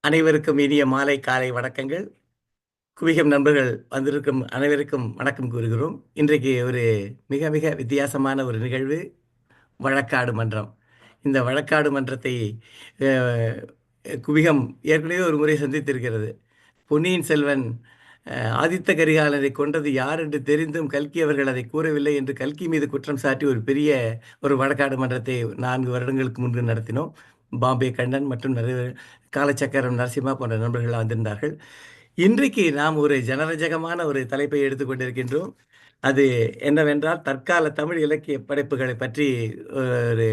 அனைவருக்கும் இனிய மாலை காலை வணக்கங்கள். குவிகம் நண்பர்கள் வந்திருக்கும் அனைவருக்கும் வணக்கம் கூறுகிறோம். இன்றைக்கு ஒரு மிக மிக வித்தியாசமான ஒரு நிகழ்வு, வழக்காடு மன்றம். இந்த வழக்காடு மன்றத்தை அஹ், குவிகம் ஏற்கனவே ஒரு முறை சந்தித்திருக்கிறது. பொன்னியின் செல்வன் ஆதித்த கரிகாலரை கொன்றது யார் என்று தெரிந்தும் கல்கி அவர்கள் அதை கூறவில்லை என்று கல்கி மீது குற்றம் சாட்டி ஒரு பெரிய ஒரு வழக்காடு மன்றத்தை 4 வருடங்களுக்கு முன்பு நடத்தினோம். பாம்பே கண்ணன் மற்றும் நிறைய காலச்சக்கரம் நரசிம்மா போன்ற நண்பர்கள் வந்திருந்தார்கள். இன்றைக்கு நாம் ஒரு ஜனரஞ்சகமான ஒரு தலைப்பை எடுத்துக்கொண்டிருக்கின்றோம். அது என்னவென்றால் தற்கால தமிழ் இலக்கிய படைப்புகளை பற்றி ஒரு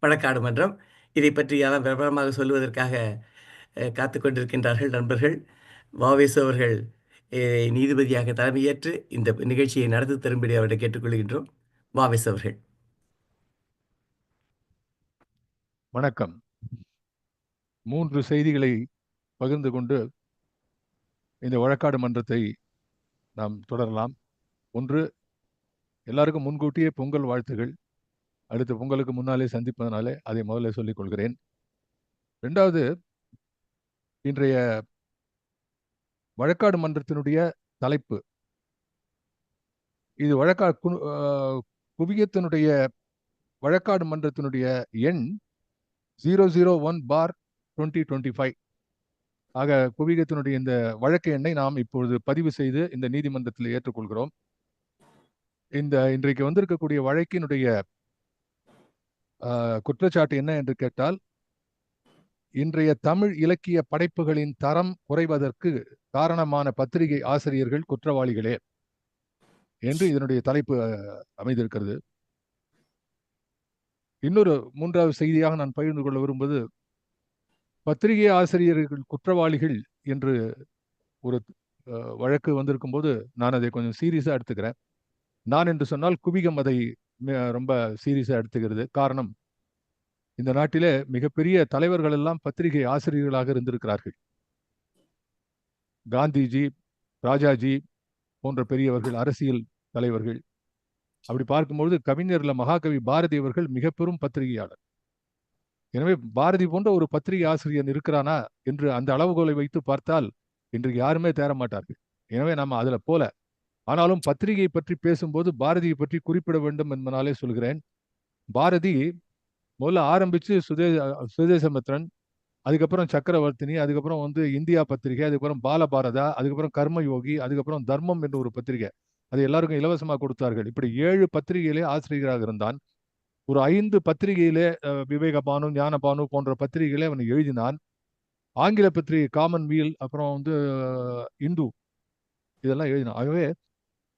வழக்காடு மன்றம். இதை பற்றி யாரும் விவரமாக சொல்வதற்காக காத்து கொண்டிருக்கின்றார்கள் நண்பர்கள். வாவேசு அவர்கள் நீதிபதியாக தலைமையேற்று இந்த நிகழ்ச்சியை நடத்தி தரும்படி அவரை கேட்டுக்கொள்கின்றோம். வாவேசு அவர்கள். வணக்கம். 3 செய்திகளை பகிர்ந்து கொண்டு இந்த வழக்காடு மன்றத்தை நாம் தொடரலாம். ஒன்று, எல்லாருக்கும் முன்கூட்டியே பொங்கல் வாழ்த்துகள். அடுத்த பொங்கலுக்கு முன்னாலே சந்திப்பதனாலே அதை முதல்ல சொல்லிக் கொள்கிறேன். 2வது, இன்றைய வழக்காடு மன்றத்தினுடைய தலைப்பு, இது குவியத்தினுடைய வழக்காடு மன்றத்தினுடைய எண் 001/2025. ஆக குவியத்தினுடைய இந்த வழக்கு எண்ணை நாம் இப்பொழுது பதிவு செய்து இந்த நீதிமன்றத்தில் ஏற்றுக்கொள்கிறோம். இன்றைக்கு வந்திருக்கக்கூடிய வழக்கினுடைய குற்றச்சாட்டு என்ன என்று கேட்டால், இன்றைய தமிழ் இலக்கிய படைப்புகளின் தரம் குறைவதற்கு காரணமான பத்திரிகை ஆசிரியர்கள் குற்றவாளிகளே என்று இதனுடைய தலைப்பு அமைந்திருக்கிறது. இன்னொரு 3வது செய்தியாக நான் பகிர்ந்து கொள்ள விரும்புவது, பத்திரிகை ஆசிரியர்கள் குற்றவாளிகள் என்று ஒரு வழக்கு வந்திருக்கும் போது நான் அதை கொஞ்சம் சீரியஸா எடுத்துக்கிறேன். நான் என்று சொன்னால் குவிகம் அதை ரொம்ப சீரியஸா எடுத்துக்கிறது. காரணம், இந்த நாட்டிலே மிகப்பெரிய தலைவர்கள் எல்லாம் பத்திரிகை ஆசிரியர்களாக இருந்திருக்கிறார்கள். காந்திஜி, ராஜாஜி போன்ற பெரியவர்கள், அரசியல் தலைவர்கள். அப்படி பார்க்கும்பொழுது கவிஞர்ல மகாகவி பாரதி அவர்கள் மிக பெரும் பத்திரிகையாளர். எனவே பாரதி போன்ற ஒரு பத்திரிகை ஆசிரியர் இருக்கிறானா என்று அந்த அளவுகோலை வைத்து பார்த்தால் இன்றைக்கு யாருமே தேர மாட்டார்கள். எனவே நம்ம அதுல போல. ஆனாலும் பத்திரிகை பற்றி பேசும்போது பாரதியை பற்றி குறிப்பிட வேண்டும் என்பதனாலே சொல்கிறேன். பாரதி முதல்ல ஆரம்பிச்சு சுதேசமித்ரன், அதுக்கப்புறம் சக்கரவர்த்தினி, அதுக்கப்புறம் இந்தியா பத்திரிகை, அதுக்கப்புறம் பாலபாரதா, அதுக்கப்புறம் கர்மயோகி, அதுக்கப்புறம் தர்மம் என்ற ஒரு பத்திரிகை. அது எல்லாருக்கும் இலவசமாக கொடுத்தார்கள். இப்படி 7 பத்திரிகையிலே ஆசிரியராக இருந்தான். ஒரு 5 பத்திரிகையிலே விவேகபானு, ஞானபானு போன்ற பத்திரிகைகளை அவன் எழுதினான். ஆங்கில பத்திரிகை காமன்வீல், அப்புறம் இந்து, இதெல்லாம் எழுதினான். ஆகவே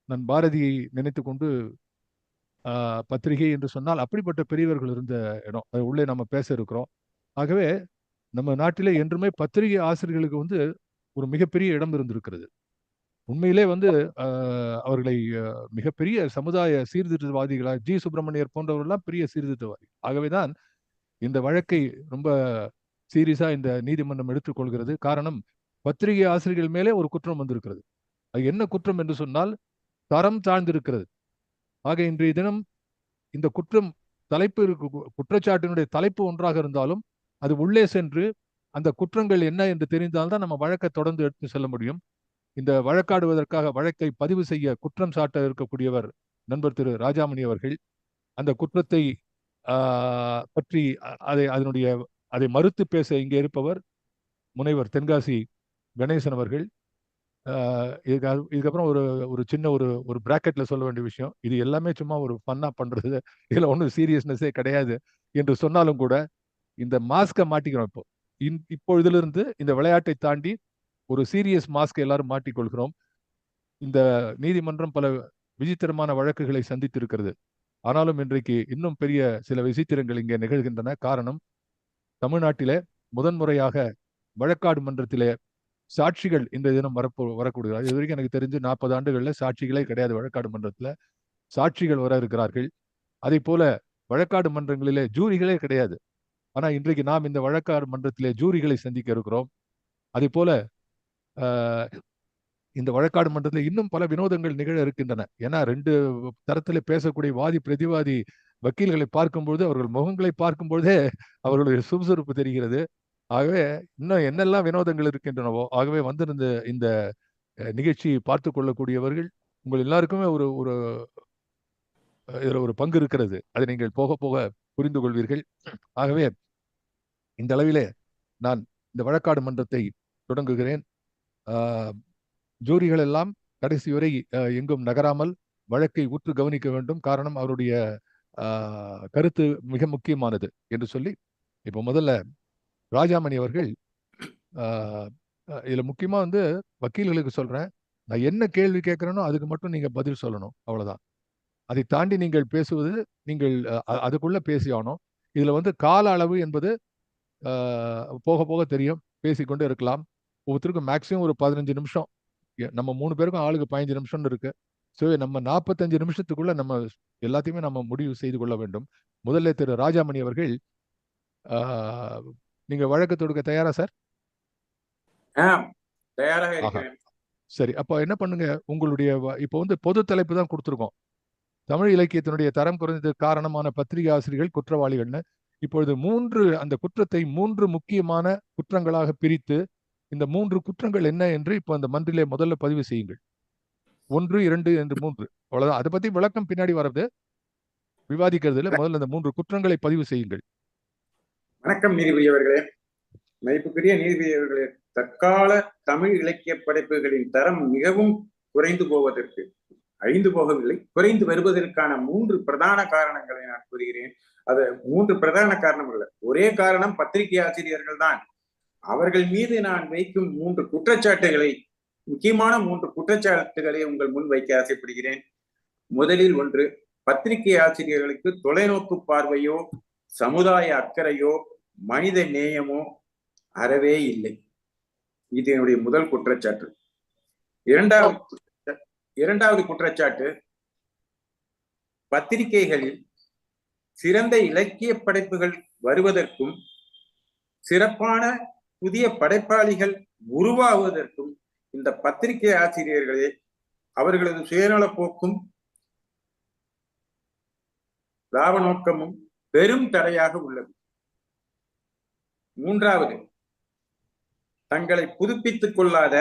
நான் பாரதியை நினைத்து கொண்டு பத்திரிகை என்று சொன்னால் அப்படிப்பட்ட பெரியவர்கள் இருந்த இடம். அது உள்ளே நம்ம பேச இருக்கிறோம். ஆகவே நம்ம நாட்டிலே என்றுமே பத்திரிகை ஆசிரியர்களுக்கு ஒரு மிகப்பெரிய இடம் இருந்திருக்கிறது. உண்மையிலே அவர்களை மிகப்பெரிய சமுதாய சீர்திருத்தவாதிகளாக ஜி சுப்பிரமணியர் போன்றவர்கள்லாம் பெரிய சீர்திருத்தவாதி. ஆகவேதான் இந்த வழக்கை ரொம்ப சீரியஸா இந்த நீதிமன்றம் எடுத்துக்கொள்கிறது. காரணம், பத்திரிகை ஆசிரியர்கள் மேலே ஒரு குற்றம் வந்திருக்கிறது. அது என்ன குற்றம் என்று சொன்னால், தரம் தாழ்ந்திருக்கிறது. ஆக இன்றைய தினம் இந்த குற்றச்சாட்டினுடைய தலைப்பு ஒன்றாக இருந்தாலும் அது உள்ளே சென்று அந்த குற்றங்கள் என்ன என்று தெரிந்தால்தான் நம்ம வழக்கை தொடர்ந்து எடுத்து செல்ல முடியும். இந்த வழக்காடுவதற்காக வழக்கை பதிவு செய்ய குற்றம் சாட்ட இருக்கக்கூடியவர் நண்பர் திரு ராஜாமணி அவர்கள். அந்த குற்றத்தை பற்றி அதை மறுத்து பேச இங்கே இருப்பவர் முனைவர் தென்காசி கணேசன் அவர்கள். இதுக்கப்புறம் ஒரு சின்ன ஒரு பிராக்கெட்ல சொல்ல வேண்டிய விஷயம், இது எல்லாமே சும்மா ஒரு ஃபன்னா பண்றது, இதுல ஒன்றும் சீரியஸ்னஸே கிடையாது என்று சொன்னாலும் கூட இந்த மாஸ்கை மாட்டிக்கிறோம். இப்பொழுதிலிருந்து இந்த விளையாட்டை தாண்டி ஒரு சீரியஸ் மாஸ்க் எல்லாரும் மாட்டிக்கொள்கிறோம். இந்த நீதிமன்றம் பல விசித்திரமான வழக்குகளை சந்தித்திருக்கிறது. ஆனாலும் இன்றைக்கு இன்னும் பெரிய சில விசித்திரங்கள் இங்கே நிகழ்கின்றன. காரணம், தமிழ்நாட்டிலே முதன்முறையாக வழக்காடு மன்றத்திலே சாட்சிகள் இந்த தினம் வரக்கூடியது. இது வரைக்கும் எனக்கு தெரிஞ்சு 40 ஆண்டுகள்ல சாட்சிகளே கிடையாது வழக்காடு மன்றத்துல. சாட்சிகள் வர இருக்கிறார்கள். அதே போல வழக்காடு மன்றங்களிலே ஜூரிகளே கிடையாது. ஆனா இன்றைக்கு நாம் இந்த வழக்காடு மன்றத்திலே ஜூரிகளை சந்திக்க இருக்கிறோம். அதே போல இந்த வழக்காடு மன்றத்தில் இன்னும் பல வினோதங்கள் நிகழ இருக்கின்றன. ஏன்னா 2 தரத்துல பேசக்கூடிய வாதி பிரதிவாதி வக்கீல்களை பார்க்கும்பொழுது, அவர்கள் முகங்களை பார்க்கும்பொழுதே அவர்களுடைய சுறுசுறுப்பு தெரிகிறது. ஆகவே இன்னும் என்னெல்லாம் வினோதங்கள் இருக்கின்றனவோ, ஆகவே வந்திருந்த இந்த நிகழ்ச்சியை பார்த்து கொள்ளக்கூடியவர்கள் உங்கள் எல்லாருக்குமே ஒரு ஒரு இதுல ஒரு பங்கு இருக்கிறது. அதை நீங்கள் போக போக புரிந்து கொள்வீர்கள். ஆகவே இந்த அளவிலே நான் இந்த வழக்காடு மன்றத்தை தொடங்குகிறேன். ஜூரிகள் எல்லாம் கடைசி வரை எங்கும் நகராமல் வழக்கை உற்று கவனிக்க வேண்டும். காரணம் அவருடைய கருத்து மிக முக்கியமானது என்று சொல்லி, இப்போ முதல்ல ராஜாமணி அவர்கள் இதுல முக்கியமா வந்து வக்கீல்களுக்கு சொல்றேன், நான் என்ன கேள்வி கேட்கிறேனோ அதுக்கு மட்டும் நீங்க பதில் சொல்லணும், அவ்வளவுதான். அதை தாண்டி நீங்கள் பேசுவது நீங்கள் அதுக்குள்ள பேசி ஆகணும். இதுல வந்து கால அளவு என்பது போக போக தெரியும், பேசிக்கொண்டே இருக்கலாம். ஒவ்வொருத்தருக்கும் மேக்சிமம் ஒரு 15 நிமிஷம், நம்ம 3 பேருக்கும் ஆளுக்கு 15 நிமிஷம்னு இருக்கு. ஸோ நம்ம 45 நிமிஷத்துக்குள்ள நம்ம எல்லாத்தையுமே நம்ம முடிவு செய்து கொள்ள வேண்டும். முதல்ல திரு ராஜாமணி அவர்கள், நீங்க வழக்கு தொடுக்க தயாரா சார்? தயாராக இருக்கிறேன். சரி, அப்போ என்ன பண்ணுங்க, உங்களுடைய இப்போ வந்து பொது தலைப்பு தான் கொடுத்துருக்கோம். தமிழ் இலக்கியத்தினுடைய தரம் குறைந்ததுக்கு காரணமான பத்திரிகை ஆசிரியர்கள் குற்றவாளிகள்னு. இப்பொழுது அந்த குற்றத்தை 3 முக்கியமான குற்றங்களாக பிரித்து, இந்த 3 குற்றங்கள் என்ன என்று இப்போ அந்த மன்றிலே முதல்ல பதிவு செய்யுங்கள். 1, 2 என்று 3, அவ்வளவுதான். அதை பத்தி விளக்கம் பின்னாடி வர்றது, விவாதிக்கிறதுல முதல்ல இந்த 3 குற்றங்களை பதிவு செய்யுங்கள். வணக்கம் நீதிபதி அவர்களே, மதிப்புக்குரிய நீதிபதி அவர்களே. தற்கால தமிழ் இலக்கிய படைப்புகளின் தரம் மிகவும் குறைந்து போவதற்கு, அழிந்து போகவில்லை, குறைந்து வருவதற்கான 3 பிரதான காரணங்களை நான் கூறுகிறேன். அது 3 பிரதான காரணம் அல்ல, ஒரே காரணம் பத்திரிகை ஆசிரியர்கள் தான். அவர்கள் மீது நான் வைக்கும் 3 குற்றச்சாட்டுகளை, முக்கியமான 3 குற்றச்சாட்டுகளை உங்கள் முன் வைக்க ஆசைப்படுகிறேன். முதலில் ஒன்று, பத்திரிகை ஆசிரியர்களுக்கு தொலைநோக்கு பார்வையோ சமுதாய அக்கறையோ மனித நேயமோ அறவே இல்லை. இது என்னுடைய முதல் குற்றச்சாட்டு. இரண்டாவது குற்றச்சாட்டு, பத்திரிகைகளில் சிறந்த இலக்கிய படைப்புகள் வருவதற்கும் சிறப்பான புதிய படைப்பாளிகள் உருவாவதற்கும் இந்த பத்திரிகை ஆசிரியர்களே அவர்களது சுயநல போக்கும் லாப நோக்கமும் பெரும் தடையாக உள்ளது. மூன்றாவது, தங்களை புதுப்பித்துக் கொள்ளாத,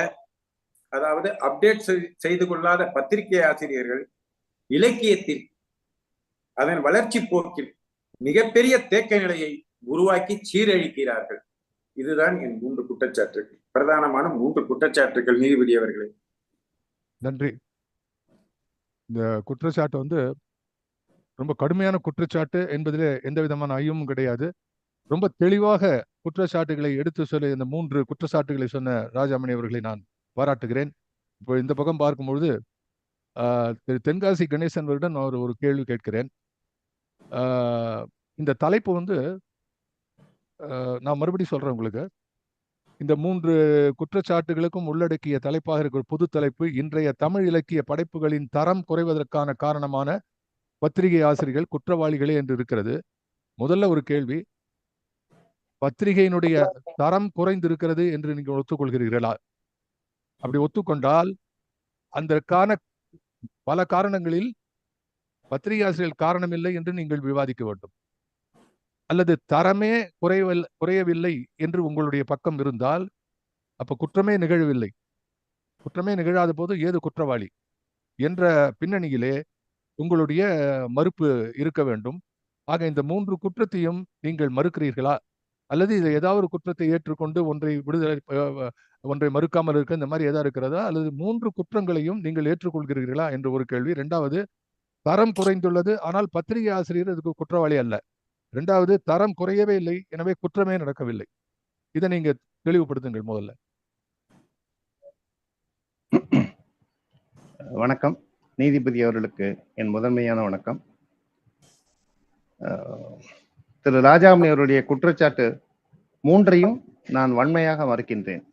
அதாவது அப்டேட் செய்து கொள்ளாத பத்திரிகை ஆசிரியர்கள் இலக்கியத்தில், அதன் வளர்ச்சி போக்கில் மிகப்பெரிய தேக்க நிலையை உருவாக்கி சீரழிக்கிறார்கள். இதுதான் என் 3 குற்றச்சாட்டுகள், பிரதானமான 3 குற்றச்சாட்டுகள் நீதிபதி அவர்களே. நன்றி. இந்த குற்றச்சாட்டு வந்து ரொம்ப கடுமையான குற்றச்சாட்டு என்பதிலே எந்த விதமான ஐயமும் கிடையாது. ரொம்ப தெளிவாக குற்றச்சாட்டுகளை எடுத்து சொல்ல இந்த 3 குற்றச்சாட்டுகளை சொன்ன ராஜாமணி அவர்களை நான் பாராட்டுகிறேன். இப்போ இந்த பக்கம் பார்க்கும்பொழுது திரு தென்காசி கணேசன் அவரிடம் நான் ஒரு கேள்வி கேட்கிறேன். இந்த தலைப்பு வந்து நான் மறுபடியும் சொல்றேன் உங்களுக்கு. இந்த 3 குற்றச்சாட்டுகளுக்கும் உள்ளடக்கிய தலைப்பாக இருக்கிற பொது தலைப்பு, இன்றைய தமிழ் இலக்கிய படைப்புகளின் தரம் குறைவதற்கான காரணமான பத்திரிகை ஆசிரியர்கள் குற்றவாளிகளே என்று இருக்கிறது. முதல்ல ஒரு கேள்வி, பத்திரிகையினுடைய தரம் குறைந்திருக்கிறது என்று நீங்கள் ஒத்துக்கொள்கிறீர்களா? அப்படி ஒத்துக்கொண்டால் அதற்கான பல காரணங்களில் பத்திரிகை ஆசிரியர்கள் காரணம் இல்லை என்று நீங்கள் விவாதிக்க வேண்டும். அல்லது தரமே குறையவில்லை என்று உங்களுடைய பக்கம் இருந்தால் அப்ப குற்றமே நிகழவில்லை. குற்றமே நிகழாத போது ஏது குற்றவாளி என்ற பின்னணியிலே உங்களுடைய மறுப்பு இருக்க வேண்டும். ஆக இந்த 3 குற்றத்தையும் நீங்கள் மறுக்கிறீர்களா? அல்லது இதை ஏதாவது ஒரு குற்றத்தை ஏற்றுக்கொண்டு ஒன்றை மறுக்காமல் இருக்க இந்த மாதிரி ஏதாவது இருக்கிறதா? அல்லது 3 குற்றங்களையும் நீங்கள் ஏற்றுக்கொள்கிறீர்களா என்று ஒரு கேள்வி. 2வது, தரம் குறைந்துள்ளது, ஆனால் பத்திரிகை ஆசிரியர் இதுக்கு குற்றவாளி அல்ல. 2வது, தரம் குறையவே இல்லை, எனவே குற்றமே நடக்கவில்லை. இதை நீங்க தெளிவுபடுத்துங்கள் முதல்ல. வணக்கம் நீதிபதி அவர்களுக்கு என் முதன்மையான வணக்கம். திரு ராஜாமணி அவருடைய குற்றச்சாட்டு 3ஐயும் நான் வன்மையாக மறுக்கின்றேன்.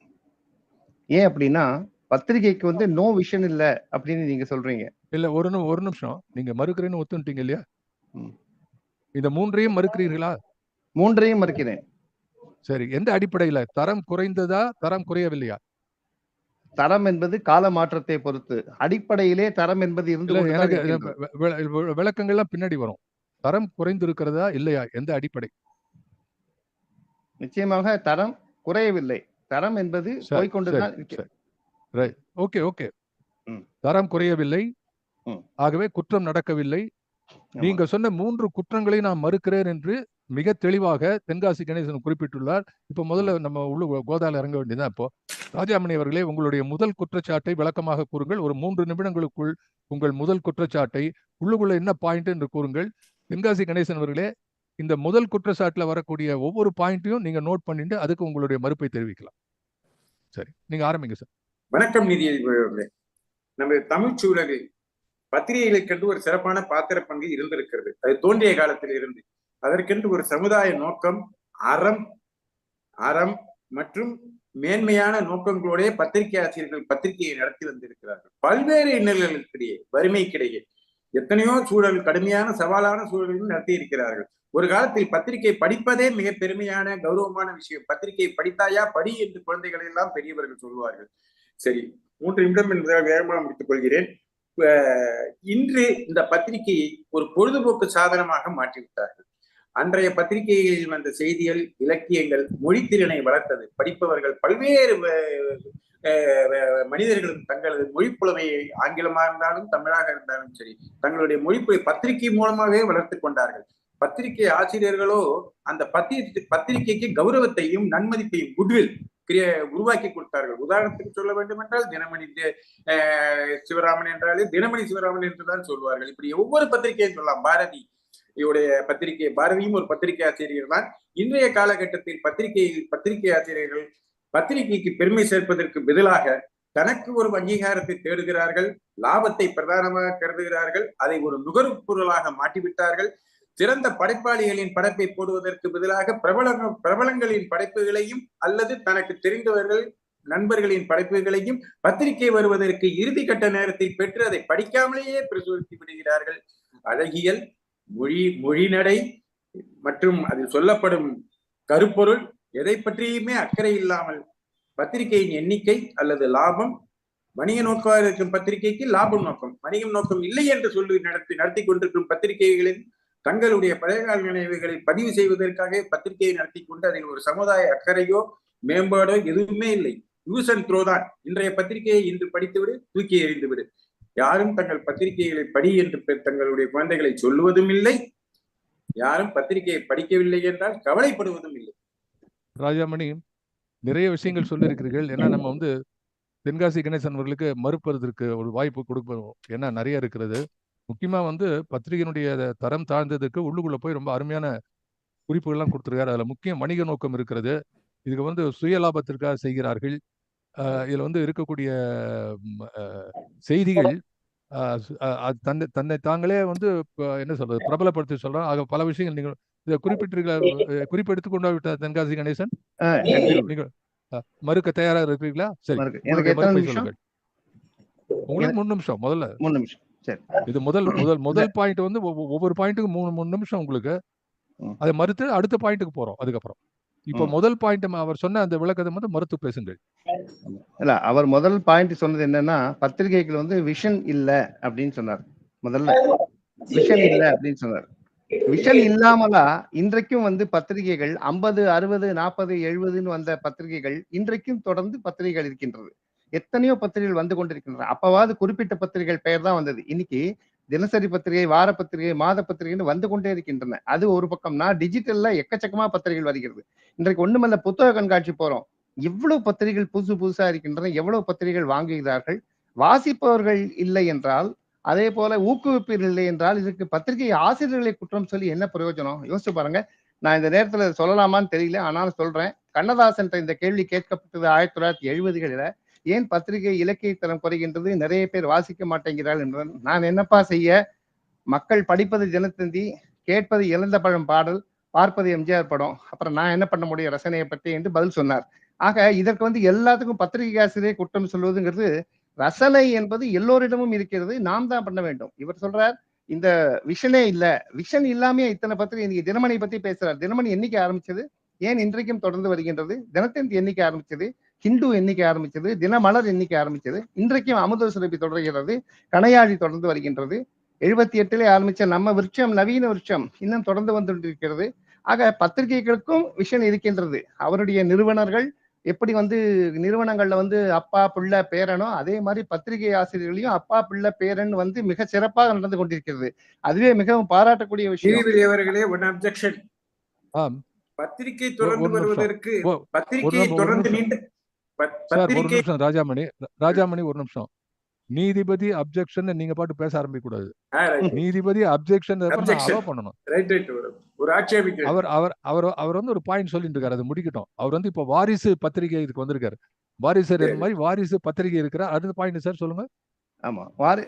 ஏன் அப்படின்னா, பத்திரிகைக்கு வந்து நோ விஷன் இல்ல அப்படின்னு நீங்க சொல்றீங்க. இல்ல, ஒரு நிமிஷம், நீங்க மறுக்கிறேன்னு ஒத்துட்டீங்க இல்லையா? இந்த 3ஐயும் மறுக்கிறீர்களா? 3ஐயும் மறுக்கிறேன். சரி, எந்த அடிப்படையில? தரம் குறைந்ததா, தரம் குறையவில்லையா? தரம் என்பது கால மாற்றத்தை பொறுத்து, அடிப்படையிலே தரம் என்பது இருந்து விளக்கங்கள்லாம் பின்னாடி வரும். தரம் குறைந்து இருக்கிறதா இல்லையா, எந்த அடிப்படை? நிச்சயமாக தரம் குறையவில்லை. தரம் என்பது சரி, போய்கொண்டுதான் சரி, இருக்கிறது. சரி. ரைட். Okay, okay. ம். தரம் குறையவில்லை. ம். ஆகவே குற்றம் நடக்கவில்லை. ஆமா. நீங்க சொன்ன 3 குற்றங்களை நான் மறுக்கிறேன் என்று மிக தெளிவாக தென்காசி கணேசன் குறிப்பிட்டுள்ளார். இப்ப முதல்ல நம்ம கோதால இறங்க வேண்டியதுதான். இப்போ ராஜாமணி அவர்களே, உங்களுடைய முதல் குற்றச்சாட்டை விளக்கமாக கூறுங்கள். ஒரு 3 நிமிடங்களுக்குள் உங்கள் முதல் குற்றச்சாட்டை உள்ளுக்குள்ள என்ன பாயிண்ட் என்று கூறுங்கள். தென்காசி கணேசன் அவர்களே, இந்த முதல் குற்றச்சாட்டுல வரக்கூடிய ஒவ்வொரு பாயிண்ட்டையும் நீங்க நோட் பண்ணிட்டு அதுக்கு உங்களுடைய மறுப்பை தெரிவிக்கலாம். சரி, நீங்க ஆரம்பிங்க சார். வணக்கம் நிதியமைச்சர்களே. நம்ம தமிழ் சூழலில் பத்திரிகைகளுக்கென்று ஒரு சிறப்பான பாத்திர பங்கு இருந்திருக்கிறது. அது தோன்றிய காலத்தில் இருந்து அதற்கென்று ஒரு சமுதாய நோக்கம், அறம் மற்றும் மேன்மையான நோக்கங்களோட பத்திரிகை ஆசிரியர்கள் பத்திரிகையை நடத்தி வந்திருக்கிறார்கள். பல்வேறு இன்னல்களுக்கிடையே, வறுமைக்கிடையே எத்தனையோ சூழல், கடுமையான சவாலான சூழலில் நடத்தி இருக்கிறார்கள். ஒரு காலத்தில் பத்திரிகை படிப்பதே மிக பெருமையான கௌரவமான விஷயம். பத்திரிகை படித்தாயா படி என்று குழந்தைகள் எல்லாம் பெரியவர்கள் சொல்வார்கள். சரி, 3 நிமிடம் என்பதால் வேகமாக முடித்துக் கொள்கிறேன். இன்று இந்த பத்திரிகையை ஒரு பொழுதுபோக்கு சாதனமாக மாற்றிவிட்டார்கள். அன்றைய பத்திரிகைகளில் வந்த செய்திகள், இலக்கியங்கள் மொழித்திறனை வளர்த்தது. படிப்பவர்கள் பல்வேறு மனிதர்களும் தங்களது மொழிப்புலமையை, ஆங்கிலமாக இருந்தாலும் தமிழாக இருந்தாலும் சரி, தங்களுடைய மொழிப்புலை பத்திரிகை மூலமாகவே வளர்த்து கொண்டார்கள். பத்திரிகை ஆசிரியர்களோ அந்த பத்திரிகைக்கு கௌரவத்தையும் நன்மதிப்பையும், குட்வில் உருவாக்கி கொடுத்தார்கள். உதாரணத்துக்கு சொல்ல வேண்டும் என்றால் தினமணி சிவராமன் என்றாலே தினமணி சிவராமன் என்றுதான் சொல்வார்கள். இப்படி ஒவ்வொரு பத்திரிகையும் சொல்லலாம். பாரதி பத்திரிகை, பாரதியும் ஒரு பத்திரிகை ஆசிரியர் தான். இன்றைய காலகட்டத்தில் பத்திரிகை ஆசிரியர்கள் பத்திரிகைக்கு பெருமை சேர்ப்பதற்கு பதிலாக தனக்கு ஒரு அங்கீகாரத்தை தேடுகிறார்கள், லாபத்தை பிரதானமாக கருதுகிறார்கள், அதை ஒரு நுகர்வு பொருளாக மாற்றிவிட்டார்கள். சிறந்த படைப்பாளிகளின் படைப்பை போடுவதற்கு பதிலாக பிரபலங்களின் படைப்புகளையும் அல்லது தனக்கு தெரிந்தவர்கள் நண்பர்களின் படைப்புகளையும் பத்திரிகை வருவதற்கு இறுதி கட்ட நேரத்தில் பெற்று அதை படிக்காமலேயே பிரசுரித்து விடுகிறார்கள். அழகியல், மொழிநடை மற்றும் அதில் சொல்லப்படும் கருப்பொருள் எதை பற்றியுமே அக்கறை இல்லாமல் பத்திரிகையின் எண்ணிக்கை அல்லது லாபம், வணிக நோக்கம் இருக்கும் பத்திரிகைக்கு லாபம் நோக்கம், வணிகம் நோக்கம் இல்லை என்று சொல்லி நடத்தி கொண்டிருக்கும் பத்திரிகைகளின் தங்களுடைய பழையகால நினைவுகளை பதிவு செய்வதற்காக பத்திரிகையை நடத்தி கொண்டு அதில் ஒரு சமுதாய அக்கறையோ மேம்பாடோ எதுவுமே இல்லை. யூஸ் அண்ட் த்ரோ தான். இன்றைய பத்திரிகையை இன்று படித்துவிடு, தூக்கி எறிந்துவிடு. யாரும் தங்கள் பத்திரிகைகளை படி என்று தங்களுடைய குழந்தைகளை சொல்லுவதும் இல்லை. யாரும் பத்திரிகையை படிக்கவில்லை என்றால் கவலைப்படுவதும் இல்லை. ராஜாமணி, நிறைய விஷயங்கள் சொல்லியிருக்கிறீர்கள். ஏன்னா நம்ம தென்காசி கணேசன் அவர்களுக்கு மறுப்பதற்கு ஒரு வாய்ப்பு கொடுப்போம். ஏன்னா நிறைய இருக்கிறது. முக்கியமா பத்திரிகையினுடைய தரம் தாழ்ந்ததுக்கு உள்ளுக்குள்ள போய் ரொம்ப அருமையான குறிப்புகள்லாம் கொடுத்துருக்காரு. அதுல முக்கியம் வணிக நோக்கம் இருக்கிறது. இதுக்கு சுய லாபத்திற்காக செய்கிறார்கள். இதுல இருக்கக்கூடிய செய்திகள் தன்னை தாங்களே என்ன சொல்றது, பிரபலப்படுத்தி சொல்றோம். ஆக பல விஷயங்கள் நீங்கள் இதை குறிப்பு எடுத்துக்கொண்டா விட்ட தென்காசி கணேசன், நீங்கள் மறுக்க தயாராக இருக்கிறீங்களா? சரி, சொல்லுங்கள். உங்களுக்கு 3 நிமிஷம். முதல்ல 3 நிமிஷம். சரி, இது முதல் பாயிண்ட் ஒவ்வொரு பாயிண்ட்டுக்கு 3 நிமிஷம் உங்களுக்கு. அதை மறுத்து அடுத்த பாயிண்ட்டுக்கு போறோம். அதுக்கப்புறம் இப்ப முதல் பாயிண்ட் அவர் சொன்ன அந்த விளக்கத்தை மறுத்து பேசுங்கள். இல்ல, அவர் முதல் பாயிண்ட் சொன்னது என்னன்னா, பத்திரிகைகள் விஷன் இல்ல அப்படின்னு சொன்னார். முதல்ல விஷன் இல்ல அப்படின்னு சொன்னார். விஷன் இல்லாமலா இன்றைக்கும் பத்திரிகைகள் 50, 60, 40, 70 வந்த பத்திரிகைகள் இன்றைக்கும் தொடர்ந்து பத்திரிகைகள் இருக்கின்றது. எத்தனையோ பத்திரிகைகள் வந்து கொண்டிருக்கின்றன. அப்பவாது குறிப்பிட்ட பத்திரிகைகள் பெயர் தான் வந்தது. இன்னைக்கு தினசரி பத்திரிகை, வார பத்திரிகை, மாத பத்திரிகைன்னு வந்து கொண்டே இருக்கின்றன. அது ஒரு பக்கம்னா, டிஜிட்டல்ல எக்கச்சக்கமா பத்திரிகைகள் வருகிறது. இன்றைக்கு ஒண்ணுமல்ல, புத்தக கண்காட்சி போறோம், எவ்வளவு பத்திரிகைகள் புதுசா இருக்கின்றன, எவ்வளவு பத்திரிகைகள் வாங்குகிறார்கள். வாசிப்பவர்கள் இல்லை என்றால், அதே போல ஊக்குவிப்பீர் இல்லை என்றால், இதுக்கு பத்திரிகை ஆசிரியர்களை குற்றம் சொல்லி என்ன பிரயோஜனம்? யோசிச்சு பாருங்க. நான் இந்த நேரத்துல சொல்லலாமான்னு தெரியல, ஆனாலும் சொல்றேன். கண்ணதாசன் இந்த கேள்வி கேட்கப்பட்டது 1970களில. ஏன் பத்திரிகை இலக்கிய தரம் குறைகின்றது, நிறைய பேர் வாசிக்க மாட்டேங்கிறார்கள் என்பது. நான் என்னப்பா செய்ய, மக்கள் படிப்பது தினத்தந்தி, கேட்பது இழந்த பழம் பாடல், பார்ப்பது எம்ஜிஆர் படம், அப்புறம் நான் என்ன பண்ண முடியும் ரசனையை பற்றி என்று பதில் சொன்னார். ஆக இதற்கு எல்லாத்துக்கும் பத்திரிகை ஆசிரியரை குற்றம் சொல்வதுங்கிறது, ரசனை என்பது எல்லோரிடமும் இருக்கிறது, நாம் தான் பண்ண வேண்டும். இவர் சொல்றார் இந்த விஷனே இல்ல. விஷன் இல்லாமே இத்தனை பத்திரிகை. இன்னைக்கு தினமணி பத்தி பேசுறார். தினமணி என்னைக்கு ஆரம்பிச்சது, ஏன் இன்றைக்கும் தொடர்ந்து வருகின்றது? தினத்தந்தி என்னைக்கு ஆரம்பிச்சது? ஹிந்து எண்ணிக்கை ஆரம்பிச்சது, தினமலர் எண்ணிக்கை ஆரம்பிச்சது, இன்றைக்கும் அமுத சுரபி தொடர்கிறது, கணையாழி தொடர்ந்து வருகின்றது. 78 ஆரம்பிச்ச நம்ம விருட்சம், நவீன விருட்சம் இன்னும் தொடர்ந்து வந்துட்டு இருக்கிறது. ஆக பத்திரிகைகளுக்கும் விஷன் இருக்கின்றது. அவருடைய நிறுவனர்கள் எப்படி வந்து நிறுவனங்கள்ல வந்து அப்பா பிள்ளை பேரனோ அதே மாதிரி பத்திரிகை ஆசிரியர்களையும் அப்பா பிள்ளை பேரன் வந்து மிக சிறப்பாக நடந்து கொண்டிருக்கிறது. அதுவே மிகவும் பாராட்டக்கூடிய விஷயம். நீதிபதி அவர்களே, ஒன் அப்ஜெக்ஷன். ஆம் பத்திரிகை ஒரு தொடர்ந்து நிமிஷம் வருவதற்கு ஒரு பத்திரிகையை ஒரு தொடர்ந்து நிமிஷம் நீண்ட சார், ஒரு பத்திரிகை நிமிஷம் ராஜாமணி ஒரு நிமிஷம். நீதிபதி அப்ஜெக்ஷன் நீங்க பாட்டு பேச ஆரம்பிக்க கூடாது. நீதிபதி அப்ஜெக்ஷன் நான் அலோ பண்ணணும். ஒரு ஆட்சேபிக்க அவர் அவர் அவர் அவர் வந்து ஒரு பாயிண்ட் சொல்லிட்டு இருக்காரு, அது முடிக்கட்டும். அவர் வந்து இப்ப வாரிசு பத்திரிகை இதுக்கு வந்திருக்காரு. வாரிசு மாதிரி வாரிசு பத்திரிகை இருக்கிறார். அடுத்த பாயிண்ட் சார் சொல்லுங்க. ஆமா,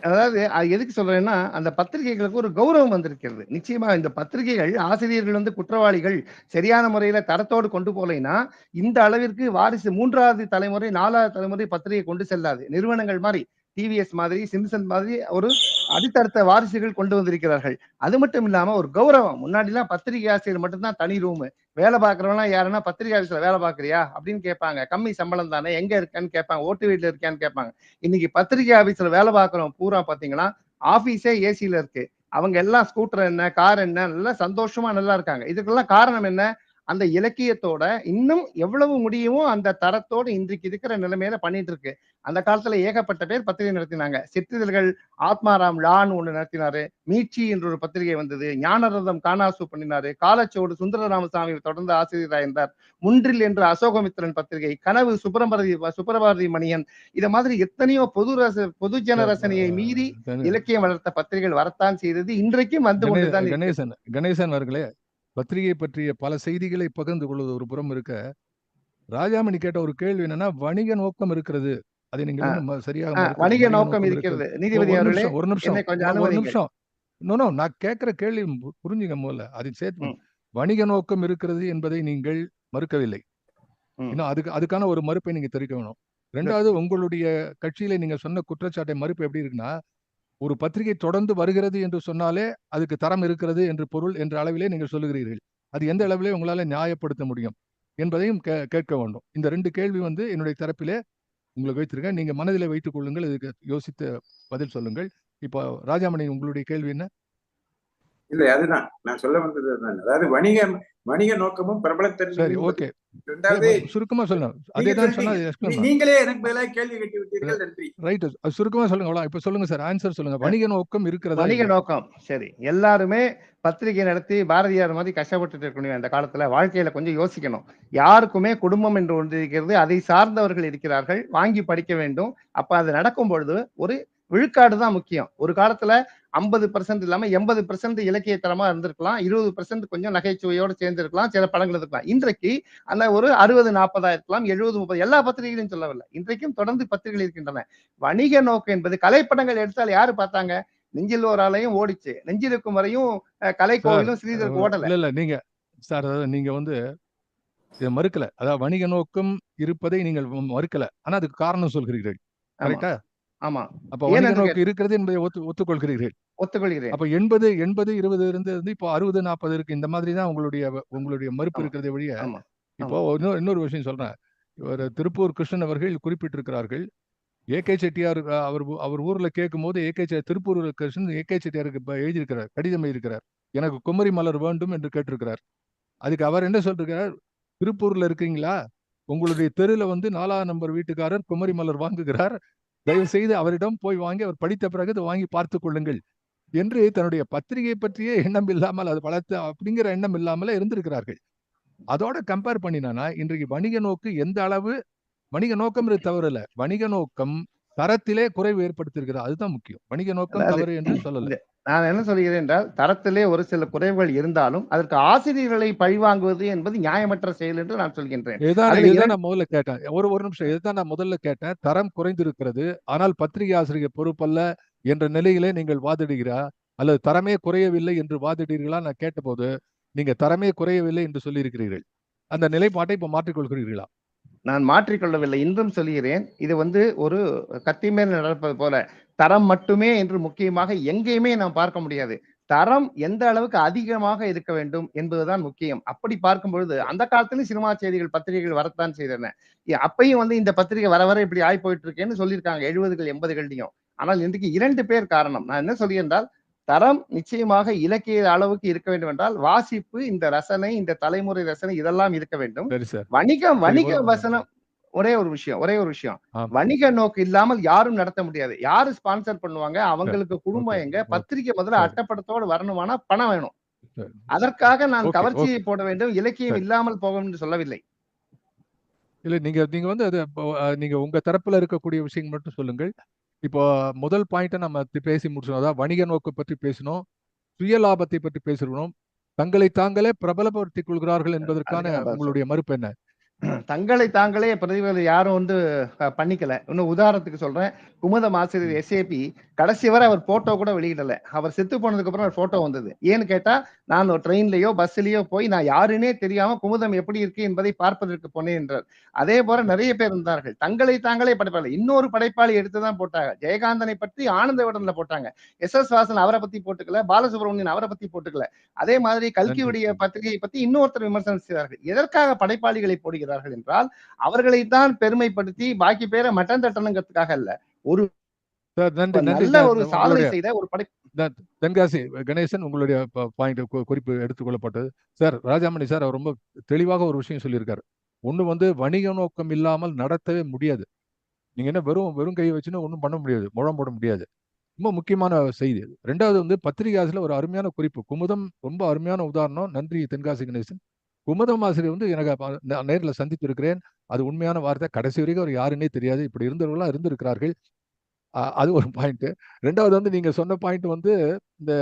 அதாவது எதுக்கு சொல்றேன்னா, அந்த பத்திரிகைகளுக்கு ஒரு கௌரவம் வந்திருக்கிறது. நிச்சயமா இந்த பத்திரிகைகள் ஆசிரியர்கள் வந்து குற்றவாளிகள் சரியான முறையில தரத்தோடு கொண்டு போகலைன்னா இந்த அளவிற்கு வாரிசு 3வது தலைமுறை 4வது தலைமுறை பத்திரிகை கொண்டு செல்லாது. நிறுவனங்கள் மாதிரி டிவிஎஸ் மாதிரி சிம்சன் மாதிரி ஒரு அடுத்தடுத்த வாரிசுகள் கொண்டு வந்திருக்கிறார்கள். அது மட்டும் இல்லாம ஒரு கௌரவம். முன்னாடி எல்லாம் பத்திரிகை ஆசிரியர் மட்டும்தான் தனி ரூம். வேலை பார்க்கறவங்க யாருன்னா பத்திரிகை ஆபீஸ்ல வேலை பார்க்கறியா அப்படின்னு கேட்பாங்க. கம்மி சம்பளம் தானே, எங்க இருக்கான்னு கேட்பாங்க, ஓட்டு வீட்டுல இருக்கான்னு கேட்பாங்க. இன்னைக்கு பத்திரிகை ஆபீஸ்ல வேலை பார்க்கறோம் பூரா பாத்தீங்கன்னா ஆபீஸே ஏசில இருக்கு. அவங்க எல்லாம் ஸ்கூட்டர் என்ன கார் என்ன நல்லா சந்தோஷமா நல்லா இருக்காங்க. இதுக்கெல்லாம் காரணம் என்ன? அந்த இலக்கியத்தோட இன்னும் எவ்வளவு முடியுமோ அந்த தரத்தோடு இன்றைக்கு இருக்கிற நிலைமையில பண்ணிட்டு இருக்கு. அந்த காலத்துல ஏகப்பட்ட பேர் பத்திரிகை நடத்தினாங்க. சிற்றிதழ்கள் ஆத்மாராம் லான்னு ஒண்ணு நடத்தினாரு. மீட்சி என்ற ஒரு பத்திரிகை வந்தது. ஞானரதம் காணாசு பண்ணினாரு. காலச்சோடு சுந்தர ராமசாமி தொடர்ந்து ஆசிரியராக இருந்தார். முன்றில் என்று அசோகமித்திரன் பத்திரிகை, கனவு சுப்பிரபாரதி மணியன், இத மாதிரி எத்தனையோ பொதுஜன ரசனையை மீறி இலக்கியம் வளர்த்த பத்திரிகைகள் வரத்தான் செய்தது. இன்றைக்கும் வந்து கொண்டுதான். கணேசன் அவர்களே, பத்திரிகை பற்றிய பல செய்திகளை பகிர்ந்து கொள்வது ஒரு புறம் இருக்க, ராஜாமணி கேட்ட ஒரு கேள்வி என்னன்னா, வணிக நோக்கம் இருக்கிறது. அதை நீங்க சரியாக வணிக நோக்கம் இருக்கிறது. நீதிபதி அவர்களே, ஒரு நிமிஷம் நான் கேட்கிற கேள்வி புரிஞ்சுங்க முதல்ல. அதை சேர்த்து வணிக நோக்கம் இருக்கிறது என்பதை நீங்கள் மறுக்கவில்லை. இன்னும் அதுக்கான ஒரு மறுப்பை நீங்க தெரிவிக்க வேணும். 2வது, உங்களுடைய கட்சியில நீங்க சொன்ன குற்றச்சாட்டை மறுப்பு எப்படி இருக்குன்னா, ஒரு பத்திரிகை தொடர்ந்து வருகிறது என்று சொன்னாலே அதுக்கு தரம் இருக்கிறது என்று பொருள் என்ற அளவிலே நீங்கள் சொல்லுகிறீர்கள். அது எந்த அளவிலே உங்களால நியாயப்படுத்த முடியும் என்பதையும் கேட்க வேண்டும். இந்த 2 கேள்வி வந்து என்னுடைய தரப்பிலே உங்களுக்கு வைத்திருக்கேன். நீங்க மனதிலே வைத்துக் கொள்ளுங்கள். இதுக்கு யோசித்து பதில் சொல்லுங்கள். இப்போ ராஜாமணி, உங்களுடைய கேள்வி என்ன? இல்லை, அதுதான் நான் சொல்ல வந்தது. அதாவது வணிக நோக்கமும் பிரபலத்தன்மையும். ஓகே, சுருக்கமா சொல்லுங்க. அதேதான் சொன்னா நீங்களே எனக்கு பதிலாக கேள்வி கேட்டு விட்டீர்கள். நன்றி. ரைட், சுருக்கமா சொல்லுங்க. இப்ப சொல்லுங்க சார், ஆன்சர் சொல்லுங்க. வணிக நோக்கம் இருக்கிறதா? வணிக நோக்கம் சரி. எல்லாருமே பத்திரிகை நடத்தி பாரதியார் மாதிரி கஷ்டப்பட்டு இருக்கணும். அந்த காலத்துல வாழ்க்கையில கொஞ்சம் யோசிக்கணும். யாருக்குமே குடும்பம் என்று ஒன்று இருக்கிறது. அதை சார்ந்தவர்கள் இருக்கிறார்கள். வாங்கி படிக்க வேண்டும். அப்ப அது நடக்கும் பொழுது ஒரு விழுக்காடு தான் முக்கியம். ஒரு காலத்துல 50% இல்லாம 80% இலக்கிய தரமா இருந்திருக்கலாம். 20% கொஞ்சம் நகைச்சுவையோடு சேர்ந்திருக்கலாம். சில படங்கள் இருக்கலாம். இன்றைக்கு அந்த ஒரு 60-40 இருக்கலாம், 70-30 எல்லா பத்திரிகைகளையும் சொல்லவில்லை. இன்றைக்கும் தொடர்ந்து பத்திரிகைகள் இருக்கின்றன. வணிக நோக்கம் என்பது கலைப்படங்கள் எடுத்தால் யாரு பார்த்தாங்க? நெஞ்சில் ஒரு ஆலையும் ஓடிச்சு. நெஞ்சில் இருக்கும் வரையும் கலை கோவிலும் ஸ்ரீதருக்கு ஓடல. இல்ல நீங்க சார், நீங்க வந்து இதை மறுக்கல. அதாவது வணிக நோக்கம் இருப்பதை நீங்கள் மறுக்கல. ஆனா அதுக்கு காரணம் சொல்கிறீர்கள். கரெக்டா? ஆமா. அப்ப வணிக நோக்கம் இருக்கிறது என்பதை ஒத்துக்கொள்கிறீர்கள். ஒத்துக்கொள்கிறேன். அப்ப 80-20 இருந்து இப்போ 60-40 இருக்கு. இந்த மாதிரி தான் உங்களுடைய மறுப்பு இருக்கிறதை வழிய. இப்போ இன்னொரு விஷயம் சொல்றேன். ஒரு திருப்பூர் கிருஷ்ணன் அவர்கள் குறிப்பிட்டிருக்கிறார்கள். ஏகே செட்டியார் அவர் ஊர்ல கேட்கும் போது திருப்பூர் கிருஷ்ணன் ஏகே செட்டியாருக்கு எழுதியிருக்கிறார், கடிதம் எழுதியிருக்கிறார். எனக்கு குமரி மலர் வேண்டும் என்று கேட்டிருக்கிறார். அதுக்கு அவர் என்ன சொல்றார்? திருப்பூர்ல இருக்கீங்களா, உங்களுடைய தெருல வந்து 4ஆம் நம்பர் வீட்டுக்காரர் குமரி மலர் வாங்குகிறார், தயவு செய்து அவரிடம் போய் வாங்கி அவர் படித்த பிறகு அதை வாங்கி பார்த்து கொள்ளுங்கள் என்று தன்னுடைய பத்திரிகை பற்றியே எண்ணம் இல்லாமல் அது வளர்த்து அப்படிங்கிற எண்ணம் இல்லாமல இருந்திருக்கிறார்கள். அதோட கம்பேர் பண்ணினா இன்றைக்கு வணிக நோக்கு எந்த அளவு, வணிக நோக்கம் தவறு இல்ல, வணிக நோக்கம் தரத்திலே குறைவு ஏற்படுத்தியிருக்கிறது. அதுதான் முக்கியம். வணிக நோக்கம் தவறு என்று சொல்லல. நான் என்ன சொல்கிறேன் என்றால், தரத்திலே ஒரு சில குறைவுகள் இருந்தாலும் அதற்கு ஆசிரியர்களை பழிவாங்குவது என்பது நியாயமற்ற செயல் என்று நான் சொல்கின்றேன். நான் முதல்ல கேட்டேன். ஒரு நிமிஷம். இதுதான் நான் முதல்ல கேட்டேன். தரம் குறைந்திருக்கிறது, ஆனால் பத்திரிகை ஆசிரியர் பொறுப்பல்ல என்ற நிலையிலே நீங்கள் வாதிடுகிறா அல்லது தரமே குறையவில்லை என்று வாதிடுகிறீர்களா? நான் கேட்டபோது நீங்க தரமே குறையவில்லை என்று சொல்லி இருக்கிறீர்கள். அந்த நிலைப்பாட்டை இப்ப மாற்றிக்கொள்கிறீர்களா? நான் மாற்றிக்கொள்ளவில்லை, இன்றும் சொல்கிறேன். இது வந்து ஒரு கத்தி மேல் நடப்பது போல தரம் மட்டுமே என்று முக்கியமாக எங்கேயுமே நாம் பார்க்க முடியாது. தரம் எந்த அளவுக்கு அதிகமாக இருக்க வேண்டும் என்பதுதான் முக்கியம். அப்படி பார்க்கும் பொழுது அந்த காலத்திலும் சினிமா செய்திகள் பத்திரிகைகள் வரத்தான் செய்தன. அப்பையும் வந்து இந்த பத்திரிகை வர வர இப்படி ஆகி போயிட்டு இருக்கேன்னு சொல்லியிருக்காங்க 70கள் 80கள்லையும். ஆனால் இன்றைக்கு 2 பேர் காரணம். நான் என்ன சொல்கிறேன் என்றால், தரம் நிச்சயமாக இலக்கிய அளவுக்கு இருக்க வேண்டும் என்றால் வாசிப்பு, இந்த ரசனை, இந்த தலைமுறை ரசனை இதெல்லாம் இருக்க வேண்டும். வணிக வசனம் ஒரே ஒரு விஷயம் ஆம். வணிக நோக்கு இல்லாமல் யாரும் நடத்த முடியாது. யாரு ஸ்பான்சர் பண்ணுவாங்க, அவங்களுக்கு குடும்பம் ஓகே எங்க, ஓகே பத்திரிக்கை முதல்ல சரி அட்டப்படத்தோடு வரணுமானா பணம் வேணும். சரி அதற்காக நான் ஓகே கவர்ச்சியை ஓகே போட வேண்டும், இலக்கியம் சரி இல்லாமல் போகும் என்று சொல்லவில்லை. இல்ல நீங்க நீங்க வந்து அது நீங்க உங்க தரப்புல இருக்கக்கூடிய விஷயம் மட்டும் சொல்லுங்கள். இப்போ முதல் பாயிண்ட்டை நம்ம பேசி முடிச்சோம். அதாவது வணிக நோக்கு பற்றி பேசணும், சுய லாபத்தை பற்றி பேசணும், தங்களை தாங்களே பிரபலப்படுத்திக் கொள்கிறார்கள் என்பதற்கான அதுக்கு நான் பதில் உங்களுடைய மறுப்பு என்ன? தங்களை தாங்களே பிரதிபலி யாரும் வந்து பண்ணிக்கல. இன்னும் உதாரணத்துக்கு சொல்றேன். குமுதம் ஆசிரியர் எஸ்ஏபி கடைசி வரை அவர் போட்டோ கூட வெளியிடல. அவர் செத்து போனதுக்கு அப்புறம் ஒரு போட்டோ வந்தது. ஏன்னு கேட்டா, நான் ஒரு ட்ரெயின்லயோ பஸ்லயோ போய் நான் யாருன்னே தெரியாம குமுதம் எப்படி இருக்கு என்பதை பார்ப்பதற்கு போனேன் என்றார். அதே போல நிறைய பேர் இருந்தார்கள். தங்களை தாங்களே படைப்பாளி. இன்னொரு படைப்பாளி எடுத்துதான் போட்டாங்க. ஜெயகாந்தனை பற்றி ஆனந்த விடன்ல போட்டாங்க. எஸ் வாசன் அவரை பத்தி போட்டுக்கல, பாலசுப்ரமணியன் அவரை பத்தி போட்டுக்கல. அதே மாதிரி நன்றி கல்கியுடைய பத்திரிகையை பத்தி இன்னொருத்தர் விமர்சனம் செய்தார்கள். எதற்காக படைப்பாளிகளை போடுகிறார்கள் என்றால், அவர்களைத்தான் பெருமைப்படுத்தி பாக்கி பேரை மட்டன் தட்டணுங்கிறதுக்காக அல்ல. ஒரு சார் நன்றி நன்றி நல்ல சார். ஒரு சாதனை உங்களுடைய செய்த ஒரு படை தென்காசி கணேசன் உங்களுடைய பாயிண்ட் குறிப்பு எடுத்துக்கொள்ளப்பட்டது. சார் ராஜாமணி சார் அவர் ரொம்ப தெளிவாக ஒரு விஷயம் சொல்லியிருக்காரு. ஒண்ணு வந்து வணிக நோக்கம் இல்லாமல் நடத்தவே முடியாது. நீங்க என்ன வெறும் வெறும் கையை வச்சுன்னு ஒன்றும் பண்ண முடியாது, முழம் போட முடியாது. ரொம்ப முக்கியமான செய்தி அது. ரெண்டாவது வந்து பத்திரிகை ஆசிரியர் ஒரு அருமையான குறிப்பு. குமுதம் ரொம்ப அருமையான உதாரணம். நன்றி தென்காசி கணேசன். குமுதம் ஆசிரியர் வந்து எனக்கு நான் நேரில் சந்தித்து இருக்கிறேன். அது உண்மையான வார்த்தை. கடைசி வரைக்கும் அவர் யாருன்னே தெரியாது. இப்படி இருந்தவர்களாம் இருந்திருக்கிறார்கள். அது ஒரு பாயிண்ட். ரெண்டாவது வந்து நீங்க சொன்ன பாயிண்ட் வந்து இந்த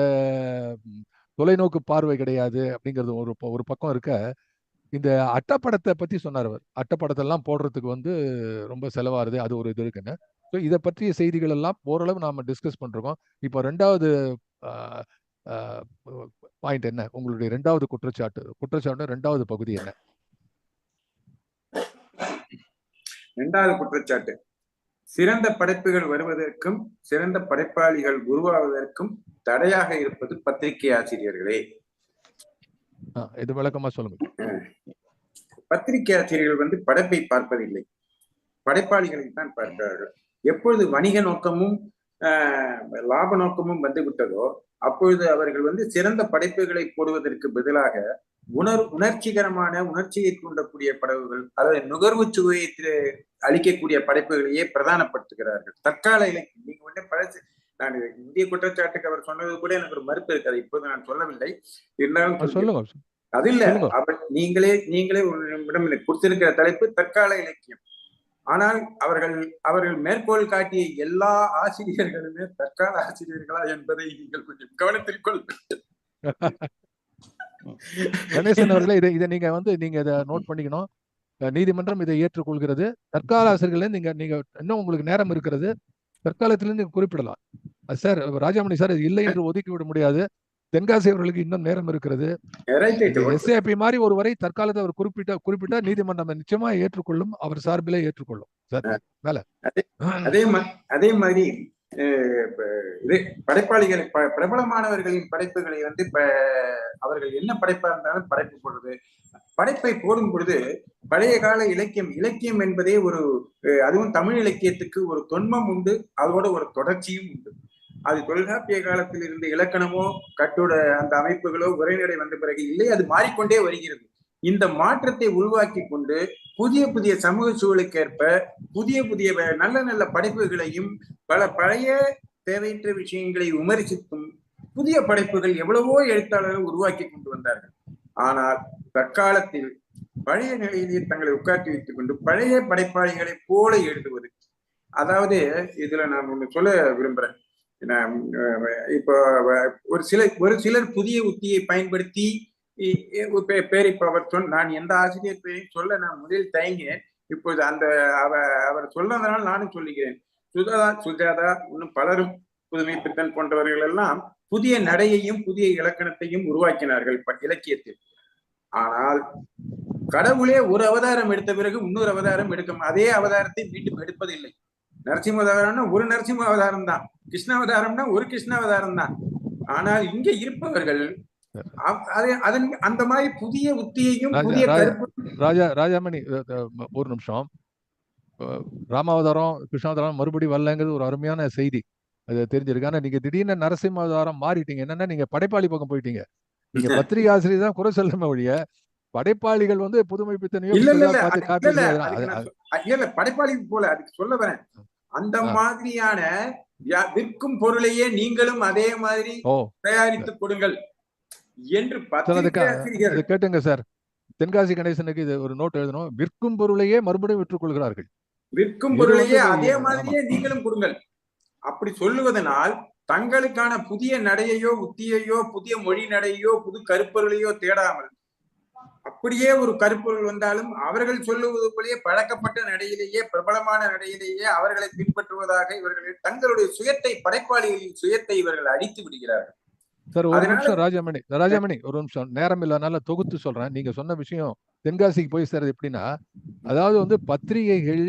தொலைநோக்கு பார்வை கிடையாது அப்படிங்கிறது ஒரு பக்கம் இருக்க, இந்த அட்டப்படத்தை பத்தி சொன்னார் அவர். அட்டப்படத்தெல்லாம் போடுறதுக்கு வந்து ரொம்ப செலவாகுது, அது ஒரு இது இருக்குன்னு. ஸோ இதை பற்றிய செய்திகள் எல்லாம் ஓரளவு நாம டிஸ்கஸ் பண்றோம். இப்போ ரெண்டாவது பாயிண்ட் என்ன? உங்களுடைய ரெண்டாவது குற்றச்சாட்டு ரெண்டாவது பகுதி என்ன? இரண்டாவது குற்றச்சாட்டு, சிறந்த படைப்புகள் வருவதற்கும் சிறந்த படைப்பாளிகள் உருவாவதற்கும் தடையாக இருப்பது பத்திரிகை ஆசிரியர்களே. இது விளக்கமா சொல்லுங்க. பத்திரிகை ஆசிரியர்கள் வந்து படைப்பை பார்ப்பதில்லை, படைப்பாளிகளை தான் பார்க்கிறார்கள். எப்பொழுது வணிக நோக்கமும் லாப நோக்கமும் வந்து விட்டதோ அப்பொழுது அவர்கள் வந்து சிறந்த படைப்புகளை போடுவதற்கு பதிலாக உணர்ச்சிகரமான உணர்ச்சியை தூண்டக்கூடிய படைப்புகள், அதாவது நுகர்வு சுவையை அளிக்கக்கூடிய படைப்புகளையே பிரதானப்படுத்துகிறார்கள். தற்கால இலக்கியம் நீங்க உடனே பழசு, நான் இந்திய குற்றச்சாட்டுக்கு அவர் சொன்னது கூட எனக்கு ஒரு மறுப்பு இருக்காது, இப்போது நான் சொல்லவில்லை, இருந்தாலும் சொல்லுங்க. அது இல்ல, அவர் நீங்களே ஒரு நிமிடம் கொடுத்திருக்கிற தலைப்பு தற்கால இலக்கியம். ஆனால் அவர்கள் மேற்கோள் காட்டிய எல்லா ஆசிரியர்களுமே தற்கால ஆசிரியர்களா என்பதை நீங்கள் கொஞ்சம் கவனத்தில் கொள்ளுங்கள். கணேசன் அவர்களே, இதை நீங்க இதை நோட் பண்ணிக்கணும். நீதிமன்றம் இதை ஏற்றுக்கொள்கிறது. தற்கால ஆசிரியர்களே நீங்க இன்னும் உங்களுக்கு நேரம் இருக்கிறது, தற்காலத்திலிருந்து நீங்க குறிப்பிடலாம். சார் ராஜாமணி சார் இல்லை என்று ஒதுக்கி விட முடியாது. தென்காசி அவர்களுக்கு இன்னும் நேரம் இருக்கிறது. எஸ்ஏபி மாதிரி ஒருவரை தற்காலத்தை அவர் குறிப்பிட்ட நீதிமன்றம் நிச்சயமா ஏற்றுக்கொள்ளும், அவர் சார்பிலே ஏற்றுக்கொள்ளும். சார் மேல அதே மாதிரி படைப்பாளிகள் பிரபலமானவர்களின் படைப்புகளை வந்து அவர்கள் என்ன படைப்பா இருந்தாலும் படைப்பு போடுறது, படைப்பை போடும் பொழுது பழைய கால இலக்கியம் என்பதே ஒரு, அதுவும் தமிழ் இலக்கியத்துக்கு ஒரு தொன்மம் உண்டு, அதோட ஒரு தொடர்ச்சியும் உண்டு. அது தொல்காப்பிய காலத்தில் இருந்த இலக்கணமோ கட்டோட அந்த அமைப்புகளோ உரைநடை வந்த பிறகு இல்லை, அது மாறிக்கொண்டே வருகிறது. இந்த மாற்றத்தை உருவாக்கி கொண்டு புதிய சமூக சூழலுக்கேற்ப புதிய நல்ல படைப்புகளையும் பல பழைய தேவையற்ற விஷயங்களை விமர்சிக்கும் புதிய படைப்புகள் எவ்வளவோ எழுத்தாளர்கள் உருவாக்கி கொண்டு வந்தார்கள். ஆனால் தற்காலத்தில் பழைய நிலையிலேயே தங்களை உட்கார்த்தி வைத்துக் கொண்டு பழைய படைப்பாளிகளை போல எழுதுவது, அதாவது இதுல நான் ஒண்ணு சொல்ல விரும்புறேன். இப்போ ஒரு சிலர் புதிய உத்தியை பயன்படுத்தி பேர், இப்ப அவர் நான் எந்த ஆசிரியர் பேரையும் சொல்ல நான் முதலில் தயங்கினேன். இப்போது அவர் சொன்னதனால் நானும் சொல்லுகிறேன். சுஜாதா இன்னும் பலரும், புதுமை பித்தன் போன்றவர்கள் எல்லாம் புதிய நடையையும் புதிய இலக்கணத்தையும் உருவாக்கினார்கள் இலக்கியத்தில். ஆனால் கடவுளே ஒரு அவதாரம் எடுத்த பிறகு இன்னொரு அவதாரம் எடுக்கும், அதே அவதாரத்தை மீண்டும் எடுப்பதில்லை. நரசிம்ம அவதாரம்னா ஒரு நரசிம்ம அவதாரம் தான், கிருஷ்ண அவதாரம்னா ஒரு கிருஷ்ண அவதாரம் தான். ஆனால் இங்க இருப்பவர்கள் அந்த மாதிரி புதிய உத்தியையும் புதிய ராஜாமணி ஒரு நிமிஷம். ராமாவதாரம் கிருஷ்ணாவதாரம் மறுபடியும் வரலங்கிறது ஒரு அருமையான செய்தி, அது தெரிஞ்சிருக்கு. ஆனா நீங்க திடீர்னு நரசிம்ம அவதாரம் மாறிட்டீங்க. என்னன்னா நீங்க படைப்பாளி பக்கம் போயிட்டீங்க. நீங்க பத்திரிகை ஆசிரியர் தான் குறை சொல்லுமே ஒழிய படைப்பாளிகள் வந்து புதுமை பித்தனையோ இல்ல இல்ல புத்தகா பார்த்து காப்பி இல்ல அடிச்சு அதுக்கு நான் இல்ல படைப்பாளி போல அதுக்கு சொல்ல வரேன். அந்த மாதிரியான விற்கும் பொருளையே நீங்களும் அதே மாதிரி தயாரித்து கொடுங்கள் என்று பத்திரிகை ஆசிரியர் கேட்டுங்க சார். தென்காசி கணேசனுக்கு இது ஒரு நோட் எழுதணும். விற்கும் பொருளையே மறுபடியும் விற்றுக் கொள்கிறார்கள். விற்கும் பொருளையே அதே மாதிரியே நீங்களும் கொடுங்கள் அப்படி சொல்லுவதனால் தங்களுக்கான புதிய நடையையோ உத்தியையோ புதிய மொழி நடையோ புது கருப்பொருளையோ தேடாமல் அப்படியே ஒரு கருப்பொருள் வந்தாலும் அவர்கள் சொல்லுவது போலயே பழக்கப்பட்ட நடையிலேயே பிரபலமான நடையிலேயே அவர்களை பின்பற்றுவதாக இவர்கள் தங்களுடைய சுயத்தை படைப்பாளிகளின் சுயத்தை இவர்கள் அழித்து விடுகிறார்கள். சார் ஒரு நிமிஷம் ராஜாமணி ஒரு நிமிஷம், நேரம் இல்லைனால தொகுத்து சொல்றேன். நீங்க சொன்ன விஷயம் தென்காசிக்கு போய் சேர்றது எப்படின்னா, அதாவது வந்து பத்திரிகைகள்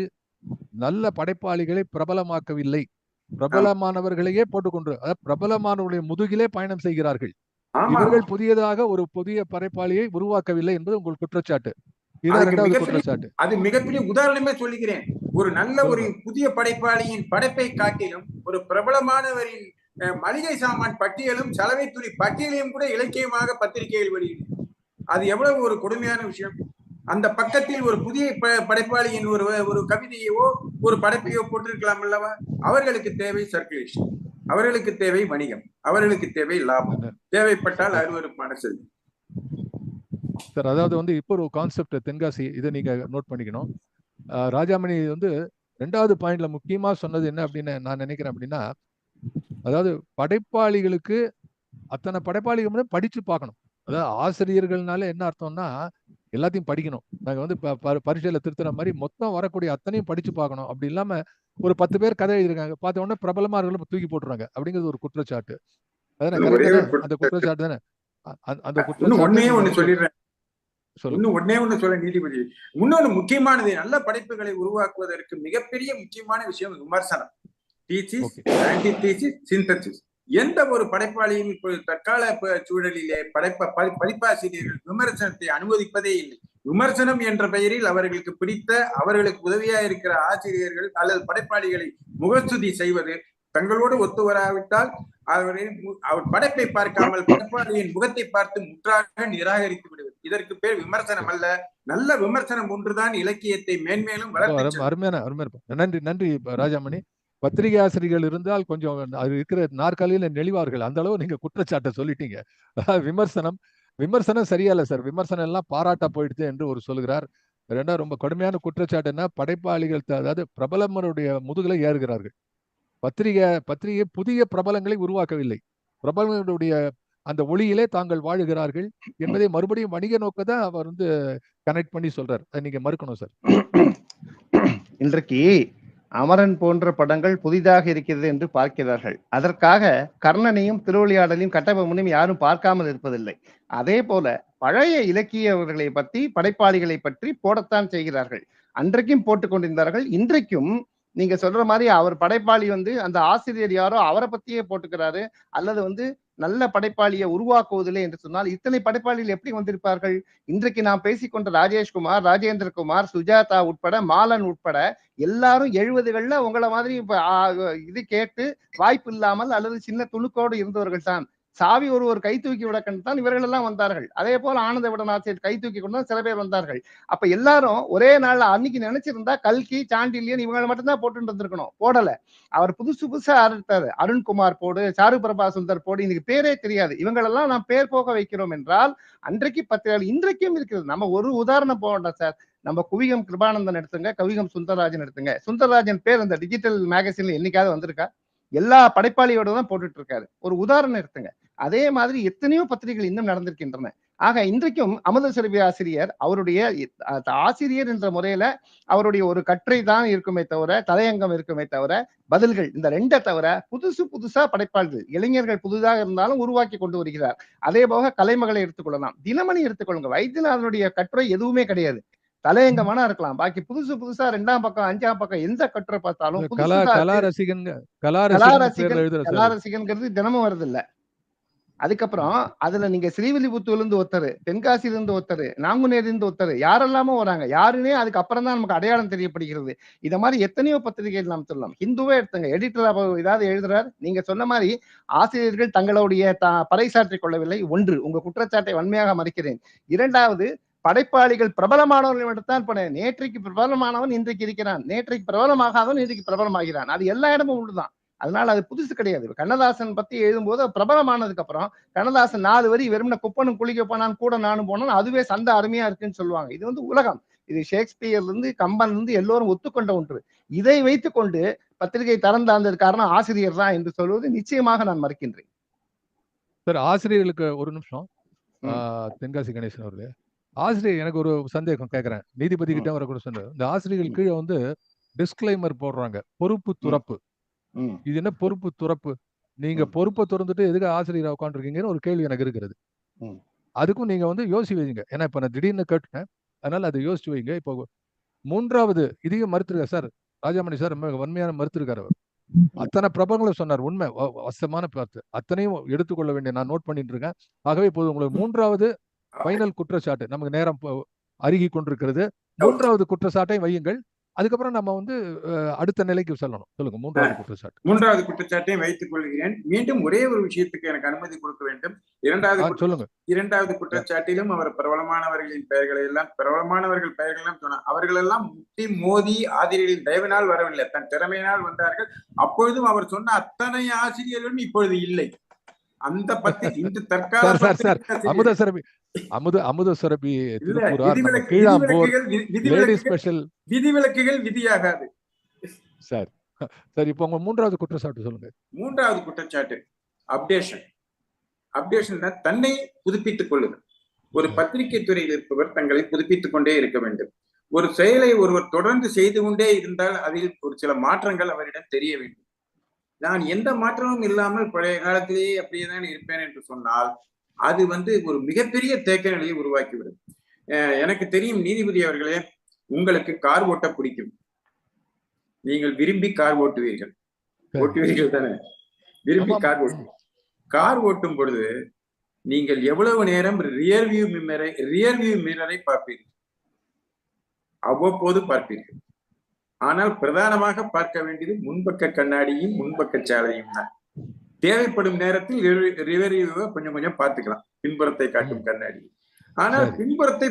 நல்ல படைப்பாளிகளை பிரபலமாக்கவில்லை, பிரபலமானவர்களையே போட்டுக்கொண்டு அதாவது பிரபலமானவர்களுடைய முதுகிலே பயணம் செய்கிறார்கள். இவர்கள் புதியதாக ஒரு புதிய படைப்பாளியை உருவாக்கவில்லை என்பது உங்கள் குற்றச்சாட்டு. இதான் இரண்டாவது குற்றச்சாட்டு. அது மிகப்பெரிய உதாரணமே சொல்லுகிறேன். ஒரு நல்ல ஒரு புதிய படைப்பாளியின் படைப்பை காட்டிலும் ஒரு பிரபலமானவரின் மளிகை சாமான் பட்டியலும் சலவை துணி பட்டியலையும் கூட இலக்கியமாக பத்திரிகைகள் வெளியிடும். அது எவ்வளவு ஒரு கொடுமையான விஷயம். அந்த பக்கத்தில் ஒரு புதிய படைப்பாளியின் ஒரு கவிதையோ ஒரு படைப்பையோ போட்டிருக்கலாம் அல்லவா? அவர்களுக்கு தேவை சர்க்குலேஷன், அவர்களுக்கு தேவை வணிகம், அவர்களுக்கு தேவை லாபம், தேவைப்பட்டால் அருவருப்பான செல்வி. சார் அதாவது வந்து இப்போ ஒரு கான்செப்ட் தென்காசி, இதை நீங்க நோட் பண்ணிக்கணும். ராஜாமணி வந்து ரெண்டாவது பாயிண்ட்ல முக்கியமா சொன்னது என்ன அப்படின்னு நான் நினைக்கிறேன் அப்படின்னா, அதாவது படைப்பாளிகளுக்கு அத்தனை படைப்பாளிகள் படிச்சு பார்க்கணும். அதாவது ஆசிரியர்கள்னால என்ன அர்த்தம்னா எல்லாத்தையும் படிக்கணும். நாங்க வந்து பரீட்சையில திருத்துற மாதிரி மொத்தம் வரக்கூடிய அத்தனையும் படிச்சு பார்க்கணும். அப்படி இல்லாம ஒரு 10 பேர் கதை எழுதிருக்காங்க, பார்த்த உடனே பிரபலமா இருக்கிற தூக்கி போட்டுறாங்க அப்படிங்கிறது ஒரு குற்றச்சாட்டு. அதானே? அந்த குற்றச்சாட்டு தானே? அந்த குற்றச்சாட்டு சொல்லிடுறேன். ஒண்ணு சொல்ல நீதிபதி, இன்னொன்னு முக்கியமானது, நல்ல படைப்புகளை உருவாக்குவதற்கு மிகப்பெரிய முக்கியமான விஷயம் விமர்சனம். Thesis, antithesis, synthesis. எந்த ஒரு படைப்பாளியும் இப்போது தற்கால சூழலிலே பதிப்பாசிரியர்கள் விமர்சனத்தை அனுமதிப்பதே இல்லை. விமர்சனம் என்ற பெயரில் அவர்களுக்கு பிடித்த அவர்களுக்கு உதவியா இருக்கிற ஆசிரியர்கள் அல்லது படைப்பாளிகளை முகஸ்துதி செய்வது, தங்களோடு ஒத்து வராவிட்டால் அவர் படைப்பை பார்க்காமல் படைப்பாளியின் முகத்தை பார்த்து முற்றாக நிராகரித்து விடுவது, இதற்கு பேர் விமர்சனம் அல்ல. நல்ல விமர்சனம் ஒன்றுதான் இலக்கியத்தை மேன்மேலும் வளர்த்து. நன்றி நன்றி ராஜாமணி. பத்திரிகை ஆசிரியர்கள் இருந்தால் கொஞ்சம் அது இருக்கிற நாற்காலியில நெளிவார்கள். அந்த அளவு நீங்க குற்றச்சாட்டை சொல்லிட்டீங்க. விமர்சனம் சரியா இல்ல சார், விமர்சனம் எல்லாம் பாராட்ட போயிடுது என்று ஒரு சொல்கிறார். ரெண்டாவது ரொம்ப கடுமையான குற்றச்சாட்டுன்னா படைப்பாளிகள் அதாவது பிரபலமருடைய முதுகலை ஏறுகிறார்கள். பத்திரிகை புதிய பிரபலங்களை உருவாக்கவில்லை, பிரபலங்களுடைய அந்த ஒளியிலே தாங்கள் வாழுகிறார்கள் என்பதை மறுபடியும் வணிக நோக்க தான் அவர் வந்து கனெக்ட் பண்ணி சொல்றார். அதை நீங்க மறுக்கணும் சார். இன்றைக்கு அமரன் போன்ற படங்கள் புதிதாக இருக்கிறது என்று பார்க்கிறார்கள். அதற்காக கர்ணனையும் திருவிளையாடலையும் கட்டபொம்மனையும் யாரும் பார்க்காமல் இருப்பதில்லை. அதே போல பழைய இலக்கியவர்களை பற்றி படைப்பாளிகளை பற்றி போடத்தான் செய்கிறார்கள். அன்றைக்கும் போட்டுக் கொண்டிருந்தார்கள். இன்றைக்கும் நீங்க சொல்ற மாதிரி அவர் படைப்பாளி வந்து அந்த ஆசிரியர் யாரோ அவரை பத்தியே போட்டுக்கிறாரு, அல்லது வந்து நல்ல படைப்பாளியை உருவாக்குவதில்லை என்று சொன்னால் இத்தனை படைப்பாளிகள் எப்படி வந்திருப்பார்கள்? இன்றைக்கு நாம் பேசிக்கொண்ட ராஜேஷ்குமார், ராஜேந்திரகுமார், சுஜாதா உட்பட, மாலன் உட்பட எல்லாரும் 70களில் உங்களை மாதிரி இது கேட்டு வாய்ப்பு இல்லாமல் அல்லது சின்ன துணுக்கோடு இருந்தவர்கள் தான். சாவி ஒரு கை தூக்கி விடக்கத்தான் இவர்கள் எல்லாம் வந்தார்கள். அதே போல ஆனந்த விடன் ஆசிரியர் கை தூக்கி கொண்டு சில பேர் வந்தார்கள். அப்ப எல்லாரும் ஒரே நாள் அன்னைக்கு நினைச்சிருந்தா கல்கி, சாண்டில்யன் இவங்களை மட்டும்தான் போட்டு இருந்திருக்கணும். போடல. அவர் புதுசா ஆரம்பித்தாரு. அருண்குமார் போடு, சாரு பிரபா சுந்தர் போடு, இன்னைக்கு பேரே தெரியாது. இவங்களெல்லாம் நாம் பேர் போக வைக்கிறோம் என்றால் அன்றைக்கு பத்திரிகை இன்றைக்கும் இருக்கிறது. நம்ம ஒரு உதாரணம் போக வேண்டாம் சார். நம்ம குவிகம் கிருபானந்தன் எடுத்துங்க, கவிகம் சுந்தரராஜன் எடுத்துங்க. சுந்தரராஜன் பேர் அந்த டிஜிட்டல் மேகசின்ல என்னைக்காவது வந்திருக்கா? எல்லா படைப்பாளியோட தான் போட்டுட்டு இருக்காரு. ஒரு உதாரணம் எடுத்துங்க. அதே மாதிரி எத்தனையோ பத்திரிகைகள் இன்னும் நடந்திருக்கின்றன. ஆக இன்றைக்கும் அமுதசுரபி ஆசிரியர் அவருடைய ஆசிரியர் என்ற முறையில அவருடைய ஒரு கட்டுரை தான் இருக்குமே தவிர, தலையங்கம் இருக்குமே தவிர, பதில்கள் இந்த ரெண்டை தவிர புதுசா படைப்பாளிகள் இளைஞர்கள் புதுதாக இருந்தாலும் உருவாக்கி கொண்டு வருகிறார். அதே போக கலைமகளை எடுத்துக்கொள்ளலாம், தினமணி எடுத்துக்கொள்ளுங்க. வைத்தியநாதனுடைய கட்டுரை எதுவுமே கிடையாது, தலையங்கமான இருக்கலாம். பாக்கி புதுசா 2ஆம் பக்கம் 5ஆம் பக்கம் எந்த கட்டுரை பார்த்தாலும் கலாரசிகன்கிறது தினமும் வருது இல்ல. அதுக்கப்புறம் அதுல நீங்க ஸ்ரீவில்லிபுத்தூர்ல இருந்து ஒருத்தர், தென்காசியில இருந்து ஒருத்தர், நாங்குநேரில இருந்து ஒருத்தர், யாரெல்லாமோ வராங்க. யாருன்னே அதுக்கு அப்புறம் தான் நமக்கு அடையாளம் தெரியப்படுகிறது. இத மாதிரி எத்தனையோ பத்திரிகைகள் நாம் சொல்லலாம். ஹிந்துவே எடுத்துங்க, எடிட்டர் ஏதாவது எழுதுறார், நீங்க சொன்ன மாதிரி ஆசிரியர்கள் தங்களுடைய பறைசாற்றிக் கொள்ளவில்லை. ஒன்று, உங்க குற்றச்சாட்டை வன்மையாக மறுக்கிறேன். இரண்டாவது, படைப்பாளிகள் பிரபலமானவர்கள் மட்டும்தான் நேற்றைக்கு பிரபலமானவன் இன்றைக்கு இருக்கிறான், நேற்றைக்கு பிரபலமாகாதவன் இன்றைக்கு பிரபலமாகிறான். அது எல்லா இடமும் உள்ளுதான். அதனால அது புதுசு கிடையாது. கண்ணதாசன் பத்தி எழுதும்போது பிரபலமானதுக்கு அப்புறம் கண்ணதாசன் 4 வரி வெறும்ன குப்பனும் குளிக்க போனான் கூட நானும் போனான், அதுவே சந்த அருமையா இருக்குன்னு சொல்லுவாங்க. இது உலகம். இது ஷேக்ஸ்பியர்ல இருந்து கம்பன்ல இருந்து எல்லோரும் ஒத்துக்கொண்ட ஒன்று. இதை வைத்துக் கொண்டு பத்திரிகை தரம் தாழ்ந்தது காரணம் ஆசிரியர் தான் என்று சொல்வது நிச்சயமாக நான் மறுக்கின்றேன். சார், ஆசிரியர்களுக்கு ஒரு நிமிஷம். தென்காசி கணேசன் அவர்களே, ஆசிரியர் எனக்கு ஒரு சந்தேகம் கேட்கிறேன். நீதிபதி கிட்ட வர கூட சொன்ன இந்த ஆசிரியர்கள் கீழே டிஸ்கிளைமர் போடுறாங்க, பொறுப்பு துறப்பு. இது என்ன பொறுப்பு துறப்பு? நீங்க பொறுப்பை துறந்துட்டு எதுக்கு ஆசிரியர் உட்காந்துருக்கீங்கன்னு ஒரு கேள்வி எனக்கு இருக்கிறது. அதுக்கும் நீங்க யோசி வைங்க. ஏன்னா இப்ப நான் திடீர்னு கேட்டேன், அதனால அதை யோசிச்சு வைங்க. இப்போ 3வது இதையும் மறுத்திருக்காரு சார், ராஜாமணி சார் வன்மையான மறுத்திருக்காரு. அவர் அத்தனை பிரபலங்களும் சொன்னார், உண்மை வசமான பார்த்து அத்தனையும் எடுத்துக்கொள்ள வேண்டிய நான் நோட் பண்ணிட்டு இருக்கேன். ஆகவே இப்போது உங்களுக்கு 3வது ஃபைனல் குற்றச்சாட்டு, நமக்கு நேரம் அருகி கொண்டிருக்கிறது. 3வது குற்றச்சாட்டை வையுங்கள். அதுக்கப்புறம் நம்ம அடுத்த நிலைக்கு சொல்லணும். சொல்லுங்க 3வது குற்றச்சாட்டு. 3வது குற்றச்சாட்டையும் வைத்துக் கொள்கிறேன். மீண்டும் ஒரே ஒரு விஷயத்துக்கு எனக்கு அனுமதி கொடுக்க வேண்டும். சொல்லுங்க. 2வது குற்றச்சாட்டிலும் அவர் பிரபலமானவர்களின் பெயர்கள் எல்லாம் சொன்னார். அவர்கள் எல்லாம் முட்டி மோதி ஆசிரியர்களின் தயவினால் வரவில்லை, தன் திறமையினால் வந்தார்கள். அப்பொழுதும் அவர் சொன்ன அத்தனை ஆசிரியர்களும் இப்பொழுது இல்லை. அந்த பத்தி இன்று தற்கால அமுதசுரபி விதிவிலக்குகள் விதியாகாது சார். சரி, இப்போ உங்க 3வது குற்றச்சாட்டு சொல்லுங்க. 3வது குற்றச்சாட்டு அப்டேஷன் தன்னை புதுப்பித்துக் கொள்ளுதல். ஒரு பத்திரிகை துறையில் இருப்பவர் தங்களை புதுப்பித்துக் கொண்டே இருக்க வேண்டும். ஒரு செயலை ஒருவர் தொடர்ந்து செய்து கொண்டே இருந்தால் அதில் ஒரு சில மாற்றங்கள் அவரிடம் தெரிய வேண்டும். நான் எந்த மாற்றமும் இல்லாமல் பழைய காலத்திலேயே அப்படியேதான் இருப்பேன் என்று சொன்னால் அது ஒரு மிகப்பெரிய தேக்க நிலையை உருவாக்கிவிடும். எனக்கு தெரியும் நீதிபதி அவர்களே, உங்களுக்கு கார் ஓட்ட பிடிக்கும். நீங்கள் விரும்பி கார் ஓட்டுவீர்கள் தானே? விரும்பி கார் ஓட்டும் பொழுது நீங்கள் எவ்வளவு நேரம் ரியர்வியூ மிரரை பார்ப்பீர்கள்? அவ்வப்போது பார்ப்பீர்கள். ஆனால் பிரதானமாக பார்க்க வேண்டியது முன்பக்க கண்ணாடியும் முன்பக்க சாலையும் தான். தேவைப்படும் நேரத்தில் ரிவர்வியூவை கொஞ்சம் பார்த்துக்கலாம், பின்புறத்தை காட்டும் கண்ணாடி. ஆனால் பின்புறத்தை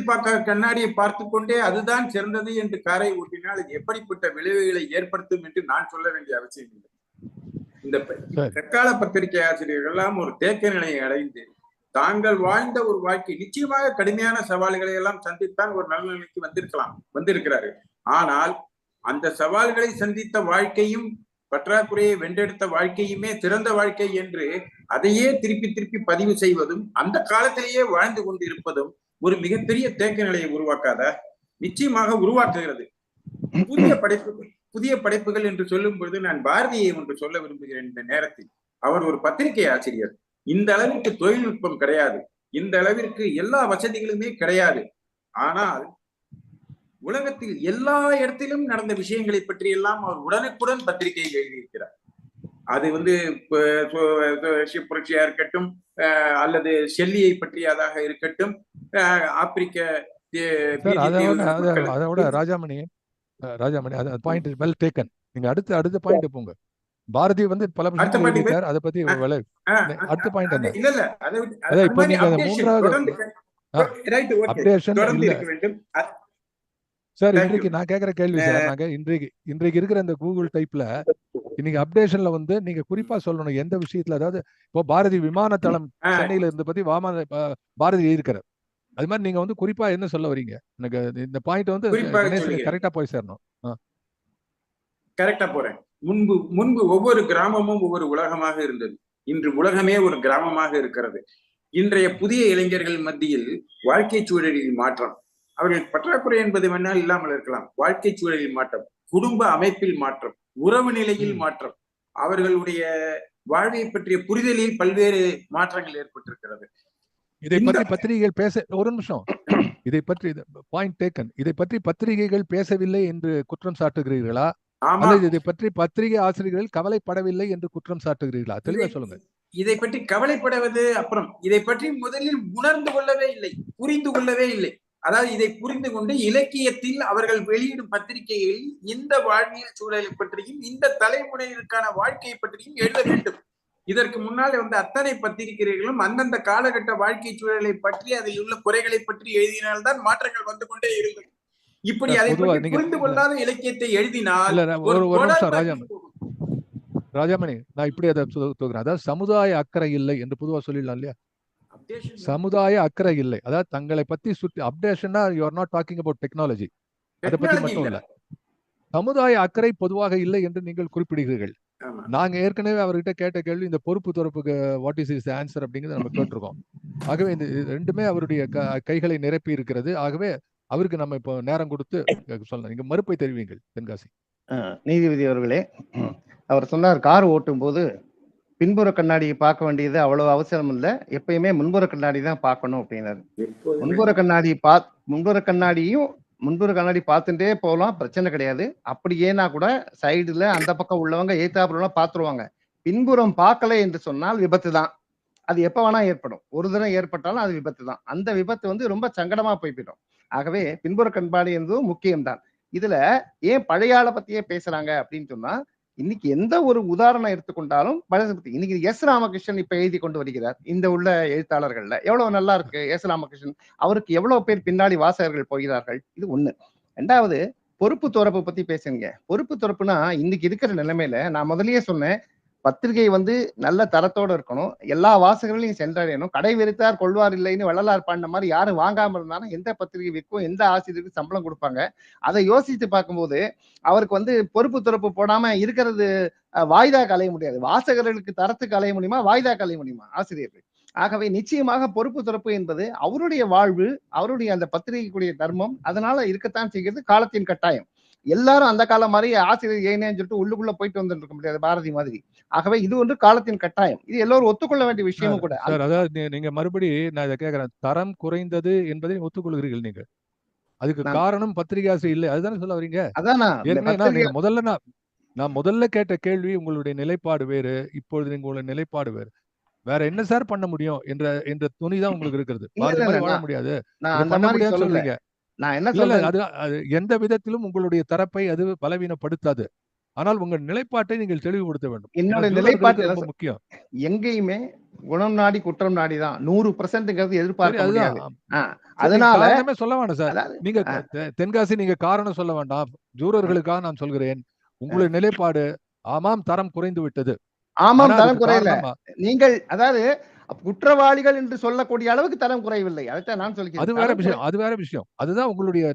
கண்ணாடியை பார்த்து கொண்டே அதுதான் சிறந்தது என்று காரை ஓட்டினால் அது எப்படிப்பட்ட விளைவுகளை ஏற்படுத்தும் என்று நான் சொல்ல வேண்டிய அவசியம் இல்லை. இந்த தற்கால பத்திரிகை ஆசிரியர்கள் எல்லாம் ஒரு தேக்க நிலையை அடைந்து தாங்கள் வாழ்ந்த ஒரு வாழ்க்கை நிச்சயமாக கடுமையான சவால்களை எல்லாம் சந்தித்தான் ஒரு நல்ல நிலைக்கு வந்திருக்கிறார்கள். ஆனால் அந்த சவால்களை சந்தித்த வாழ்க்கையும் பற்றாக்குறையை வென்றெடுத்த வாழ்க்கையுமே சிறந்த வாழ்க்கை என்று அதையே திருப்பி பதிவு செய்வதும் அந்த காலத்திலேயே வாழ்ந்து கொண்டிருப்பதும் ஒரு மிகப்பெரிய தேக்க நிலையை உருவாக்காத? நிச்சயமாக உருவாக்குகிறது. புதிய படைப்புகள் என்று சொல்லும் பொழுது நான் பாரதியை ஒன்று சொல்ல விரும்புகிறேன். இந்த நேரத்தில் அவர் ஒரு பத்திரிகை ஆசிரியர். இந்த அளவிற்கு தொழில்நுட்பம் கிடையாது, இந்த அளவிற்கு எல்லா வசதிகளுமே கிடையாது. ஆனால் உலகத்தில் எல்லா இடத்திலும் நடந்த விஷயங்களை பற்றி எல்லாம் அவர் உடனுக்குடன் பத்திரிகையில் எழுதியிருக்கிறார். அது புரட்சியா இருக்கட்டும், அல்லது ஷெல்லியை பற்றியதாக இருக்கட்டும், ஆப்பிரிக்க அதோட ராஜாமணி பாயிண்ட் வெல் டேக்கன். நீங்க அடுத்த பாயிண்ட் போங்க. பாரதி பல விஷயம் அதை பத்தி அடுத்த பாயிண்ட் என்ன? இல்ல இப்ப நீங்க 3வது அப்டேஷன் சார், இன்றைக்கு நான் கேட்கிற கேள்வி சார், நாங்க இன்றைக்கு இருக்கிற இந்த கூகுள் டைப்ல இன்னைக்கு அப்டேஷன்ல நீங்க குறிப்பா சொல்லணும் எந்த விஷயத்துல. அதாவது இப்போ பாரதி விமான தளம் சென்னையில இருந்து பத்தி பாரதி இருக்கிறார். அது மாதிரி நீங்க குறிப்பா என்ன சொல்ல வரீங்க? எனக்கு இந்த பாயிண்ட் கரெக்டா போய் சேரணும். கரெக்டா போறேன். முன்பு ஒவ்வொரு கிராமமும் ஒவ்வொரு உலகமாக இருந்தது. இன்று உலகமே ஒரு கிராமமாக இருக்கிறது. இன்றைய புதிய இளைஞர்கள் மத்தியில் வாழ்க்கை சூழலில் மாற்றம், அவர்கள் பற்றாக்குறை என்பது வேணால் இல்லாமல் இருக்கலாம், வாழ்க்கை சூழலில் மாற்றம், குடும்ப அமைப்பில் மாற்றம், உறவு நிலையில் மாற்றம், அவர்களுடைய வாழ்வை பற்றிய புரிதலில் பல்வேறு மாற்றங்கள் ஏற்பட்டிருக்கிறது. இதை பற்றி பத்திரிகைகள் ஒரு நிமிஷம், இதை பற்றி பாயிண்ட் டேக்கன். இதை பற்றி பத்திரிகைகள் பேசவில்லை என்று குற்றம் சாட்டுகிறீர்களா, அல்லது இதை பற்றி பத்திரிகை ஆசிரியர்கள் கவலைப்படவில்லை என்று குற்றம் சாட்டுகிறீர்களா? தெளிவா சொல்லுங்க. இதை பற்றி கவலைப்படுவது அப்புறம், இதை பற்றி முதலில் உணர்ந்து கொள்ளவே இல்லை, புரிந்து கொள்ளவே இல்லை. அதாவது இதை புரிந்து கொண்டு இலக்கியத்தில் அவர்கள் வெளியிடும் பத்திரிகைகளில் இந்த வாழ்வியல் சூழலை பற்றியும் இந்த தலைமுறையினருக்கான வாழ்க்கையை பற்றியும் எழுத வேண்டும். இதற்கு முன்னாலே வந்து அத்தனை பத்திரிகைகளும் அந்தந்த காலகட்ட வாழ்க்கை சூழலை பற்றி அதில் உள்ள குறைகளை பற்றி எழுதினால்தான் மாற்றங்கள் வந்து கொண்டே இருந்தது. இப்படி அதை பற்றி புரிந்து கொள்ளாத இலக்கியத்தை எழுதினால் ஒரு நிமிஷம் ராஜாமணி, நான் இப்படி அதை தூக்குறேன். அதாவது சமுதாய அக்கறை இல்லை என்று பொதுவா சொல்லிடலாம் இல்லையா? சமுதாய அக்கறை இல்லை, அதாவது தங்களை பத்தி சுற்றி அப்டேஷன்னா you are not talking about technology, அதை பத்தி மட்டும் இல்ல, சமுதாய அக்கறை பொதுவாக இல்லை என்று நீங்கள் குறிப்பிடுகிறீர்கள். நாங்க ஏற்கனவே அவர்கிட்ட கேட்ட கேள்வி இந்த பொறுப்பு துறப்புக்கு வாட் இஸ் இஸ் ஆன்சர் அப்படிங்கிறது நம்ம கேட்டிருக்கோம். ஆகவே இந்த ரெண்டுமே அவருடைய கைகளை நிரப்பி இருக்கிறது. ஆகவே அவருக்கு நம்ம இப்போ நேரம் கொடுத்து சொல்லலாம். நீங்க மறுப்பை தெரிவிங்கள் தென்காசி. நீதிபதி அவர்களே, அவர் சொன்னார் கார் ஓட்டும் போது பின்புற கண்ணாடியை பார்க்க வேண்டியது அவ்வளவு அவசியம் இல்லை, எப்பயுமே முன்புற கண்ணாடி தான் பார்க்கணும் அப்படின்னாரு. முன்புற கண்ணாடி பார்த்துட்டே போகலாம், பிரச்சனை கிடையாது. அப்படியேனா கூட சைடுல அந்த பக்கம் உள்ளவங்க எய்தாப்புல பார்த்துருவாங்க. பின்புறம் பார்க்கல என்று சொன்னால் விபத்து தான். அது எப்ப வேணா ஏற்படும். ஒரு தடவை ஏற்பட்டாலும் அது விபத்து தான். அந்த விபத்து வந்து ரொம்ப சங்கடமா போய்விடும். ஆகவே பின்புற கண்ணாடி என்பதும் முக்கியம்தான். இதுல ஏன் பழைய ஆளை பத்தியே பேசுறாங்க அப்படின்னு சொன்னா, இன்னைக்கு எந்த ஒரு உதாரணம் எடுத்துக்கொண்டாலும் இன்னைக்கு எஸ் ராமகிருஷ்ணன் இப்ப எழுதி கொண்டு வருகிறார். இந்த உள்ள எழுத்தாளர்கள்ல எவ்வளவு நல்லா இருக்கு எஸ் ராமகிருஷ்ணன், அவருக்கு எவ்வளவு பேர் பின்னாடி வாசகர்கள் போகிறார்கள். இது ஒண்ணு. ரெண்டாவது, பொறுப்பு துறப்பு பத்தி பேசுங்க. பொறுப்பு துறப்புனா இன்னைக்கு இருக்கிற நிலைமையில நான் முதல்லயே சொன்னேன், பத்திரிகை வந்து நல்ல தரத்தோட இருக்கணும், எல்லா வாசகர்களையும் சென்றடையணும். கடை வெறித்தார் கொள்வார் இல்லைன்னு வள்ளலார் பாடின மாதிரி யாரும் வாங்காம இருந்தாலும் எந்த பத்திரிகை விற்கும், எந்த ஆசிரியருக்கு சம்பளம் கொடுப்பாங்க, அதை யோசித்து பார்க்கும்போது அவருக்கு வந்து பொறுப்பு துறப்பு போடாம இருக்கிறது வாய்தா கலைய முடியாது. வாசகர்களுக்கு தரத்துக்கு அலைய முடியுமா, வாய்தா கலைய முடியுமா ஆசிரியர்கள்? ஆகவே நிச்சயமாக பொறுப்பு துறப்பு என்பது அவருடைய வாழ்வு, அவருடைய அந்த பத்திரிகைக்குரிய தர்மம், அதனால இருக்கத்தான் செய்கிறது, காலத்தின் கட்டாயம். எல்லாரும் அந்த காலம் மாதிரி ஆசிரியர் ஏனேன்னு சொல்லிட்டு உள்ளுக்குள்ள போயிட்டு வந்துட்டு இருக்க முடியாது பாரதி மாதிரி. ஆகவே இது ஒன்று காலத்தின் கட்டாயம், இது எல்லோரும் ஒத்துக்கொள்ள வேண்டிய விஷயமும் கூட. அதாவது நீங்க மறுபடி நான் இதை கேட்கிறேன், தரம் குறைந்தது என்பதை ஒத்துக்கொள்கிறீர்கள் நீங்க, அதுக்கு காரணம் பத்திரிகை ஆசிரியர் இல்லை, அதுதானே சொல்ல வரீங்க? அதான் நான் முதல்ல கேட்ட கேள்வி உங்களுடைய நிலைப்பாடு வேறு, இப்பொழுது உங்களுடைய நிலைப்பாடு வேறு. வேற என்ன சார் பண்ண முடியும் என்ற துணிதான் உங்களுக்கு இருக்கிறது. வாழ முடியாது சொல்றீங்க. நான் என்ன சொல்றேன், அது எந்த விதத்திலும் உங்களுடைய தரப்பை அது பலவீனப்படுத்தாது. ஆனால் உங்கள் நிலைப்பாட்டை நீங்கள் தெளிவுபடுத்த வேண்டும். என்னுடைய நிலைப்பாடு ரொம்ப முக்கியம். எங்கேயுமே குணம் நாடி குற்றம் நாடிதான் 100% எதிர்பார்க்க முடியாது. அதனால சொல்ல வேண்டாம் சார், நீங்க தென்காசி நீங்க காரணம் சொல்ல வேண்டாம், ஜூரர்களுக்காக நான் சொல்கிறேன். உங்களுடைய நிலைப்பாடு ஆமாம் தரம் குறைந்து விட்டது, ஆமாம் தரம் குறையல, நீங்கள் அதாவது குற்றவாளிகள் என்று சொல்லக்கூடிய அளவுக்கு தரம் குறையவில்லை, அதைத்தான் நான் சொல்கிறேன். அது வேற விஷயம், அதுதான் உங்களுடைய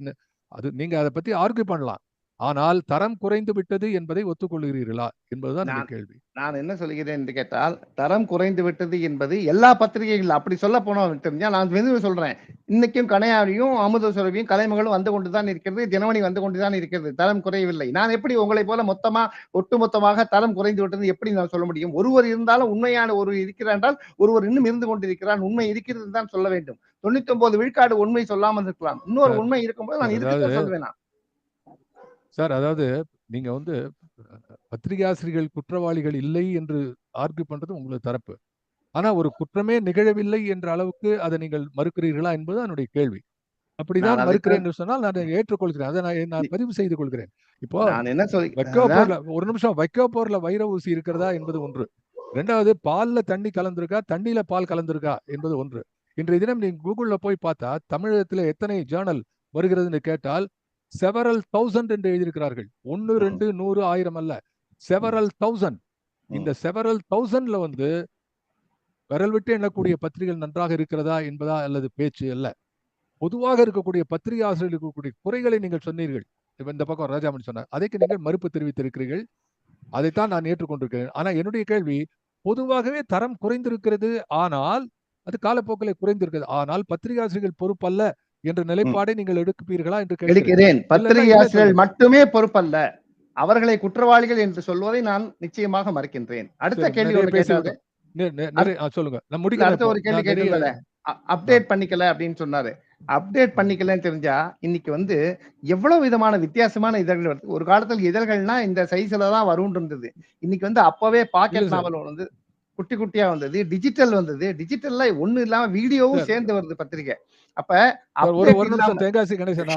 அது, நீங்க அதை பத்தி ஆர்கியூ பண்ணலாம். ஆனால் தரம் குறைந்து விட்டது என்பதை ஒத்துக்கொள்கிறீர்களா என்பதுதான் கேள்வி. நான் என்ன சொல்கிறேன் என்று கேட்டால், தரம் குறைந்து விட்டது என்பது எல்லா பத்திரிகைகள் அப்படி சொல்ல போனோம் தெரிஞ்சா, நான் மெதுவாக சொல்றேன், இன்னைக்கும் கனையாழியும் அமுத சுரபியும் கலைமகளும் வந்து கொண்டுதான் இருக்கிறது, தினமணி வந்து கொண்டுதான் இருக்கிறது, தரம் குறையவில்லை. நான் எப்படி உங்களை போல ஒட்டுமொத்தமாக தரம் குறைந்து விட்டது எப்படி நான் சொல்ல முடியும்? ஒருவர் இருந்தாலும் உண்மையான ஒருவர் இருக்கிறார் என்றால் ஒருவர் இன்னும் இருந்து கொண்டிருக்கிறார், உண்மை இருக்கிறது தான் சொல்ல வேண்டும். 99 விழுக்காடு உண்மை சொல்லாமல் இருக்கலாம், இன்னொரு உண்மை இருக்கும்போது நான் இருக்கிறத சொல்வேன் சார். அதாவது நீங்க வந்து பத்திரிகை ஆசிரியர்கள் குற்றவாளிகள் இல்லை என்று ஆர்கியூ பண்றது உங்களுக்கு தரப்பு. ஆனா ஒரு குற்றமே நிகழவில்லை என்ற அளவுக்கு அதை நீங்கள் மறுக்கிறீர்களா என்பது என்னுடைய கேள்வி. அப்படிதான் மறுக்கிறேன் என்று சொன்னால் நான் ஏற்றுக்கொள்கிறேன், அதை நான் பதிவு செய்து கொள்கிறேன். இப்போ ஒரு நிமிஷம், வைக்கோப்போர்ல வைர ஊசி இருக்கிறதா என்பது ஒன்று, ரெண்டாவது பால்ல தண்ணி கலந்திருக்கா தண்ணியில பால் கலந்திருக்கா என்பது ஒன்று. இன்றைய தினம் நீங்க கூகுள்ல போய் பார்த்தா தமிழகத்துல எத்தனை ஜேர்னல் வருகிறதுன்னு கேட்டால் several thousand என்று எழுதியிருக்கிறார்கள். 1, 2, 100, 1000 அல்ல, several thousand. இந்த several thousandல வந்து விரல் விட்டு எண்ணக்கூடிய பத்திரிகைகள் நன்றாக இருக்கிறதா என்பதா அல்லது பேச்சு அல்ல. பொதுவாக இருக்கக்கூடிய பத்திரிகை ஆசிரியர்கள் இருக்கக்கூடிய குறைகளை நீங்கள் சொன்னீர்கள். இந்த பக்கம் ராஜாமணி சொன்னார், அதைக்கு நீங்கள் மறுப்பு தெரிவித்திருக்கிறீர்கள், அதைத்தான் நான் ஏற்றுக்கொண்டிருக்கிறேன். ஆனா என்னுடைய கேள்வி, பொதுவாகவே தரம் குறைந்திருக்கிறது, ஆனால் அது காலப்போக்கில் குறைந்திருக்கிறது, ஆனால் பத்திரிகை ஆசிரியர்கள் பொறுப்பல்ல என்ற நிலைப்பாடை நீங்கள் எடுப்பீர்களா என்று கேட்கிறேன். பத்திரிகை ஆசிரியர்கள் மட்டுமே பொறுப்பல்ல, அவர்களை குற்றவாளிகள் என்று சொல்வதை நான் நிச்சயமாக மறுக்கின்றேன். அடுத்த கேள்வி சொல்லுங்க. அடுத்த ஒரு கேள்வி கேட்டிருந்தாரு, அப்டேட் பண்ணிக்கல அப்படின்னு சொன்னாரு. அப்டேட் பண்ணிக்கலன்னு தெரிஞ்சா இன்னைக்கு வந்து எவ்வளவு விதமான வித்தியாசமான இதழ்கள் வருது. ஒரு காலத்துல இதழ்கள்னா இந்த சைஸ்ல தான் வரும்னு இருந்தது, இன்னைக்கு வந்து அப்பவே பாக்கெட் நாவல் வந்து குட்டி குட்டியா வந்தது, டிஜிட்டல் வந்தது, டிஜிட்டல்ல ஒண்ணு இல்லாம வீடியோவும் சேர்ந்து வருது பத்திரிகை. அப்ப ஒரு நிமிஷம் தென்காசி கணேசன்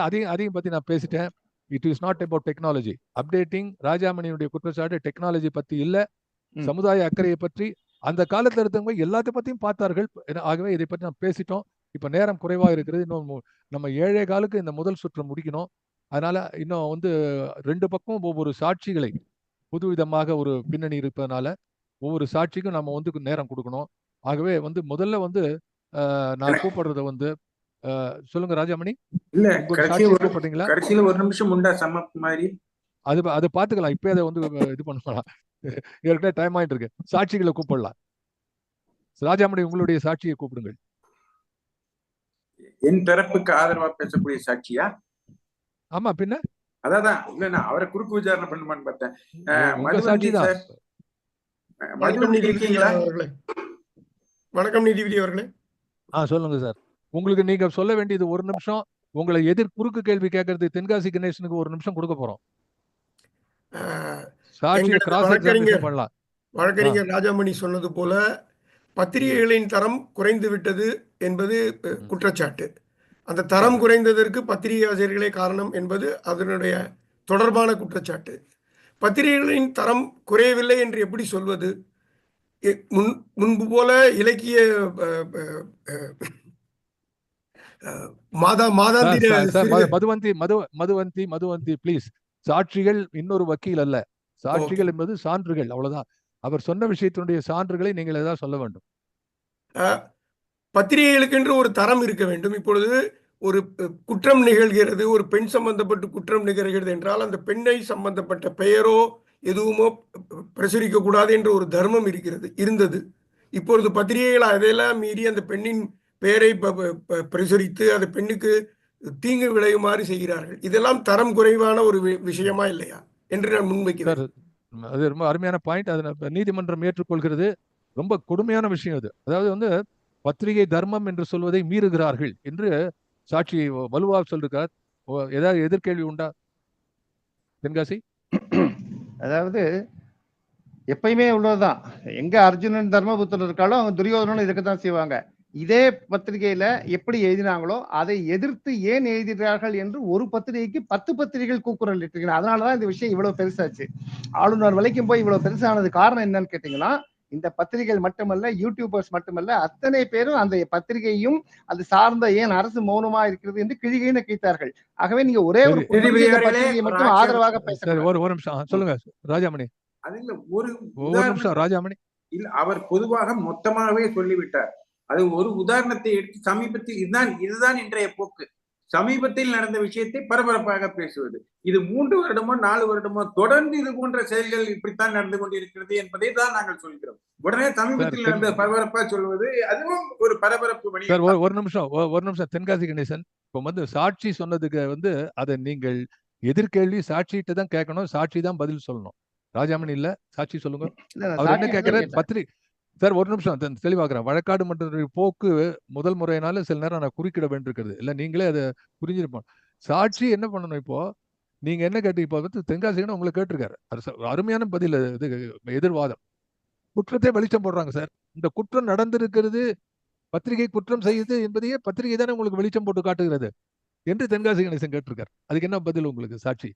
அதையும் பத்தி நான் பேசிட்டேன். It is not about technology updating. ராஜாமணியுடைய குற்றச்சாட்டு டெக்னாலஜி பத்தி இல்ல, சமுதாய அக்கறையை பற்றி அந்த காலத்துல இருந்தவங்க எல்லாத்த பத்தியும் பார்த்தார்கள். ஆகவே இதை பற்றி நம்ம பேசிட்டோம். இப்ப நேரம் குறைவா இருக்கிறது. இன்னும் நம்ம 7 காலுக்கு இந்த முதல் சுற்று முடிக்கணும். அதனால இன்னும் வந்து 2 பக்கம் ஒவ்வொரு சாட்சிகளை புதுவிதமாக ஒரு பின்னணி இருப்பதனால ஒவ்வொரு சாட்சிக்கும் நம்ம வந்து நேரம் கொடுக்கணும். ஆகவே வந்து முதல்ல வந்து நான் கூப்பிடுறத வந்து சொல்லுங்க ராஜாமணி. இல்ல, உங்க சாட்சியை கூப்பிடுறீங்களா? கடைசியில ஒரு நிமிஷம் உண்டா சம்மப் மாதிரி? அது பாத்துக்கலாம். இப்ப அதை வந்து இது பண்ணலாம். ஏற்கனவே டைம் ஆயிட்டு இருக்கு. சாட்சிகளை கூப்பிடலாம். ராஜாமணி, உங்களுடைய சாட்சியை கூப்பிடுங்கள். என் தரப்புக்கு ஆதரவா பேசக்கூடிய சாட்சியா? ஆமா, பின்ன அதான் இல்ல, நான் அவரை குறுக்கு விசாரணை பண்ணுமான்னு பார்த்தேன். உங்க சாட்சி தான். வணக்கம் நீதிபதி அவர்களே. வணக்கம் நீதிபதி அவர்களே. சொல்லுங்க சார். உங்களுக்கு நீங்க சொல்ல வேண்டியது 1 நிமிஷம். உங்களை எதிர் குறுக்கு கேள்வி கேட்கறது தென்காசி கணேசனுக்கு 1 நிமிஷம் கொடுக்க போறோம். சாட்சியை கிராஸ் எக்ஸாமினேஷன் பண்ணலாம். வழக்கறிஞர் ராஜாமணி சொன்னது போல பத்திரிகைகளின் தரம் குறைந்து விட்டது என்பது குற்றச்சாட்டு. அந்த தரம் குறைந்ததற்கு பத்திரிகை ஆசிரியர்களே காரணம் என்பது அதனுடைய தொடர்பான குற்றச்சாட்டு. பத்திரிகைகளின் தரம் குறையவில்லை என்று எப்படி சொல்வது? முன்பு போல இலக்கிய மதுவந்தி ப்ளீஸ். சாட்சிகள் இன்னொரு வக்கீல் அல்ல. சாட்சிகள் என்பது சான்றுகள், அவ்வளவுதான். அவர் சொன்ன விஷயத்தினுடைய சான்றுகளை நீங்கள் ஏதாவது சொல்ல வேண்டும். பத்திரிகைகளுக்கு என்று ஒரு தரம் இருக்க வேண்டும். இப்பொழுது ஒரு குற்றம் நிகழ்கிறது, ஒரு பெண் சம்பந்தப்பட்டு குற்றம் நிகழ்கிறது என்றால் அந்த பெண்ணை சம்பந்தப்பட்ட பெயரோ எதுவுமோ பிரசுரிக்க கூடாது என்ற ஒரு தர்மம் இருந்தது. இப்பொழுது பத்திரிகைகள் அதையெல்லாம் மீறி அந்த பெண்ணின் பெயரை பிரசுரித்து அந்த பெண்ணுக்கு தீங்கு விளையுமாறு செய்கிறார்கள். இதெல்லாம் தரம் குறைவான ஒரு விஷயமா இல்லையா என்று நான் முன்வைக்கிறேன். அது ரொம்ப அருமையான பாயிண்ட். அதை நீதிமன்றம் ஏற்றுக்கொள்கிறது. ரொம்ப கொடுமையான விஷயம் அது. அதாவது வந்து பத்திரிகை தர்மம் என்று சொல்வதை மீறுகிறார்கள் என்று சாட்சி வலுவாக சொல்றார். ஏதாவது எதிர்கேள்வி உண்டா தென்காசி? அதாவது எப்பயுமே உள்ளதுதான். எங்க அர்ஜுனன் தர்மபுத்திரர் இருக்காளோ அவங்க துரியோதனன் இதுக்குதான் செய்வாங்க. இதே பத்திரிகையில எப்படி எழுதினாங்களோ அதை எதிர்த்து ஏன் எழுதுகிறார்கள் என்று ஒரு பத்திரிகைக்கு 10 பத்திரிகைகள் கூக்குரல் இட்டிருக்கிறாங்க. அதனாலதான் இந்த விஷயம் இவ்வளவு பெருசாச்சு. ஆளுநர் வரைக்கும் போய் இவ்வளவு பெருசானது காரணம் என்னன்னு கேட்டீங்கன்னா, இந்த பத்திரிகைகள் மட்டுமல்ல, யூடியூபர்ஸ் மட்டுமல்ல, அத்தனை பேரும் அந்த பத்திரிகையும் அது சார்ந்த ஏன் அரசு மௌனமா இருக்கிறது என்று கிழிகைன்னு கேட்டார்கள். ஆகவே நீங்க ஒரே ஒரு பத்திரிகையை மட்டும் ஆதரவாக பேசுறீங்க. ஒரு நிமிஷம் சொல்லுங்க ராஜாமணி. அது இல்ல, ஒரு நிமிஷம் ராஜாமணி. இல்ல, அவர் பொதுவாக மொத்தமாகவே சொல்லிவிட்டார். அது ஒரு உதாரணத்தை எடுத்து சமீபத்தில் இதுதான் இன்றைய போக்கு. சமீபத்தில் நடந்த விஷயத்தை பரபரப்பாக பேசுவது. இது 3 வருடமோ 4 வருடமோ தொடர்ந்து இது போன்ற செயல்கள் இப்படித்தான் நடந்து கொண்டிருக்கிறது என்பதை தான் நாங்கள் சொல்கிறோம். உடனே சமீபத்தில் நடந்த பரபரப்பா சொல்வது அதுவும் ஒரு பரபரப்பு. ஒரு நிமிஷம் தென்காசி கணேசன். இப்ப வந்து சாட்சி சொன்னதுக்கு வந்து அதை நீங்கள் எதிர்கேள்வி சாட்சிட்டு தான் கேட்கணும். சாட்சி தான் பதில் சொல்லணும். ராஜாமணி இல்ல, சாட்சி சொல்லுங்க. அவர் என்ன கேட்கிறார்? பத்திரிகை சார் ஒரு நிமிஷம் தெளிவாக்குறேன். வழக்காடு மன்ற போக்கு முதல் முறையினால சில நேரம் நான் குறுக்கிட வேண்டியிருக்கிறது இல்ல, நீங்களே அதை புரிஞ்சிருப்போம். சாட்சி என்ன பண்ணணும்? இப்போ நீங்க என்ன கேட்டு இப்போ வந்து தென்காசின்னு உங்களை கேட்டிருக்காரு. அருமையான பதில். இது எதிர்வாதம். குற்றத்தை வெளிச்சம் போடுறாங்க சார். இந்த குற்றம் நடந்திருக்கிறது, பத்திரிகை குற்றம் செய்யுது என்பதையே பத்திரிகை தானே உங்களுக்கு வெளிச்சம் போட்டு காட்டுகிறது என்று தென்காசி கணேசன் கேட்டிருக்காரு. அதுக்கு என்ன பதில் உங்களுக்கு சாட்சி?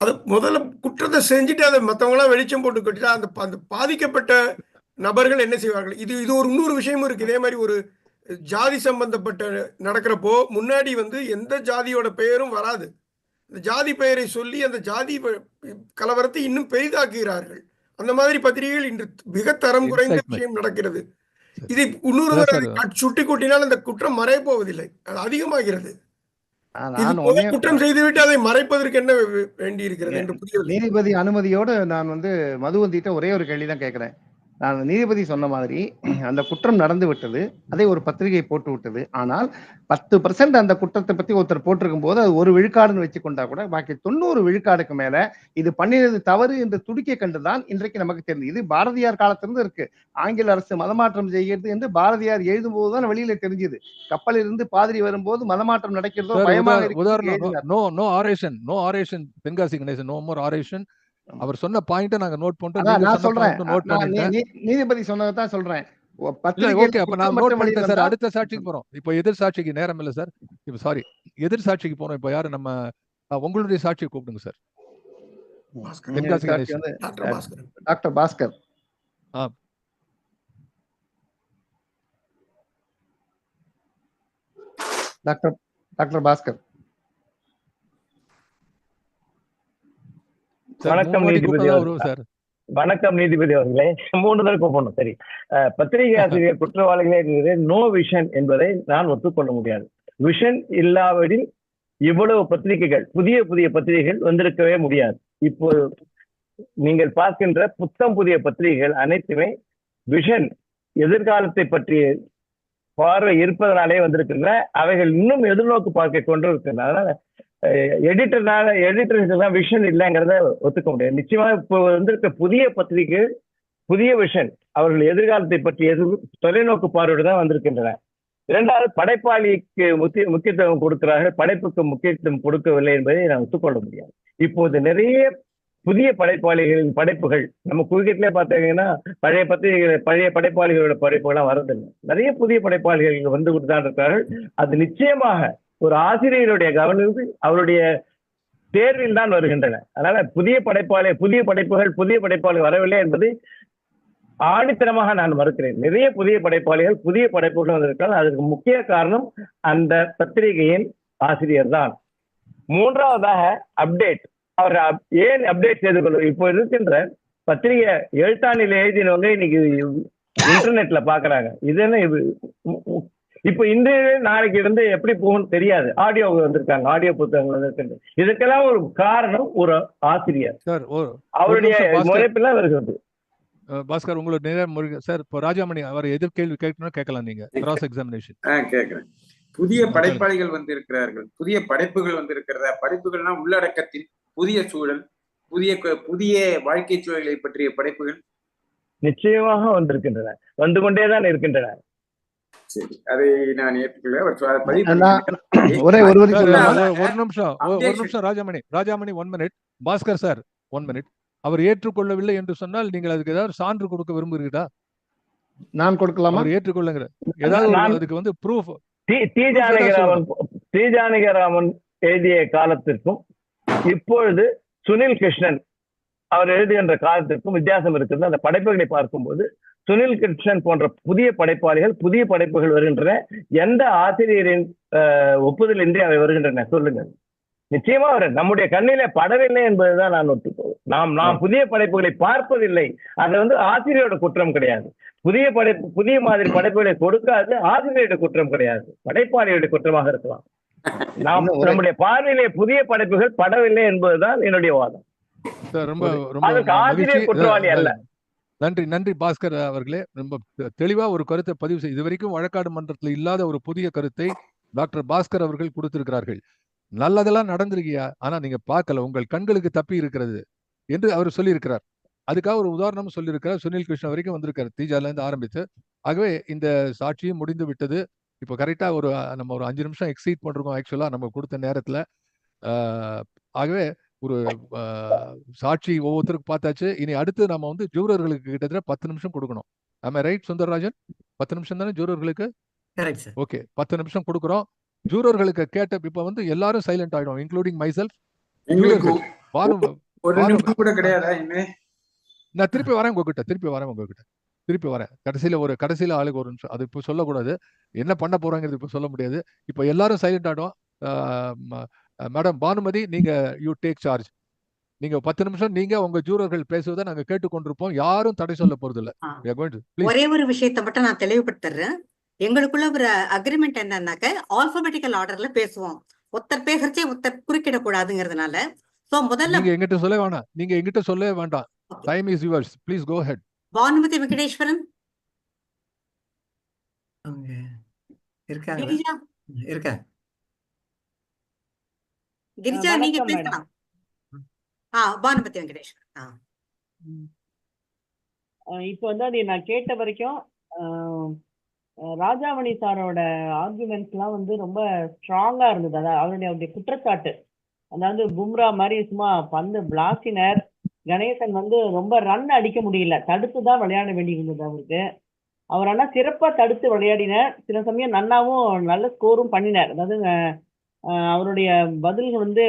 அது முதல்ல குற்றத்தை செஞ்சுட்டு அதை மற்றவங்களாம் வெளிச்சம் போட்டு கட்டிட்டா அந்த பாதிக்கப்பட்ட நபர்கள் என்ன செய்வார்கள்? இது ஒரு இன்னொரு விஷயமும் இருக்கு. இதே மாதிரி ஒரு ஜாதி சம்பந்தப்பட்ட நடக்கிறப்போ முன்னாடி வந்து எந்த ஜாதியோட பெயரும் வராது. இந்த ஜாதி பெயரை சொல்லி அந்த ஜாதி கலவரத்தை இன்னும் பெரிதாக்குகிறார்கள். அந்த மாதிரி பத்திரிகைகள் இன்று மிக தரம் குறைந்த விஷயம் நடக்கிறது. இது இன்னொரு சுட்டி கொட்டினால் அந்த குற்றம் மறைய போவதில்லை, அது அதிகமாகிறது. குற்றம் செய்துவிட்டு அதை மறைப்பதற்கு என்ன வேண்டி இருக்கிறது என்று புரியவில்லை. நீதிபதி அனுமதியோடு நான் வந்து மதுவந்திட்ட ஒரே ஒரு கேள்விதான் கேட்கிறேன். நான் நீதிபதி சொன்ன மாதிரி அந்த குற்றம் நடந்து விட்டது, அதை ஒரு பத்திரிகை போட்டு விட்டது. ஆனால் 10% அந்த குற்றத்தை பத்தி ஒருத்தர் போட்டிருக்கும் போது அது ஒரு விழுக்காடுன்னு வச்சு கொண்டா கூட பாக்கி 90 விழுக்காடுக்கு மேல இது பண்ணினது தவறு என்று துடிக்க கண்டுதான் இன்றைக்கு நமக்கு தெரிஞ்சு. இது பாரதியார் காலத்திலிருந்து இருக்கு. ஆங்கில அரசு மதமாற்றம் செய்கிறது என்று பாரதியார் எழுதும் போதுதான் வெளியில தெரிஞ்சது. கப்பலில் இருந்து பாதிரி வரும்போது மதமாற்றம் நடக்கிறதோ பயமாக இருக்கு. Tenkasi Ganesan, no more oration. அவர் சொன்ன பாயிண்ட நாங்க நோட் பண்றோம். நான் சொல்றேன், நீதிபதி சொன்னதான் சொல்றேன். அடுத்த சாட்சிக்கு போறோம். இப்ப எதிர் சாட்சிக்கு நேரம் இல்ல சார். இப்ப சாரி, எதிர் சாட்சிக்கு போறோம். இப்ப யாரு நம்ம உங்களுடைய சாட்சியை கூப்பிடுங்க சார். தென்காசி சாட்சி கணேசன். வந்து டாக்டர் பாஸ்கர். டாக்டர் பாஸ்கர். ஆ. டாக்டர் பாஸ்கர். சார் 3 வணக்கம் வாட்டி நீதிபதி கூப்பிட்டா தான் அவர்களே. வருவோம் சார். வணக்கம் நீதிபதி அவர்களே. 3 தடவை கூப்பிடணும். சரி. பத்திரிகை ஆசிரியர் குற்றவாளிகளே இருக்கிறது நோ விஷன் என்பதை நான் ஒத்துக்கொள்ள முடியாது. விஷன் இல்லாவிடில் இவ்வளவு பத்திரிகைகள் புதிய புதிய பத்திரிகைகள் வந்திருக்கவே முடியாது. இப்போ நீங்கள் பார்க்கின்ற புத்தம் புதிய பத்திரிகைகள் அனைத்துமே விஷன் எதிர்காலத்தை பற்றிய பார்வை இருப்பதனாலே வந்திருக்கின்றன. அவைகள் இன்னும் எதிர்நோக்கு பார்க்க கொண்டு இருக்கின்றன. அதனால எடிட்டர்ஸ் விஷன் இல்லைங்கிறத ஒத்துக்க முடியாது. நிச்சயமா இப்போ வந்திருக்க புதிய பத்திரிகை புதிய விஷன் அவர்கள் எதிர்காலத்தை பற்றி தொலைநோக்கு பார்வையோடு தான் வந்திருக்கின்றன. இரண்டாவது, படைப்பாளிக்கு முக்கியத்துவம் கொடுக்கிறார்கள், படைப்புக்கு முக்கியத்துவம் கொடுக்கவில்லை என்பதை நான் ஒத்துக்கொள்ள முடியாது. இப்போது நிறைய புதிய படைப்பாளிகளின் படைப்புகள் நம்ம குறுக்கிட்டே பார்த்தீங்கன்னா பழைய படைப்பாளிகளோட படைப்புகள்லாம் வரதில்லை. நிறைய புதிய படைப்பாளிகள் வந்து கொண்டுதான் இருக்கிறார்கள். அது நிச்சயமாக ஒரு ஆசிரியருடைய கவனிப்பு அவருடைய தேர்வில் தான் வருகின்றன. அதனால புதிய படைப்புகள் வரவில்லை என்பது ஆணித்தனமாக நான் மறுக்கிறேன். நிறைய புதிய படைப்புகள் வந்திருக்கிறார்கள். அதற்கு முக்கிய காரணம் அந்த பத்திரிகையின் ஆசிரியர் தான். மூன்றாவதாக அப்டேட். அவர் ஏன் அப்டேட் செய்து கொள்வது? இப்போ இருக்கின்ற பத்திரிகை எழுத்தாணில எழுதினவங்க இன்னைக்கு இன்டர்நெட்ல பாக்குறாங்க. இது என்ன இப்ப இன்று நாளைக்கு இருந்து எப்படி போகும்னு தெரியாது. ஆடியோ வந்திருக்காங்க, ஆடியோ புத்தகங்கள் வந்திருக்காங்க. இதுக்கெல்லாம் ஒரு காரணம் ஒரு ஆசிரியர், அவருடைய முறைப்பெல்லாம் வருகிறது. பாஸ்கர், உங்களோட நேரம் சார். இப்போ ராஜாமணி அவர் எதிர் கேள்வி கேட்கணும், கேட்கலாம். நீங்க கிராஸ் எக்ஸாமினேஷன் கேட்கிறேன். புதிய படைப்பாளிகள் வந்து இருக்கிறார்கள், புதிய படைப்புகள் வந்து இருக்கிறதா? படைப்புகள்னா உள்ளடக்கத்தின் புதிய சூழல், புதிய வாழ்க்கை சூழலை பற்றிய படைப்புகள் நிச்சயமாக வந்திருக்கின்றன, வந்து கொண்டேதான் இருக்கின்றன. சரி, அதை நான் ஏற்றுக்கொள்ள. ஒரு நிமிஷம் Rajamani 1 minute. Bhaskar sir 1 minute. அவர் ஏற்றுக்கொள்ளவில்லை என்று சொன்னால் நீங்கள் அதுக்கு ஏதாவது சான்று கொடுக்க விரும்புகிறீர்களா? நான் கொடுக்கலாமா? அவர் ஏற்றுக்கொள்ளுங்கிற ஏதாவது அதுக்கு வந்து ப்ரூஃப். டி ஜானகிராமன் எழுதிய காலத்திற்கும் இப்பொழுது சுனில் கிருஷ்ணன் அவர் எழுதுகின்ற காலத்திற்கும் வித்தியாசம் இருக்கிறது. அந்த படைப்புகளை பார்க்கும்போது சுனில் கிருஷ்ணன் போன்ற புதிய படைப்புகள் வருகின்றன. எந்த ஆசிரியரின் ஒப்புதல் இன்றி அவை வருகின்றன சொல்லுங்கள். நிச்சயமா நம்முடைய கண்ணிலே படவில்லை என்பதுதான் நான் ஒத்துப்போம். நாம் புதிய படைப்புகளை பார்ப்பதில்லை. அது வந்து ஆசிரியரோட குற்றம் கிடையாது. புதிய மாதிரி படைப்புகளை கொடுக்காது ஆசிரியரோட குற்றம் கிடையாது, படைப்பாளியோட குற்றமாக இருக்கலாம். நம்முடைய பார்வையிலே புதிய படைப்புகள் படவில்லை என்பதுதான் என்னுடைய வாதம். ஆசிரியர் குற்றவாளி அல்ல. நன்றி பாஸ்கர் அவர்களே. ரொம்ப தெளிவா ஒரு கருத்தை பதிவு செய்து இதுவரைக்கும் வழக்காடு மன்றத்தில் இல்லாத ஒரு புதிய கருத்தை டாக்டர் பாஸ்கர் அவர்கள் கொடுத்திருக்கிறார்கள். நல்லதெல்லாம் நடந்திருக்கியா, ஆனா நீங்க பார்க்கல, உங்கள் கண்களுக்கு தப்பி இருக்கிறது என்று அவர் சொல்லியிருக்கிறார். அதுக்காக ஒரு உதாரணம் சொல்லியிருக்கிறார். சுனில் கிருஷ்ணன் வரைக்கும் வந்திருக்காரு, தீஜால இருந்து ஆரம்பித்து. ஆகவே இந்த சாட்சியும் முடிந்து விட்டது. இப்போ கரெக்டா நம்ம ஒரு 5 நிமிஷம் எக்ஸீட் பண்றோம் ஆக்சுவலா நம்ம கொடுத்த நேரத்துல. ஆகவே ஒரு சாட்சி ஒவ்வொருத்தருக்கு பார்த்தாச்சு. இனி அடுத்து நம்ம வந்து ஜூரர்களுக்கு கிட்டத்தட்ட 10 நிமிஷம் கொடுக்கணும். ஆமா ரைட் சுந்தரராஜன்? 10 நிமிஷம் தானே ஜூரர்களுக்கு? ஓகே, 10 நிமிஷம் கொடுக்குறோம். ஜூரர்களுக்கு கேட்ட இப்ப வந்து எல்லாரும் சைலண்ட் ஆயிடும், இன்க்ளூடிங் மைசெல்ஃப். நான் திருப்பி வரேன் உங்ககிட்ட. கடைசியில ஆளுக்கு ஒரு நிமிஷம். அது இப்போ சொல்லக்கூடாது, என்ன பண்ண போறாங்கிறது இப்போ சொல்ல முடியாது. இப்போ எல்லாரும் சைலண்ட் ஆயிடும். மேடம் பானுமதி, நீங்க யூ டேக் சார்ஜ். நீங்க 10 நிமிஷம் நீங்க உங்க ஜூரர்கள் பேசுவதை நாங்க கேட்டுக்கொண்டிருப்போம். யாரும் தடை சொல்ல போறது இல்ல. ஒரே ஒரு விஷயத்தை மட்டும் நான் தெளிவுபடுத்துறேன். எங்களுக்குள்ள ஒரு அக்ரிமெண்ட் என்னன்னாக்க ஆல்பபெட்டிக்கல் ஆர்டர்ல பேசுவோம். ஒருத்தர் பேசுறச்சே ஒருத்தர் குறுக்கிடக்கூடாதுங்கிறதுனால முதல்ல நீங்க எங்கிட்ட சொல்லவே வேண்டாம். Time is yours, please go head. Bhanumathi Venkateswaran Girija நீங்க பேசலாம். பானுமதி வெங்கடேஸ்வரன். இப்போ வந்து அது நான் கேட்ட வரைக்கும் ராஜாமணி சாரோட ஆர்குமெண்ட்ஸ் எல்லாம் வந்து ரொம்ப ஸ்ட்ராங்கா இருந்தது. அதாவது அவருடைய குற்றச்சாட்டு, அதாவது பும்ரா மாதிரி சும்மா பந்து பிளாஸ்டினர், கணேசன் வந்து ரொம்ப ரன் அடிக்க முடியல, தடுத்து தான் விளையாட வேண்டி இருந்தது அவருக்கு. அவர் ஆனா சிறப்பா தடுத்து விளையாடினார். சில சமயம் நன்னாவும் நல்ல ஸ்கோரும் பண்ணினார். அதாவது அவருடைய பதில் வந்து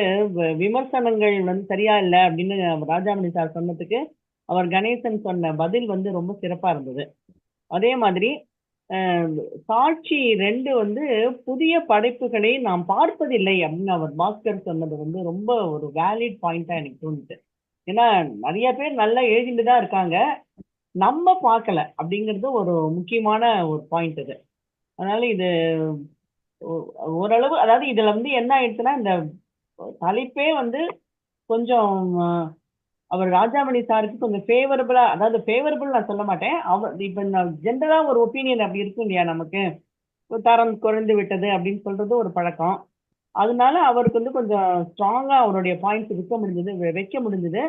விமர்சனங்கள் வந்து சரியா இல்லை அப்படின்னு ராஜாமணி சார் சொன்னதுக்கு அவர் கணேசன் சொன்ன பதில் வந்து ரொம்ப சிறப்பா இருந்தது. அதே மாதிரி சாட்சி 2 வந்து புதிய படைப்புகளை நாம் பார்ப்பதில்லை அப்படின்னு அவர் பாஸ்கர் சொன்னது வந்து ரொம்ப ஒரு வேலிட் பாயிண்டா எனக்கு தோணுது. ஏன்னா நிறைய பேர் நல்லா எழுதிட்டு தான் இருக்காங்க, நம்ம பார்க்கல அப்படிங்கிறது ஒரு முக்கியமான ஒரு பாயிண்ட் இது. அதனால இது ஓரளவு, அதாவது இதுல வந்து என்ன ஆயிடுச்சுன்னா, இந்த தலைப்பே வந்து கொஞ்சம் அவர் ராஜாமணி சாருக்கு கொஞ்சம் ஃபேவரபிளா, அதாவது ஃபேவரபிள் நான் சொல்ல மாட்டேன், அவர் இப்ப ஜென்ரலா ஒரு ஒப்பீனியன் அப்படி இருக்கும் இல்லையா, நமக்கு தரம் குறைந்து விட்டது அப்படின்னு சொல்றது ஒரு பழக்கம். அதனால அவருக்கு வந்து கொஞ்சம் ஸ்ட்ராங்கா அவருடைய பாயிண்ட்ஸ் வைக்க முடிஞ்சது.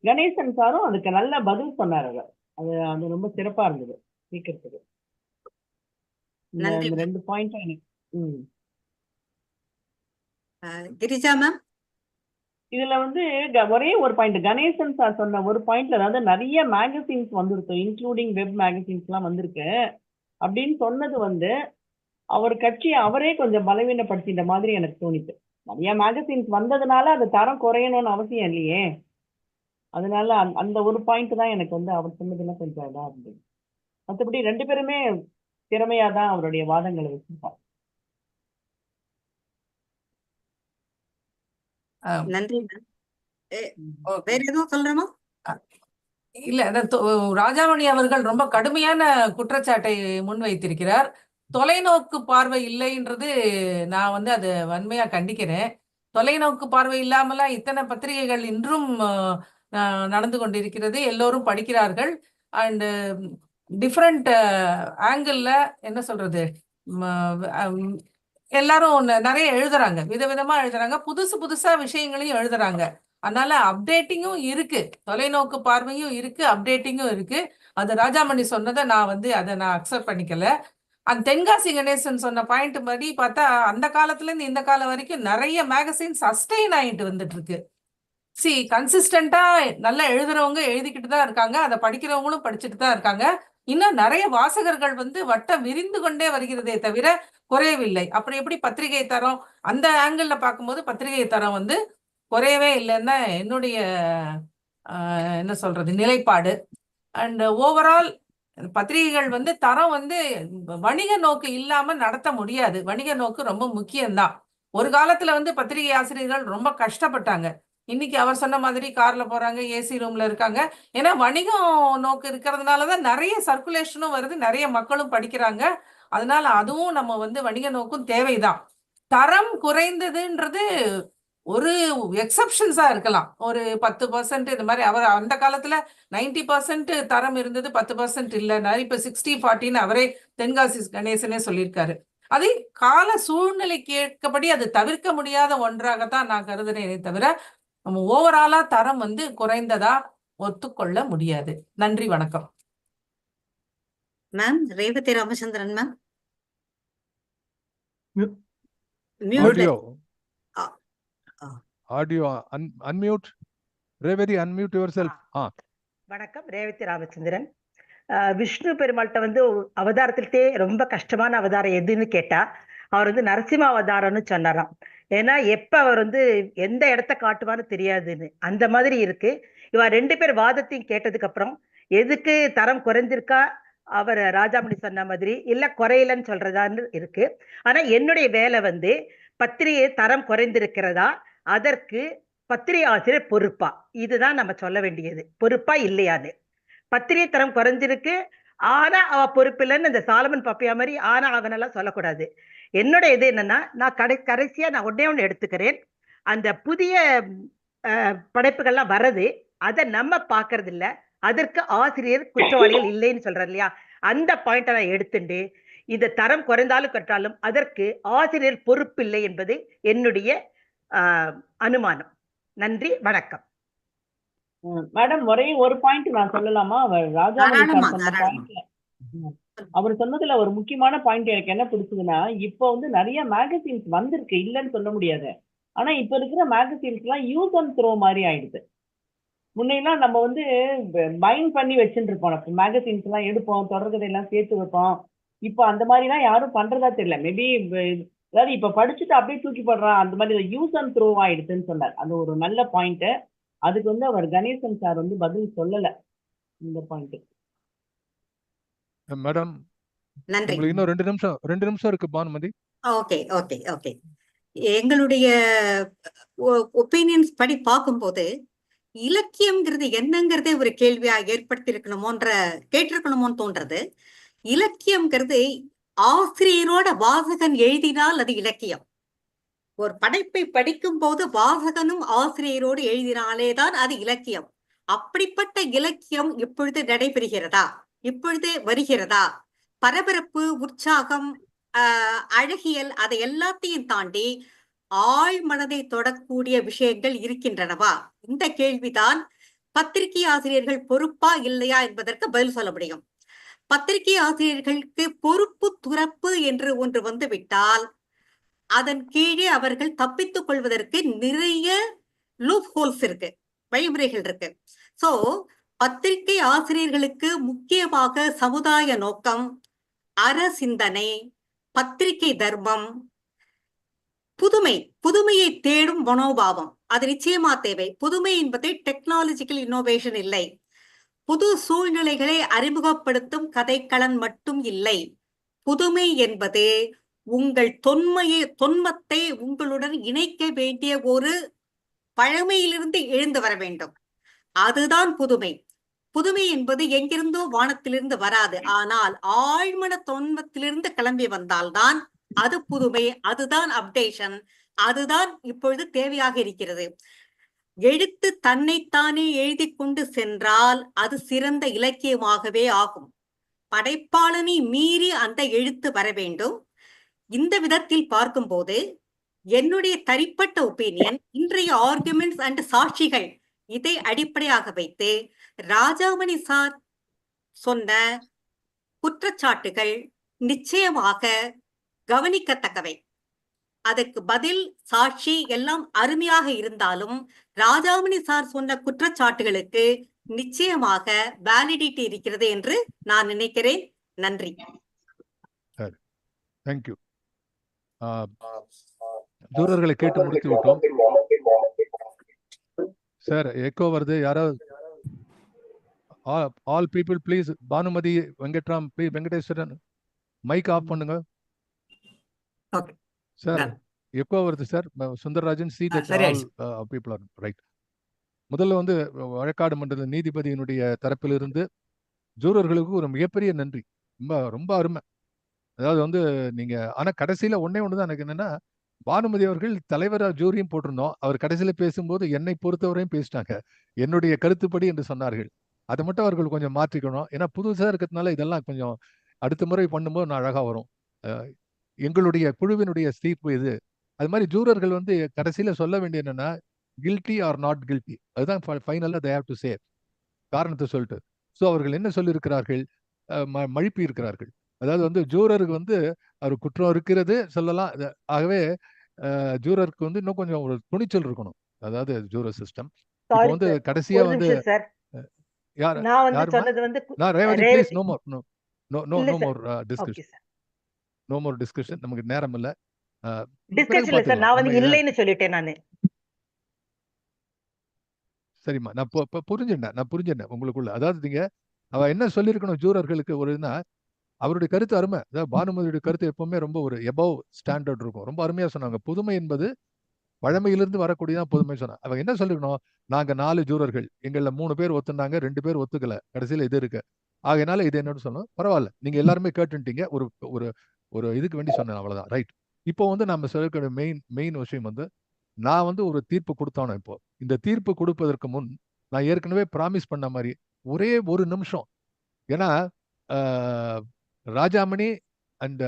கணேசன் சாரும் அதுக்கு நல்ல பதில் சொன்னார். அது அது ரொம்ப சிறப்பா இருந்தது கேட்கறதுக்கு. இந்த 2 பாயிண்ட் எனக்கு. கிரிஜா மேம், இதுல வந்து ஒரே ஒரு பாயிண்ட் கணேசன் சார் சொன்ன ஒரு பாயிண்ட்ல, அதாவது நிறைய மேகசின்ஸ் வந்திருக்கு, இன்க்ளூடிங் வெப் மேகசின்ஸ் எல்லாம் வந்திருக்கு அப்படின்னு சொன்னது வந்து அவர் கட்சி அவரே கொஞ்சம் பலவீனப்படுத்திட்ட மாதிரி எனக்கு தோணிச்சு. நிறைய மேகசின்ஸ் வந்ததுனால அது தரம் குறையணும்னு அவசியம் இல்லையே. அதனால அந்த ஒரு பாயிண்ட் தான் எனக்கு வந்து அவர் சொன்னதுல கொஞ்சம் இதா இருந்தது. மற்றபடி 2 பேருமே திறமையா தான் அவருடைய வாதங்களை வச்சிருப்பார். நன்றி. வேற எதுவும் சொல்றோமா? இல்ல, ராஜாமணி அவர்கள் ரொம்ப கடுமையான குற்றச்சாட்டை முன்வைத்திருக்கிறார். தொலைநோக்கு பார்வை இல்லைன்றது நான் வந்து அதை வன்மையா கண்டிக்கிறேன். தொலைநோக்கு பார்வை இல்லாமலாம் இத்தனை பத்திரிகைகள் இன்றும் நடந்து கொண்டிருக்கிறது, எல்லோரும் படிக்கிறார்கள். அண்ட் டிஃப்ரெண்ட் ஆங்கிள் என்ன சொல்றது, எல்லாரும் நிறைய எழுதுறாங்க, விதவிதமா எழுதுறாங்க, புதுசா விஷயங்களையும் எழுதுறாங்க. அதனால அப்டேட்டிங்கும் இருக்கு, தொலைநோக்கு பார்வையும் இருக்கு, அப்டேட்டிங்கும் இருக்கு. அது ராஜாமணி சொன்னதை நான் வந்து அதை நான் அக்செப்ட் பண்ணிக்கல. அந்த தென்காசி கணேசன் சொன்ன பாயிண்ட் படி பார்த்தா அந்த காலத்துல இருந்து இந்த காலம் வரைக்கும் நிறைய மேகசின் சஸ்டெயின் ஆயிட்டு வந்துட்டு இருக்கு. கன்சிஸ்டண்டா நல்லா எழுதுறவங்க எழுதிக்கிட்டு தான் இருக்காங்க, அதை படிக்கிறவங்களும் படிச்சுட்டு தான் இருக்காங்க. இன்னும் நிறைய வாசகர்கள் வந்து வட்டம் விரிந்து கொண்டே வருகிறதே தவிர குறையவில்லை. அப்புறம் எப்படி பத்திரிகை தரம், அந்த ஆங்கிள் பார்க்கும்போது பத்திரிகை தரம் வந்து குறையவே இல்லைன்னா என்னுடைய என்ன சொல்றது நிலைப்பாடு. அண்ட் ஓவரால் பத்திரிகைகள் வந்து தரம் வந்து வணிக நோக்கு இல்லாம நடத்த முடியாது. வணிக நோக்கு ரொம்ப முக்கியம்தான். ஒரு காலத்துல வந்து பத்திரிகை ஆசிரியர்கள் ரொம்ப கஷ்டப்பட்டாங்க. இன்னைக்கு அவர் சொன்ன மாதிரி கார்ல போறாங்க, ஏசி ரூம்ல இருக்காங்க. ஏன்னா வணிகம் நோக்கு இருக்கிறதுனாலதான் நிறைய சர்க்குலேஷனும் வருது, நிறைய மக்களும் படிக்கிறாங்க. அதனால அதுவும் நம்ம வந்து வணிக நோக்கும் தேவைதான். தரம் குறைந்ததுன்றது ஒரு எக்ஸப்ஷன்ஸா இருக்கலாம், ஒரு 10% இந்த மாதிரி. அவர் அந்த காலத்துல 90% தரம் இருந்தது, 10% இல்லைன்னா இப்ப 60-40 அவரே தென்காசி கணேசனே சொல்லியிருக்காரு. அதை கால சூழ்நிலைக்கு ஏற்கபடி அது தவிர்க்க முடியாத ஒன்றாகத்தான் நான் கருதுறேனே தவிர நம்ம ஓவராலா தரம் வந்து குறைந்ததா ஒத்துக்கொள்ள முடியாது. நன்றி, வணக்கம். Ma'am Revathi Ramachandran ma'am, audio unmute. Revathi, unmute yourself. வணக்கம், ரேவதி ராமச்சந்திரன். விஷ்ணு பெருமாள்கிட்ட வந்து அவதாரத்திலே ரொம்ப கஷ்டமான அவதாரம் எதுன்னு கேட்டா அவர் வந்து நரசிம்ம அவதாரம்னு சொன்னாராம். ஏன்னா எப்ப அவர் வந்து எந்த இடத்த காட்டுவான்னு தெரியாதுன்னு அந்த மாதிரி இருக்கு. இவ 2 பேர் வாதத்தையும் கேட்டதுக்கு அப்புறம் எதுக்கு தரம் குறைஞ்சிருக்கா அவர் ராஜாமணி சொன்ன மாதிரி இல்ல குறையலன்னு சொல்றதான்னு இருக்கு. ஆனா என்னுடைய வேலை வந்து பத்திரிகை தரம் குறைந்திருக்கிறதா, அதற்கு பத்திரிகை ஆசிரியர் பொறுப்பா, இதுதான் நம்ம சொல்ல வேண்டியது. பொறுப்பா இல்லையான்னு. பத்திரிகை தரம் குறைஞ்சிருக்கு ஆனா அவ பொறுப்பு இல்லைன்னு இந்த சாலமன் பப்பியா மாதிரி ஆனா அவனெல்லாம் சொல்லக்கூடாது. என்னோட இது என்னன்னா, நான் கடைசியா நான் ஒண்ணே எடுத்துக்கிறேன். அந்த புதிய படைப்புகள்லாம் வர்றது அதை நம்ம பாக்குறது இல்ல, அதற்கு ஆசிரியர் குற்றவாளிகள் இல்லைன்னு சொல்றாரு இல்லையா, அந்த பாயிண்ட நான் எடுத்துட்டு இந்த தரம் குறைந்தாலும் கற்றாலும் அதற்கு ஆசிரியர் பொறுப்பு இல்லை என்பது என்னுடைய அனுமானம். நன்றி, வணக்கம். மேடம் ஒரே ஒரு பாயிண்ட் நான் சொல்லலாமா? அவர் ராஜாமணி சொன்ன பாயிண்ட்ல, அவர் சொன்னதுல ஒரு முக்கியமான பாயிண்ட் எனக்கு என்ன பிடிச்சதுன்னா, இப்போ வந்து நிறைய மேகசின்ஸ் வந்திருக்கு, இல்லைன்னு சொல்ல முடியாது. ஆனா இப்ப இருக்கிற மேகசின்ஸ் எல்லாம் யூஸ் அண்ட் த்ரோ மாதிரி ஆயிடுது. முன்னெல்லாம் நம்ம வந்து பைண்ட் பண்ணி வச்சுட்டு இருப்போம், மேகசின்ஸ் எல்லாம் எடுப்போம், தொடர்கதை எல்லாம் சேர்த்து வைப்போம். இப்போ அந்த மாதிரி எல்லாம் யாரும் பண்றதா தெரியல. மேபி அதாவது இப்ப படிச்சுட்டு அப்படியே தூக்கி போடுறான், அந்த மாதிரி யூஸ் அண்ட் த்ரோ ஆயிடுச்சுன்னு சொன்னார். அது ஒரு நல்ல பாயிண்ட். அதுக்கு வந்து அவர் கணேசன் சார் வந்து பதில் சொல்லல இந்த பாயிண்ட். மேடம் நன்றி. உங்களுக்கு இன்னும் 2 நிமிஷம் இருக்கு பானுமதி. Okay okay okay. எங்களுடைய ஒப்பீனியன்ஸ் படி பார்க்கும்போது இலக்கியம்ங்கிறது என்னங்கிறதே ஒரு கேள்வியா கேட்டிருக்கணுமோன்னு தோன்றது. இலக்கியம்ங்கிறது ஆசிரியரோட வாசகன் எழுதினால் அது இலக்கியம். ஒரு படைப்பை படிக்கும் போது வாசகனும் ஆசிரியரோடு எழுதினாலேதான் அது இலக்கியம். அப்படிப்பட்ட இலக்கியம் இப்பொழுது நடைபெறுகிறதா? இப்பொழுது வருகிறதா? பரபரப்பு, உற்சாகம், அழகியல், அதை எல்லாத்தையும் தாண்டி ஆழ் மனதை தொடக்கூடிய விஷயங்கள் இருக்கின்றனவா? இந்த கேள்விதான் பத்திரிகை ஆசிரியர்கள் பொறுப்பா இல்லையா என்பதற்கு பதில் சொல்ல முடியும். பத்திரிகை ஆசிரியர்களுக்கு பொறுப்பு துறப்பு என்று ஒன்று வந்துவிட்டால் அதன் கீழே அவர்கள் தப்பித்துக் கொள்வதற்கு நிறைய லூப் ஹோல்ஸ் இருக்கு, வழிமுறைகள் இருக்கு. சோ பத்திரிகை ஆசிரியர்களுக்கு முக்கியமாக சமுதாய நோக்கம், அற சிந்தனை, பத்திரிகை தர்மம், புதுமையை தேடும் மனோபாவம் அது நிச்சயமா தேவை. புதுமை என்பது டெக்னாலஜிக்கல் இன்னோவேஷன் இல்லை, புது சூழ்நிலைகளை அறிமுகப்படுத்தும் கதைக்களன் மட்டும் இல்லை. புதுமை என்பது உங்கள் தொன்மத்தை உங்களுடன் இணைக்க வேண்டிய ஒரு பழமையிலிருந்து எழுந்து வர வேண்டும். அதுதான் புதுமை. புதுமை என்பது எங்கிருந்தோ வானத்திலிருந்து வராது, ஆனால் ஆழ்மன தொன்மத்திலிருந்து கிளம்பி வந்தால்தான் அது புதுமை. அதுதான் அப்டேஷன். அதுதான் இப்பொழுது தேவையாக இருக்கிறது. எழுத்து தன்னைத்தானே எழுதி கொண்டு சென்றால் அது சிறந்த இலக்கியமாகவே ஆகும். படைப்பாளனை மீறி அந்த எழுத்து வர வேண்டும். இந்த விதத்தில் பார்க்கும்போது என்னுடைய தனிப்பட்ட ஒப்பீனியன், இன்றைய ஆர்குமெண்ட்ஸ் அண்ட் சாட்சிகள் இதை அடிப்படையாக வைத்து ராஜாமணி சார் சொன்ன குற்றச்சாட்டுகள் நிச்சயமாக கவனிக்கத்தக்கவை. அதற்கு பதில், சாட்சி எல்லாம் அருமையாக இருந்தாலும் ராஜாமணி சார் சொன்ன குற்றச்சாட்டுகளுக்கு நிச்சயமாக வேலிடிட்டி இருக்கிறது என்று நான் நினைக்கிறேன். நன்றி. தேங்க்யூ. ஜூரர்களை கேட்டு முடித்து விட்டோம். சார் எக்கோ வருது, யாராவது all people please, Bhanumathi, Venkateswaran mic off பண்ணுங்க சார். எக்கோ வருது sir. Sundararajan, see that all people are right. முதல்ல வந்து வழக்காடு மன்ற நீதிபதியினுடைய தரப்பிலிருந்து ஜூரர்களுக்கு ஒரு மிகப்பெரிய நன்றி. ரொம்ப ரொம்ப அருமை. அதாவது வந்து நீங்க, ஆனா கடைசியில ஒண்ணுதான் எனக்கு என்னன்னா, பானுமதி அவர்கள் தலைவரா ஜூரியும் போட்டிருந்தோம். அவர் கடைசியில பேசும்போது என்னை பொறுத்தவரையும் பேசிட்டாங்க, என்னுடைய கருத்துப்படி என்று சொன்னார்கள். அதை மட்டும் அவர்கள் கொஞ்சம் மாற்றிக்கணும். ஏன்னா புதுசா இருக்கிறதுனால இதெல்லாம் கொஞ்சம் அடுத்த முறை பண்ணும்போது நான் அழகா வரும். எங்களுடைய குழுவினுடைய தீர்ப்பு இது. அது மாதிரி ஜூரர்கள் வந்து கடைசியில சொல்ல வேண்டிய என்னன்னா, கில்ட்டி ஆர் நாட் கில்ட்டி, அதுதான் ஃபைனலா தே ஹேவ் டு சே, காரணத்தை சொல்லிட்டு. ஸோ அவர்கள் என்ன சொல்லியிருக்கிறார்கள், மழுப்பி இருக்கிறார்கள். அதாவது வந்து ஜூரருக்கு வந்து அவர் குற்றம் இருக்கிறது சொல்லலாம். ஆகவே ஜூரருக்கு வந்து இன்னும் கொஞ்சம் ஒரு துணிச்சல் இருக்கணும். அதாவது ஜூரர் சிஸ்டம் இப்போ வந்து கடைசியா வந்து நோ மோர் டிஸ்கஷன், நமக்கு நேரம் இல்ல. சரிம்மா, நான் புரிஞ்சுட்டேன் உங்களுக்குள்ள. அதாவது நீங்க அவ என்ன சொல்லியிருக்கணும் ஜூரர்களுக்கு ஒருனா, அவருடைய கருத்து அருமை. அதாவது பானுமதியுடைய கருத்து எப்பவுமே ரொம்ப ஒரு எபவ் ஸ்டாண்டர்ட் இருக்கும். ரொம்ப அருமையா சொன்னாங்க. புதுமை என்பது பழமையிலிருந்து வரக்கூடியதான் புதுமை சொன்னாங்க. அவங்க என்ன சொல்லிருக்கணும், நாங்க 4 ஜூரர்கள், எங்கள 3 பேர் ஒத்துனாங்க, 2 பேர் ஒத்துக்கல, கடைசியில இது இருக்கு, ஆகையினால இது என்னன்னு சொல்லணும். பரவாயில்ல, நீங்க எல்லாருமே கேட்டுட்டீங்க, ஒரு ஒரு ஒரு இதுக்கு வேண்டி சொன்னேன், அவ்வளவுதான். ரைட். இப்போ வந்து நம்ம சொல்லக்கூடிய மெயின் விஷயம் வந்து, நான் வந்து ஒரு தீர்ப்பு கொடுத்தானோ. இப்போ இந்த தீர்ப்பு கொடுப்பதற்கு முன் நான் ஏற்கனவே ப்ராமிஸ் பண்ண மாதிரி ஒரே ஒரு நிமிஷம், ஏன்னா ராஜாமணி அண்ட்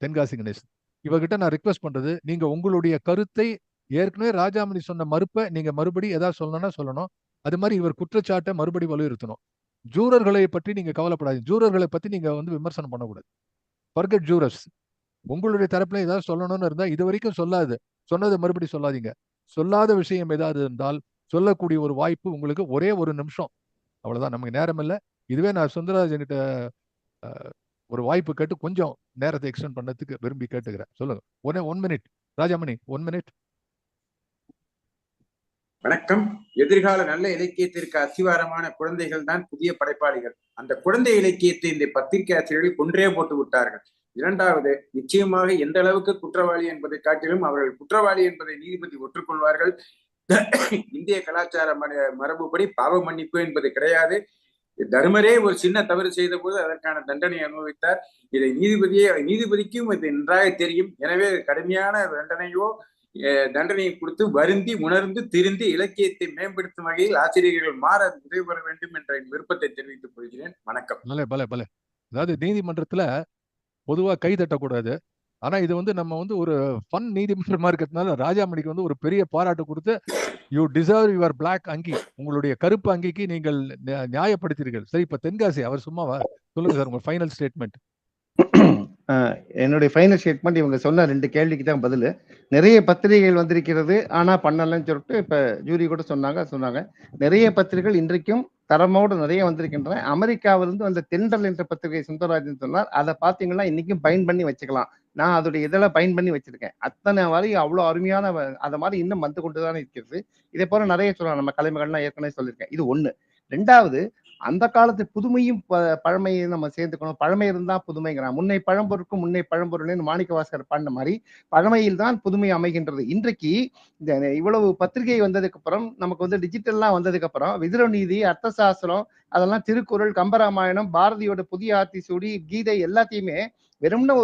தென்காசி கணேசன் இவகிட்ட நான் ரிக்வெஸ்ட் பண்றது, நீங்க உங்களுடைய கருத்தை, ஏற்கனவே ராஜாமணி சொன்ன மறுப்பை நீங்க மறுபடி ஏதாவது சொல்லணும்னா சொல்லணும். அது மாதிரி இவர் குற்றச்சாட்டை மறுபடி வலியுறுத்தணும். ஜூரர்களை பற்றி நீங்க கவலைப்படாதீங்க. ஜூரர்களை பத்தி நீங்க வந்து விமர்சனம் பண்ணக்கூடாது. ஃபர்கெட் ஜூரர்ஸ். உங்களுடைய தரப்புல ஏதாவது சொல்லணும்னு இருந்தா இது வரைக்கும் சொன்னதை மறுபடி சொல்லாதீங்க. சொல்லாத விஷயம் ஏதாவது இருந்தால் சொல்லக்கூடிய ஒரு வாய்ப்பு உங்களுக்கு ஒரே ஒரு நிமிஷம், அவ்வளவுதான். நமக்கு நேரம் இல்லை. இதுவே நான் சுந்தரராஜன் கிட்ட ஒரு வாய்ப்பு கேட்டு கொஞ்சம் நேரத்தை எக்ஸ்டெண்ட் பண்ணதுக்கு விரும்பி கேட்டுக்கிறேன். சொல்லுங்க. 1 மினிட் ராஜாமணி, 1 மினிட். வணக்கம். எதிர்கால நல்ல இலக்கியத்திற்கு அஸ்திவாரமான குழந்தைகள் தான் புதிய படைப்பாளிகள். அந்த குழந்தை இலக்கியத்தை இந்த பத்திரிகை ஆசிரியர்கள் கொன்றே போட்டு விட்டார்கள். இரண்டாவது, நிச்சயமாக எந்த அளவுக்கு குற்றவாளி என்பதை காட்டிலும் அவர்கள் குற்றவாளி என்பதை நீதிபதி ஒற்றுக்கொள்வார்கள். இந்திய கலாச்சார மரபுப்படி பாவ மன்னிப்பு என்பது கிடையாது. தர்மரே ஒரு சின்ன தவறு செய்த போது அதற்கான தண்டனை அனுபவித்தார். இதை நீதிபதிக்கும் இது நன்றாக தெரியும். எனவே கடுமையான தண்டனையை கொடுத்து வருந்தி உணர்ந்து திருந்தி இலக்கியத்தை மேம்படுத்தும் வகையில் ஆசிரியர்கள் மாற உதவி பெற வேண்டும் என்ற விருப்பத்தை தெரிவித்துக் கொள்கிறேன். வணக்கம். அதாவது நீதிமன்றத்துல பொதுவா கை தட்டக்கூடாது. ஆனா இது நம்ம ஒரு ஃபன் நீதிமன்றமா இருக்கிறதுனால ராஜாமணிக்கு ஒரு பெரிய பாராட்டு கொடுத்து யூ டிசர்வ் யுவர் பிளாக் அங்கி, உங்களுடைய கருப்பு அங்கிக்கு நீங்கள் நியாயப்படுத்தீர்கள். சரி, இப்ப தென்காசி அவர் சும்மாவா? சொல்லுங்க சார் உங்க ஃபைனல் ஸ்டேட்மெண்ட். என்னுடைய ஃபைனல் ஸ்டேட்மெண்ட் இவங்க சொன்ன 2 கேள்விக்கு தான் பதில். நிறைய பத்திரிகைகள் வந்திருக்கிறது, ஆனா பண்ணலன்னு சொல்லிட்டு இப்ப ஜூரி கூட சொன்னாங்க. நிறைய பத்திரிகைகள் இன்றைக்கும் தரமோடு நிறைய வந்திருக்கின்றன. அமெரிக்காவிலிருந்து வந்த தென்றல் என்ற பத்திரிகை சுந்தரராஜன் சொன்னார், அதை பார்த்தீங்கன்னா இன்னைக்கும் பயன் பண்ணி வச்சுக்கலாம். நான் அதோடைய இதெல்லாம் பயன் பண்ணி வச்சிருக்கேன். அத்தனை வரை அவ்வளவு அருமையான அதை மாதிரி இன்னும் வந்து கொண்டுதான் இருக்கிறது. இதே போல நிறைய சொல்லலாம். நம்ம கலைமகள்லாம் ஏற்கனவே சொல்லியிருக்கேன். இது ஒண்ணு. 2வது, அந்த காலத்து புதுமையும் பழமையும் நம்ம சேர்த்துக்கணும். பழமை இருந்தா புதுமைங்கிறான். முன்னை பழம்பொருட்கும் முன்னை பழம்பொருள்னு மாணிக்கவாசகர் பாடின மாதிரி பழமையில் தான் புதுமை அமைகின்றது. இன்றைக்கு இந்த இவ்வளவு பத்திரிகை வந்ததுக்கு அப்புறம் நமக்கு டிஜிட்டல்லாம் வந்ததுக்கு அப்புறம் விதுர நீதி, அர்த்தசாஸ்திரம், அதெல்லாம் திருக்குறள், கம்பராமாயணம், பாரதியோட புதிய ஆத்திசூடி, கீதை எல்லாத்தையுமே வெறும்னா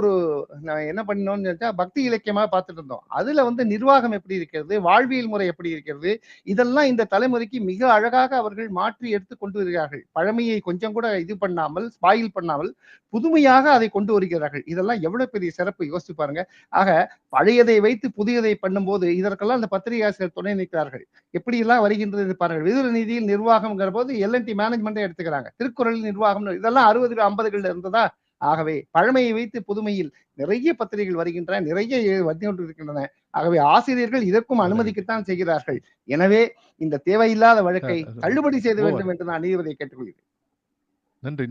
என்ன பண்ணணும்னு நினைச்சா பக்தி இலக்கியமா பார்த்துட்டு இருந்தோம். அதுல நிர்வாகம் எப்படி இருக்கிறது, வாழ்வியல் முறை எப்படி இருக்கிறது, இதெல்லாம் இந்த தலைமுறைக்கு மிக அழகாக அவர்கள் மாற்றி எடுத்து கொண்டு வருகிறார்கள். பழமையை கொஞ்சம் கூட இது பண்ணாமல், ஸ்பாயில் பண்ணாமல் புதுமையாக அதை கொண்டு வருகிறார்கள். இதெல்லாம் எவ்வளவு பெரிய சிறப்பு யோசிச்சு பாருங்க. ஆக பழையதை வைத்து புதியதை பண்ணும்போது இதற்கெல்லாம் அந்த பத்திரிகை ஆசிரியர் துணை நிற்கிறார்கள். எப்படி எல்லாம் வருகின்றது பாருங்கள். விதுர நீதியில் நிர்வாகம்ங்கிற போது எல்என்டி மேனேஜ்மெண்ட்டை எடுத்துக்கிறாங்க. திருக்குறளில் நிர்வாகம், இதெல்லாம் 60 50கள் இருந்ததா? ஆகவே பழமையை வைத்து புதுமையில் நிறைய பத்திரிகைகள் வருகின்றன, நிறைய வந்து கொண்டிருக்கின்றன. ஆகவே ஆசிரியர்கள் இதற்கும் அனுமதிக்கத்தான் செய்கிறார்கள். எனவே இந்த தேவையில்லாத வழக்கை தள்ளுபடி செய்ய வேண்டும் என்று நான் நீதிபதியை கேட்டுக்கொள்கிறேன்.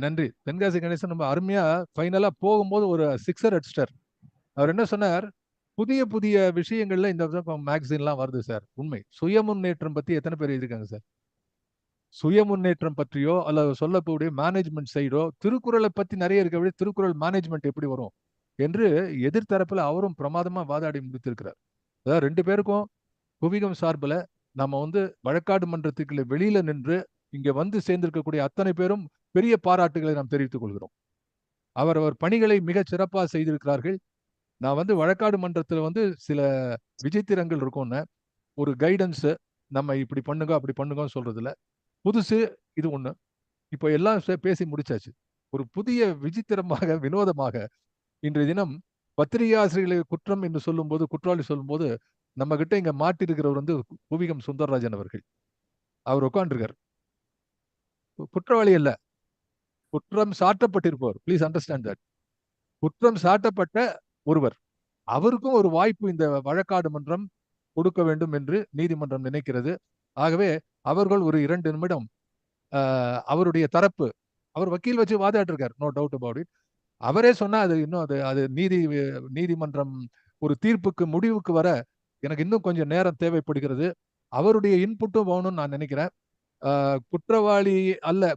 நன்றி. தென்காசி கணேசன் நம்ம அருமையா ஃபைனலா போகும்போது ஒரு 6 அடிச்சிட்டார். அவர் என்ன சொன்னார், புதிய விஷயங்கள்ல இந்த மேகசின்லாம் வருது சார். உண்மை. சுய முன்னேற்றம் பத்தி எத்தனை பேர் எழுதிருக்காங்க சார்? சுய முன்னேற்றம் பற்றியோ அல்லது சொல்லக்கூடிய மேனேஜ்மெண்ட் சைடோ, திருக்குறளை பத்தி நிறைய இருக்க, திருக்குறள் மேனேஜ்மெண்ட் எப்படி வரும் என்று எதிர்த்தரப்புல அவரும் பிரமாதமா வாதாடி முடித்திருக்கிறார். அதாவது 2 பேருக்கும் குவிகம் சார்பில் நம்ம வழக்காடு மன்றத்துக்குள்ள வெளியில நின்று இங்க சேர்ந்திருக்கக்கூடிய அத்தனை பேரும் பெரிய பாராட்டுகளை நாம் தெரிவித்துக் கொள்கிறோம். அவர் பணிகளை மிக சிறப்பாக செய்திருக்கிறார்கள். நான் வழக்காடு மன்றத்துல சில விஜயத்திரங்கள் இருக்கும்னு ஒரு கைடன்ஸ், நம்ம இப்படி பண்ணுங்க அப்படி பண்ணுங்கன்னு சொல்றதுல புதுசு இது ஒண்ணு. இப்போ எல்லாம் பேசி முடிச்சாச்சு. ஒரு புதிய விசித்திரமாக வினோதமாக இன்றைய தினம் பத்திரிகை ஆசிரியர்களை குற்றம் என்று சொல்லும்போது, குற்றவாளி சொல்லும்போது நம்ம கிட்ட இங்க மாட்டிருக்கிறவர் குவிகம் சுந்தரராஜன் அவர்கள். அவர் உட்காந்துருக்கார். குற்றவாளி அல்ல, குற்றம் சாட்டப்பட்டிருப்பவர். Please understand that. குற்றம் சாட்டப்பட்ட ஒருவர். அவருக்கும் ஒரு வாய்ப்பு இந்த வழக்காடு மன்றம் கொடுக்க வேண்டும் என்று நீதிமன்றம் நினைக்கிறது. ஆகவே அவர்கள் ஒரு 2 நிமிடம் அவருடைய தரப்பு, அவர் வக்கீல் வச்சு வாதாட்டிருக்கார், நோ டவுட் அபவுட் இட். அவரே சொன்னா அது இன்னும் அது நீதிமன்றம் ஒரு தீர்ப்புக்கு முடிவுக்கு வர எனக்கு இன்னும் கொஞ்சம் நேரம் தேவைப்படுகிறது. அவருடைய இன்புட்டும் வேணும்னு நான் நினைக்கிறேன். குற்றவாளி அல்ல,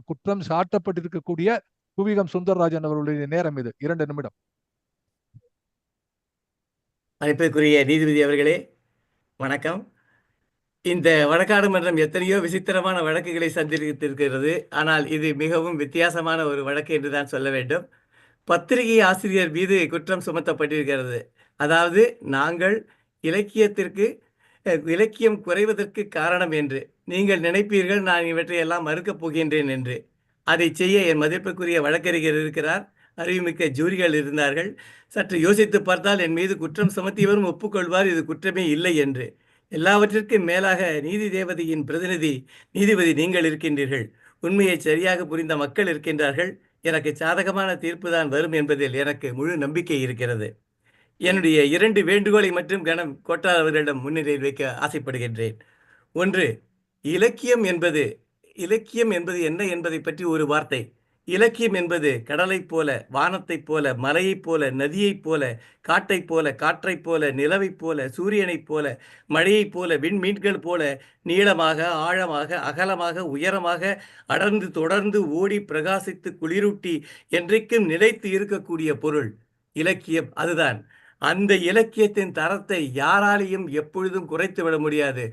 குற்றம் சாட்டப்பட்டிருக்கக்கூடிய குவிகம் சுந்தரராஜன் அவர்களுடைய நேரம் இது 2 நிமிடம். மதிப்பிற்குரிய நீதிபதி அவர்களே வணக்கம். இந்த வழக்காடு மன்றம் எத்தனையோ விசித்திரமான வழக்குகளை சந்தித்திருக்கிறது. ஆனால் இது மிகவும் வித்தியாசமான ஒரு வழக்கு என்று தான் சொல்ல வேண்டும். பத்திரிகை ஆசிரியர் மீது குற்றம் சுமத்தப்பட்டிருக்கிறது. அதாவது நாங்கள் இலக்கியம் குறைவதற்கு காரணம் என்று நீங்கள் நினைப்பீர்கள், நான் இவற்றையெல்லாம் மறுக்கப் போகின்றேன் என்று. அதை செய்ய என் மதிப்புக்குரிய வழக்கறிஞர் இருக்கிறார், அறிவுமிக்க ஜூரிகள் இருந்தார்கள். சற்று யோசித்து பார்த்தால் என் மீது குற்றம் சுமத்தியவரும் ஒப்புக்கொள்வார் இது குற்றமே இல்லை என்று. எல்லாவற்றிற்கும் மேலாக நீதி தேவதையின் பிரதிநிதி நீதிபதி நீங்கள் இருக்கின்றீர்கள். உண்மையை சரியாக புரிந்த மக்கள் இருக்கின்றார்கள். எனக்கு சாதகமான தீர்ப்பு தான் வரும் என்பதில் எனக்கு முழு நம்பிக்கை இருக்கிறது. என்னுடைய 2 வேண்டுகோளை மற்றும் கணம் கோட்டார் அவர்களிடம் முன்னிலையில் வைக்க ஆசைப்படுகின்றேன். ஒன்று, இலக்கியம் என்பது என்ன என்பதை பற்றி ஒரு வார்த்தை. இலக்கியம் என்பது கடலைப் போல, வானத்தைப் போல, மலையைப் போல, நதியைப் போல, காட்டைப் போல, காற்றைப் போல, நிலவைப் போல, சூரியனைப் போல, மழையைப் போல, விண்மீன்கள் போல நீளமாக, ஆழமாக, அகலமாக, உயரமாக, அடர்ந்து தொடர்ந்து ஓடி பிரகாசித்து குளிரூட்டி என்றைக்கும் நிலைத்து இருக்கக்கூடிய பொருள் இலக்கியம். அதுதான் அந்த இலக்கியத்தின் தரத்தை யாராலையும் எப்பொழுதும் குறைத்து விட முடியாது.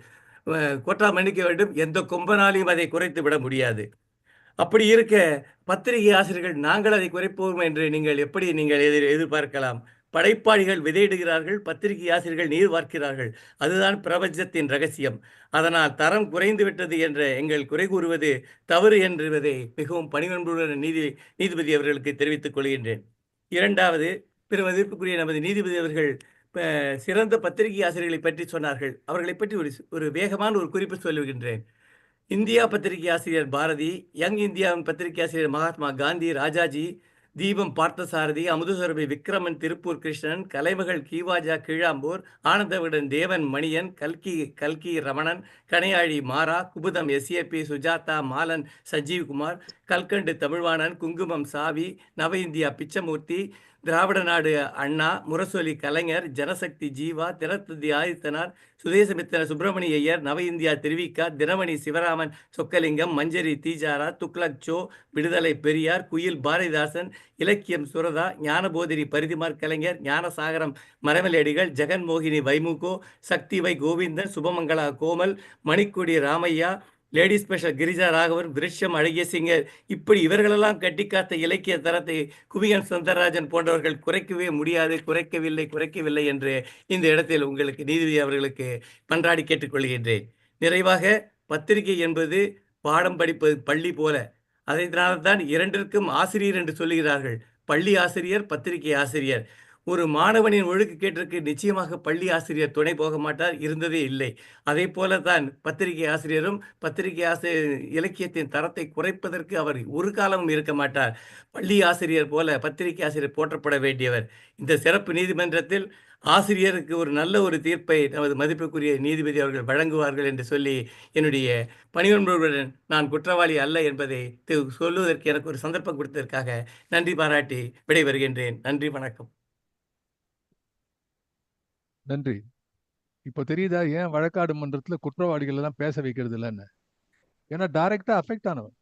கோட்டா மன்னிக்க வேண்டும், எந்த கொம்பனாலையும் அதை குறைத்து விட முடியாது. அப்படி இருக்க பத்திரிகை ஆசிரியர்கள் நாங்கள் அதை குறைப்போம் என்று நீங்கள் எப்படி எதிர்பார்க்கலாம்? படைப்பாளிகள் விதையிடுகிறார்கள், பத்திரிகை ஆசிரியர்கள் நீர் வார்க்கிறார்கள். அதுதான் பிரபஞ்சத்தின் ரகசியம். அதனால் தரம் குறைந்து விட்டது என்ற எங்கள் குறை கூறுவது தவறு என்பதை மிகவும் பணிவன்புடன் நீதிபதி அவர்களுக்கு தெரிவித்துக் கொள்கின்றேன். இரண்டாவது, பெருமதிப்புக்குரிய நமது நீதிபதி அவர்கள் சிறந்த பத்திரிகை ஆசிரியர்களை பற்றி சொன்னார்கள். அவர்களை பற்றி ஒரு வேகமான ஒரு குறிப்பு சொல்லுகின்றேன். இந்தியா பத்திரிகை ஆசிரியர் பாரதி, யங் இந்தியாவின் பத்திரிகை ஆசிரியர் மகாத்மா காந்தி, ராஜாஜி, தீபம் பார்த்தசாரதி, அமுதசுரபி விக்ரமன், திருப்பூர் கிருஷ்ணன், கலைமகள் கீவாஜா கீழாம்பூர், ஆனந்தவிடன் தேவன் மணியன், கல்கி ரமணன், கணையாழி மாறா, குபுதம் எஸ்ஏபி சுஜாதா, மாலன் சஞ்சீவ்குமார், கல்கண்டு தமிழ்வாணன், குங்குமம் சாவி, நவ இந்தியா பிச்சமூர்த்தி, திராவிட நாடு அண்ணா, முரசொலி கலைஞர், ஜனசக்தி ஜீவா, தினத்தந்தி ஆதித்தனார், சுதேசமித்திர சுப்பிரமணிய ஐயர், நவ இந்தியா திருவிக்கா, தினமணி சிவராமன் சொக்கலிங்கம், மஞ்சரி தீஜாரா, துக்ளக் சோ, விடுதலை பெரியார், குயில் பாரதிதாசன், இலக்கியம் சுரதா, ஞானபோதிரி பரிதிமார் கலைஞர், ஞானசாகரம் மரமலேடிகள், ஜெகன்மோகினி வைமுகோ, சக்தி வை கோவிந்தன், சுபமங்களா கோமல், மணிக்கொடி ராமையா, லேடி ஸ்பெஷல் கிரிஜா ராகவன், விருட்சம் அழகிய சிங்கர், இப்படி இவர்களெல்லாம் கட்டிக்காத்த இலக்கிய தரத்தை குவியன் சுந்தரராஜன் போன்றவர்கள் குறைக்கவே முடியாது, குறைக்கவில்லை என்று இந்த இடத்தில் உங்களுக்கு நீதிபதி அவர்களுக்கு மன்றாடி கேட்டுக்கொள்கின்றேன். நிறைவாக, பத்திரிகை என்பது பாடம் படிப்பது பள்ளி போல. அதனால்தான் இரண்டிற்கும் ஆசிரியர் என்று சொல்லுகிறார்கள். பள்ளி ஆசிரியர், பத்திரிகை ஆசிரியர். ஒரு மாணவனின் ஒழுக்கக்கேட்டிற்கு நிச்சயமாக பள்ளி ஆசிரியர் துணை போக மாட்டார், இருந்ததே இல்லை. அதே போலதான் பத்திரிகை ஆசிரியரும் இலக்கியத்தின் தரத்தை குறைப்பதற்கு அவர் ஒரு காலமும் இருக்க மாட்டார். பள்ளி ஆசிரியர் போல பத்திரிகை ஆசிரியர் போற்றப்பட வேண்டியவர். இந்த சிறப்பு நீதிமன்றத்தில் ஆசிரியருக்கு ஒரு நல்ல ஒரு தீர்ப்பை நமது மதிப்புக்குரிய நீதிபதி அவர்கள் வழங்குவார்கள் என்று சொல்லி, என்னுடைய பணிவன்புடன் நான் குற்றவாளி அல்ல என்பதை சொல்லுவதற்கு எனக்கு ஒரு சந்தர்ப்பம் கொடுத்ததற்காக நன்றி பாராட்டி விடைபெறுகின்றேன். நன்றி, வணக்கம். நன்றி. இப்போ தெரியுதா ஏன் வழக்காடு மன்றத்துல குற்றவாளிகள் எல்லாம் பேச வைக்கிறது இல்லைன்னு? ஏன்னா டைரக்டா அஃபெக்ட் ஆனவன்.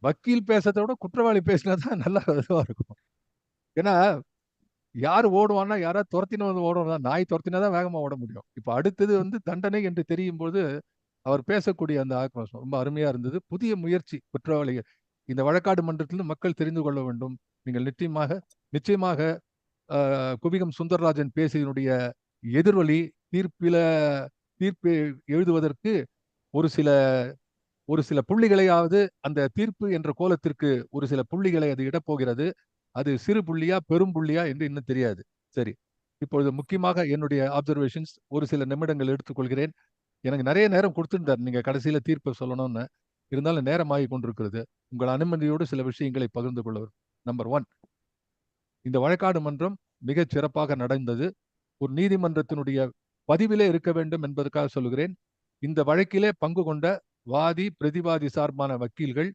வக்கீல் பேசுறதை விட குற்றவாளி பேசினாதான் நல்லா இதுவா இருக்கும். ஏன்னா யார் ஓடுவான்னா, யாராவது துரத்தின வந்து ஓடணும். நாய் துரத்தினாதான் வேகமா ஓட முடியும். இப்போ அடுத்தது தண்டனை என்று தெரியும் போது அவர் பேசக்கூடிய அந்த ஆக்ரோஷம் ரொம்ப அருமையா இருந்தது. புதிய முயற்சி குற்றவாளிகள் இந்த வழக்காடு மன்றத்திலிருந்து மக்கள் தெரிந்து கொள்ள வேண்டும். நீங்கள் நிச்சயமாக குவிகம் சுந்தரராஜன் பேசியதனுடைய எதிரொலி தீர்ப்பு எழுதுவதற்கு ஒரு சில புள்ளிகளையாவது, அந்த தீர்ப்பு என்ற கோலத்திற்கு ஒரு சில புள்ளிகளை அது இடப்போகிறது. அது சிறு புள்ளியா பெரும் புள்ளியா என்று இன்னும் தெரியாது. சரி, இப்பொழுது முக்கியமாக என்னுடைய ஆப்சர்வேஷன்ஸ் ஒரு சில நிமிடங்கள் எடுத்துக்கொள்கிறேன். எனக்கு நிறைய நேரம் கொடுத்துருந்தார் நீங்க கடைசியில தீர்ப்பு சொல்லணும்னு. இருந்தாலும் நேரமாகி கொண்டிருக்கிறது. உங்கள் அனுமதியோடு சில விஷயங்களை பகிர்ந்து கொள்வர். நம்பர் 1, இந்த வழக்காடு மன்றம் மிகச் சிறப்பாக நடந்தது. ஒரு நீதிமன்றத்தினுடைய பதிவிலே இருக்க வேண்டும் என்பதற்காக சொல்லுகிறேன். இந்த வழக்கிலே பங்கு கொண்ட வாதி, பிரதிவாதி சார்பான வக்கீல்கள்,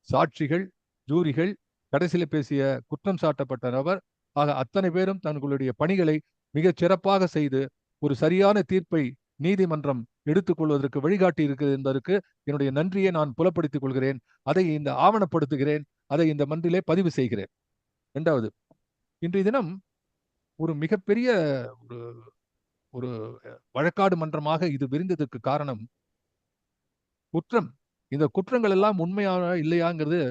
சாட்சிகள், ஜூரிகள், கடைசியில பேசிய குற்றம் சாட்டப்பட்ட நபர் ஆக அத்தனை பேரும் தங்களுடைய பணிகளை மிகச் சிறப்பாக செய்து ஒரு சரியான தீர்ப்பை நீதிமன்றம் எடுத்துக்கொள்வதற்கு வழிகாட்டி இருக்கிறது என்பதற்கு என்னுடைய நன்றியை நான் புலப்படுத்திக் கொள்கிறேன். அதை இந்த ஆவணப்படுத்துகிறேன். அதை இந்த மன்றிலே பதிவு செய்கிறேன். 2வது, இன்றைய தினம் ஒரு மிகப்பெரிய ஒரு வழக்காடு மன்றமாக இது விரிந்ததற்கு காரணம் இந்த குற்றங்கள் எல்லாம் உண்மையான இல்லையாங்கிறது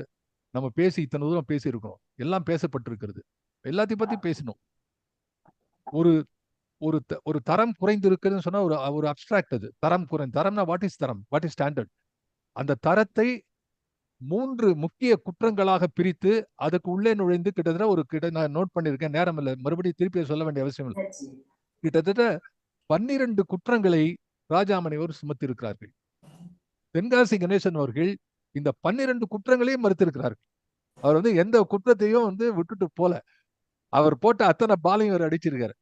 நம்ம பேசி இத்தனை தூரம் பேசியிருக்கிறோம். எல்லாம் பேசப்பட்டிருக்கிறது. எல்லாத்தையும் பத்தி பேசணும். ஒரு தரம் குறைந்து இருக்குதுன்னு சொன்னா ஒரு அப்டிராக்ட். அது தரம்னா வாட் இஸ் தரம், வாட் இஸ் ஸ்டாண்டர்ட்? அந்த தரத்தை 3 முக்கிய குற்றங்களாக பிரித்து அதுக்கு உள்ளே நுழைந்து கிட்டத்தட்ட நான் நோட் பண்ணியிருக்கேன். நேரம் இல்லை, மறுபடியும் திருப்பி சொல்ல வேண்டிய அவசியம் இல்லை. கிட்டத்தட்ட 12 குற்றங்களை ராஜாமணி அவர் சுமத்தி இருக்கிறார்கள். தென்காசி கணேசன் அவர்கள் இந்த 12 குற்றங்களையும் மறுத்திருக்கிறார்கள். அவர் எந்த குற்றத்தையும் விட்டுட்டு போல. அவர் போட்ட அத்தனை பாலையும் அவர் அடிச்சிருக்காரு.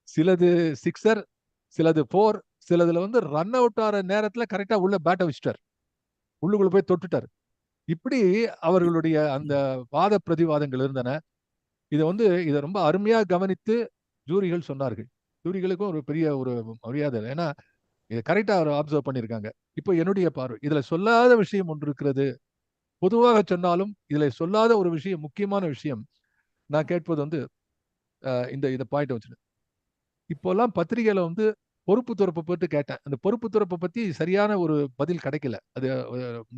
சிலது 6, சிலது 4, சிலதுல ரன் அவுட் ஆகிற நேரத்துல கரெக்டா உள்ள பேட்டை வச்சுட்டார். உள்ளுக்குள்ள போய் தொட்டுட்டார். இப்படி அவர்களுடைய அந்த வாத பிரதிவாதங்கள் இருந்தன. இதை ரொம்ப அருமையா கவனித்து ஜூரிகள் சொன்னார்கள். ஜூரிகளுக்கும் ஒரு பெரிய ஒரு மரியாதை. ஏன்னா இதை கரெக்டா அவர் அப்சர்வ் பண்ணியிருக்காங்க. இப்போ என்னுடைய பார்வை, இதுல சொல்லாத விஷயம் ஒன்று இருக்கிறது. பொதுவாக சொன்னாலும் இதுல சொல்லாத ஒரு விஷயம், முக்கியமான விஷயம் நான் கேட்பது இந்த பாயிண்ட் வச்சு, இப்போல்லாம் பத்திரிகையில பொறுப்பு துறப்பை போட்டு கேட்டேன். அந்த பொறுப்பு துறப்பை பத்தி சரியான ஒரு பதில் கிடைக்கல. அது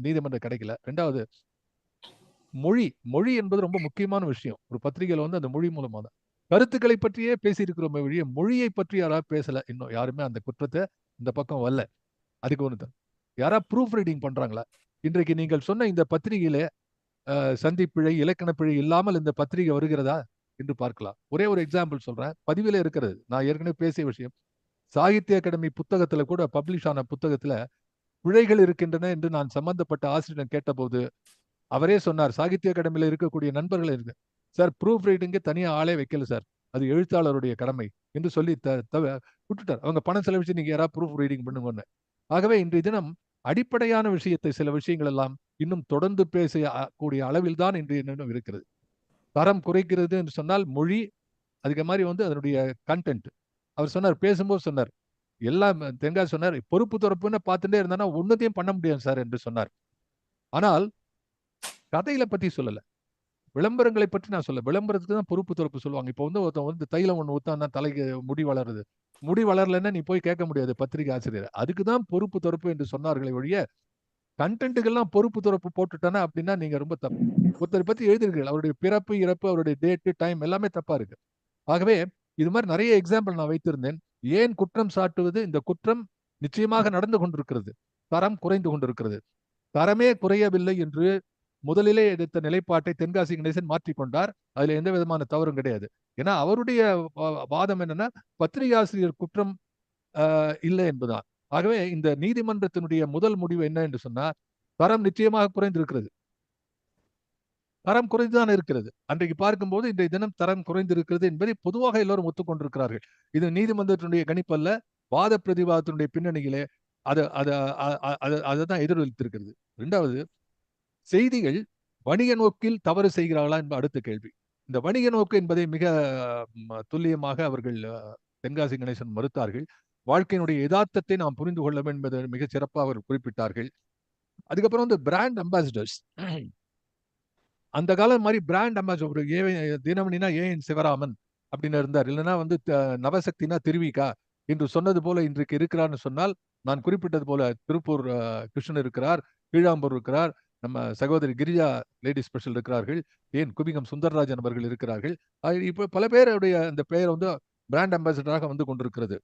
நீதிமன்றம் கிடைக்கல. ரெண்டாவது, மொழி என்பது ரொம்ப முக்கியமான விஷயம். ஒரு பத்திரிகையில அந்த மொழி மூலமா தான் கருத்துக்களை பற்றியே பேசியிருக்கிறோமே வழிய மொழியை பற்றி யாராவது பேசல. இன்னும் யாருமே அந்த குற்றத்தை இந்த பக்கம் வரல. அதுக்கு ஒன்று யாரா ப்ரூஃப் ரீடிங் பண்றாங்களா? இன்றைக்கு நீங்கள் சொன்ன இந்த பத்திரிகையில சந்திப்பிழை, இலக்கண பிழை இல்லாமல் இந்த பத்திரிகை வருகிறதா என்று பார்க்கலாம். ஒரே ஒரு எக்ஸாம்பிள் சொல்றேன். பதிவில இருக்கிறது. நான் ஏற்கனவே பேசிய விஷயம். சாகித்ய அகாடமி புத்தகத்துல கூட, பப்ளிஷ் ஆன புத்தகத்துல பிழைகள் இருக்கின்றன என்று நான் சம்பந்தப்பட்ட ஆசிரியர் கேட்டபோது அவரே சொன்னார், சாகித்ய அகாடமியில இருக்கக்கூடிய நண்பர்கள் இருக்கு சார், ப்ரூஃப் ரைட்டிங்கு தனியா ஆளே வைக்கல சார், அது எழுத்தாளருடைய கடமை என்று சொல்லி விட்டுட்டார். அவங்க பணம் செலவிச்சு நீங்க யாராவது ப்ரூஃப் ரீடிங் பண்ணுங்கன்னு. ஆகவே இன்றைய தினம் அடிப்படையான விஷயத்தை, சில விஷயங்கள் எல்லாம் இன்னும் தொடர்ந்து பேசக்கூடிய அளவில் தான் இன்றைய தினம் இருக்கிறது. தரம் குறைக்கிறது என்று சொன்னால் மொழி, அதுக்கு மாதிரி அதனுடைய கண்டென்ட். அவர் சொன்னார், பேசும்போது சொன்னார், எல்லாம் தென்காசி சொன்னார், பொறுப்பு துறப்புன்னு பார்த்துட்டே இருந்தானா ஒன்னதையும் பண்ண முடியாது சார் என்று சொன்னார். ஆனால் கதைகளை பத்தி சொல்லல, விளம்பரங்களை பற்றி நான் சொல்ல. விளம்பரத்துக்கு தான் பொறுப்பு துறப்பு சொல்லுவாங்க. இப்போ ஒருத்தன் தைலம் ஒண்ணு ஊத்தான் தலைக்கு முடி வளருது. முடி வளரலன்னா நீ போய் கேட்க முடியாது பத்திரிகை ஆசிரியர். அதுக்குதான் பொறுப்பு துறப்பு என்று சொன்னார்களே ஒழிய, கண்டென்ட்டுக்கெல்லாம் பொறுப்பு துறப்பு போட்டுட்டானா அப்படின்னா நீங்க ரொம்ப தப்பு. ஒருத்தர் பத்தி எழுதிருக்கீர்கள், அவருடைய பிறப்பு, இறப்பு, அவருடைய டேட்டு, டைம் எல்லாமே தப்பா இருக்கு. ஆகவே இது மாதிரி நிறைய எக்ஸாம்பிள் நான் வைத்திருந்தேன். ஏன் குற்றம் சாட்டுவது? இந்த குற்றம் நிச்சயமாக நடந்து கொண்டிருக்கிறது. தரம் குறைந்து கொண்டிருக்கிறது. தரமே குறையவில்லை என்று முதலிலே எடுத்த நிலைப்பாட்டை தென்காசி கணேசன் மாற்றிக்கொண்டார். அதுல எந்த விதமான தவறும் கிடையாது. ஏன்னா அவருடைய வாதம் என்னன்னா, பத்திரிகை ஆசிரியர் குற்றம் இல்லை என்பதுதான். ஆகவே இந்த நீதிமன்றத்தினுடைய முதல் முடிவு என்ன என்று சொன்னால், தரம் நிச்சயமாக குறைந்திருக்கிறது. தரம் குறைந்துதான் இருக்கிறது. அன்றைக்கு பார்க்கும்போது இன்றைய தினம் தரம் குறைந்திருக்கிறது என்பதை பொதுவாக எல்லோரும் ஒத்துக்கொண்டிருக்கிறார்கள். இது நீதிமன்றத்தினுடைய கணிப்பல்ல, வாத பிரதிவாதத்தினுடைய பின்னணியிலே அதுதான் எதிரொலித்திருக்கிறது. இரண்டாவது, செய்திகள் வணிக நோக்கில் தவறு செய்கிறார்களா என்பது அடுத்த கேள்வி. இந்த வணிக நோக்கு என்பதை மிக துல்லியமாக அவர்கள் தென்காசி கணேசன் மறுத்தார்கள். வாழ்க்கையினுடைய யதார்த்தத்தை நாம் புரிந்து கொள்ள வேண்டும் என்பதை மிக சிறப்பாக அவர் குறிப்பிட்டார்கள். அதுக்கப்புறம் பிராண்ட் அம்பாசிடர்ஸ், அந்த காலம் மாதிரி பிராண்ட் அம்பாசிடர் தினமணினா ஏஎன் சிவராமன் அப்படின்னு இருந்தார், இல்லைன்னா நவசக்தினா திருவிகா என்று சொன்னது போல இன்றைக்கு இருக்கிறார்னு சொன்னால், நான் குறிப்பிட்டது போல திருப்பூர் கிருஷ்ணன் இருக்கிறார், கீழாம்பூர் இருக்கிறார், நம்ம சகோதரி கிரிஜா லேடி ஸ்பெஷல் இருக்கிறார்கள், ஏன் குபிகம் சுந்தரராஜன் அவர்கள் இருக்கிறார்கள். இப்ப பல பேருடைய அந்த பெயர் பிராண்ட் அம்பாசிடராக கொண்டிருக்கிறது.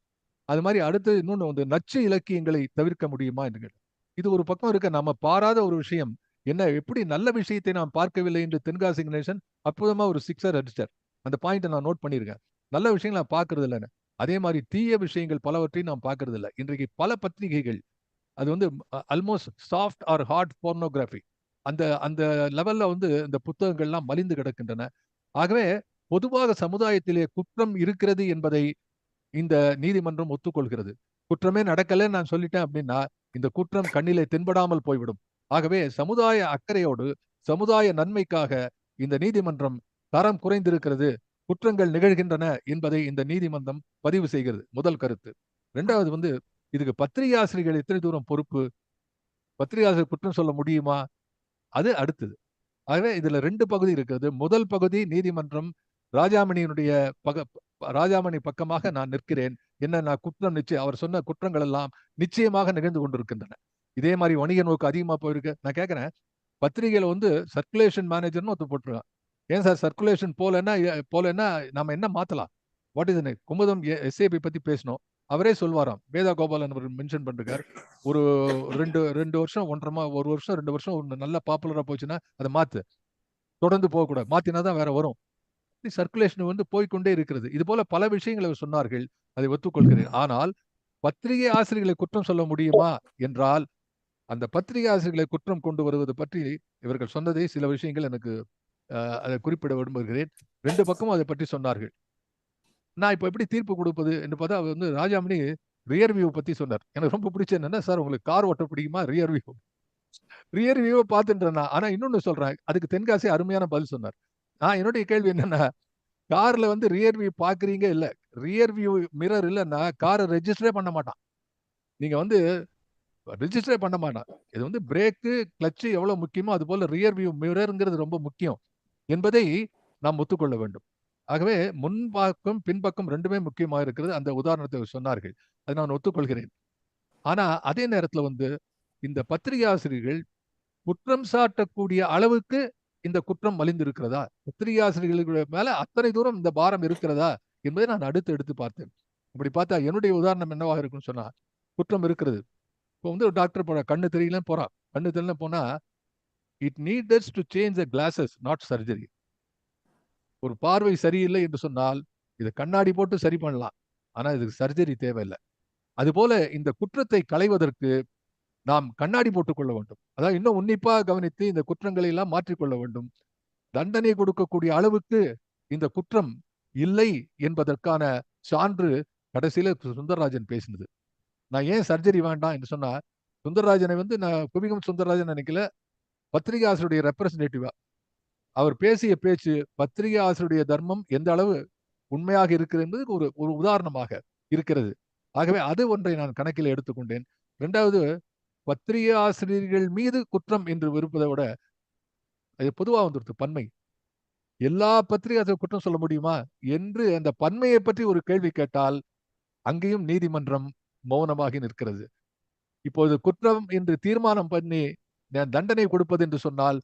அது மாதிரி அடுத்து இன்னொன்று நச்சு இலக்கியங்களை தவிர்க்க முடியுமா என்று. இது ஒரு பக்கம் இருக்க, நாம பாராத ஒரு விஷயம் என்ன, எப்படி நல்ல விஷயத்தை நாம் பார்க்கவில்லை என்று தென்காசி கணேசன் அற்புதமா ஒரு சிக்ஸர் அடிச்சார். அந்த பாயிண்ட்டை நான் நோட் பண்ணியிருக்கேன். நல்ல விஷயங்கள் நான் பார்க்கறது இல்லைன்னு. அதே மாதிரி தீய விஷயங்கள் பலவற்றையும் நாம் பார்க்கறது இல்லை. இன்றைக்கு பல பத்திரிகைகள் அது almost soft or hard pornography, அந்த லெவல்ல இந்த புத்தகங்கள்லாம் மலிந்து கிடக்கின்றன. ஆகவே பொதுவாக சமுதாயத்திலே குற்றம் இருக்கிறது என்பதை இந்த நீதிமன்றம் ஒத்துக்கொள்கிறது. குற்றமே நடக்கலன்னு நான் சொல்லிட்டேன் அப்படின்னா இந்த குற்றம் கண்ணிலே தென்படாமல் போய்விடும். ஆகவே சமுதாய அக்கறையோடு, சமுதாய நன்மைக்காக இந்த நீதிமன்றம் தரம் குறைந்திருக்கிறது, குற்றங்கள் நிகழ்கின்றன என்பதை இந்த நீதிமன்றம் பதிவு செய்கிறது. முதல் கருத்து. இரண்டாவது இதுக்கு பத்திரிகை ஆசிரியர்கள் எத்தனை தூரம் பொறுப்பு, பத்திரிகை ஆசிரியர் குற்றம் சொல்ல முடியுமா, அது அடுத்தது. ஆகவே இதுல 2 பகுதி இருக்கிறது. முதல் பகுதி, நீதிமன்றம் ராஜாமணி பக்கமாக நான் நிற்கிறேன். என்ன, நான் குற்றம் அவர் சொன்ன குற்றங்கள் எல்லாம் நிச்சயமாக நிகழ்ந்து கொண்டிருக்கின்றன. இதே மாதிரி வணிக நோக்கு அதிகமா போயிருக்கு. நான் கேட்கிறேன், பத்திரிகையில சர்க்குலேஷன் மேனேஜர்னு ஒருத்தர் போட்டிருக்கான். ஏன் சார் சர்க்குலேஷன் போலன்னா நம்ம என்ன மாத்தலாம்? வாட் இஸ் குமுதம் எஸ்ஏபி பத்தி பேசணும். அவரே சொல்வாராம், வேதா கோபாலன் அவர் மென்ஷன் பண்றார், ஒரு 2 வருஷம் 1 வருஷம் 2 வருஷம் ஒன்று நல்லா பாப்புலரா போச்சுன்னா அதை மாத்து, தொடர்ந்து போகக்கூடாது, மாத்தினாதான் வேற வரும். சர்க்குலேஷன் போய்கொண்டே இருக்கிறது. இது போல பல விஷயங்களை சொன்னார்கள், அதை ஒத்துக்கொள்கிறேன். ஆனால் பத்திரிகை ஆசிரியர்களை குற்றம் சொல்ல முடியுமா என்றால், அந்த பத்திரிகை ஆசிரியர்களை குற்றம் கொண்டு வருவது பற்றி இவர்கள் சொன்னதை சில விஷயங்கள் எனக்கு அதை குறிப்பிட விரும்புகிறேன். 2 பக்கமும் அதை பற்றி சொன்னார்கள். நான் இப்ப எப்படி தீர்ப்பு கொடுப்பது என்று பார்த்தா, அவர் ராஜாமணி ரியர் வியூ பத்தி சொன்னார். எனக்கு ரொம்ப பிடிச்ச என்னன்னா, சார் உங்களுக்கு கார் ஓட்ட பிடிக்குமா, ரியர் வியூ ரியர் வியூவை பார்த்துட்டு. ஆனா இன்னொன்னு சொல்றேன், அதுக்கு தென்காசி அருமையான பதில் சொன்னார். நான் என்னுடைய கேள்வி என்னன்னா, கார்ல வந்து ரியர் வியூ பாக்குறீங்க இல்ல, ரியர் வியூ மிரர் இல்லைன்னா காரை ரெஜிஸ்டரே பண்ண மாட்டான். நீங்க வந்து ரிஜிஸ்டரே பண்ண மாட்டான். இது வந்து பிரேக்கு கிளச்சு எவ்வளவு முக்கியமோ அது போல ரியர் வியூ மிரர்ங்கிறது ரொம்ப முக்கியம் என்பதை நாம் ஒத்துக்கொள்ள வேண்டும். ஆகவே முன்பக்கம் பின்பக்கம் ரெண்டுமே முக்கியமா இருக்கிறது. அந்த உதாரணத்தை சொன்னார்கள், அதை நான் ஒத்துக்கொள்கிறேன். ஆனா அதே நேரத்துல வந்து இந்த பத்திரிகை ஆசிரியர்கள் குற்றம் சாட்டக்கூடிய அளவுக்கு இந்த குற்றம் மலிந்து இருக்கிறதா, பத்திரிகை ஆசிரியர்களுக்கு மேல அத்தனை தூரம் இந்த பாரம் இருக்கிறதா என்பதை நான் அடுத்து எடுத்து பார்த்தேன். அப்படி பார்த்தா என்னுடைய உதாரணம் என்னவாக இருக்குன்னு சொன்னா, குற்றம் இருக்கிறது. இப்போ வந்து ஒரு டாக்டர் போறா, கண்ணு தெரியலன்னு போறான். கண்ணு தெரியல போனா it needs to change the glasses, not surgery. ஒரு பார்வை சரியில்லை என்று சொன்னால் இதை கண்ணாடி போட்டு சரி பண்ணலாம், ஆனா இதுக்கு சர்ஜரி தேவையில்லை. அதுபோல இந்த குற்றத்தை களைவதற்கு நாம் கண்ணாடி போட்டுக்கொள்ள வேண்டும். அதாவது இன்னும் உன்னிப்பாக கவனித்து இந்த குற்றங்களை எல்லாம் மாற்றிக்கொள்ள வேண்டும். தண்டனை கொடுக்கக்கூடிய அளவுக்கு இந்த குற்றம் இல்லை என்பதற்கான சான்று கடைசியில சுந்தரராஜன் பேசினது. நான் ஏன் சர்ஜரி வேண்டாம் என்று சொன்னா, சுந்தரராஜனை வந்து நான் குவிகம் சுந்தரராஜன் நினைக்கல, பத்திரிகை ஆசிரியருடைய ரெப்ரசன்டேட்டிவா அவர் பேசிய பேச்சு பத்திரிகை ஆசிரியருடைய தர்மம் எந்த அளவு உண்மையாக இருக்கிறது என்பது ஒரு ஒரு உதாரணமாக இருக்கிறது. ஆகவே அது ஒன்றை நான் கணக்கில் எடுத்துக்கொண்டேன். இரண்டாவது, பத்திரிகை ஆசிரியர்கள் மீது குற்றம் என்று விருப்பதை விட அது பொதுவாக வந்துருது பன்மை. எல்லா பத்திரிகை ஆசிரியர் குற்றம் சொல்ல முடியுமா என்று அந்த பன்மையை பற்றி ஒரு கேள்வி கேட்டால் அங்கேயும் நீதிமன்றம் மௌனமாகி நிற்கிறது. இப்போது குற்றம் என்று தீர்மானம் பண்ணி தண்டனை கொடுப்பது என்று சொன்னால்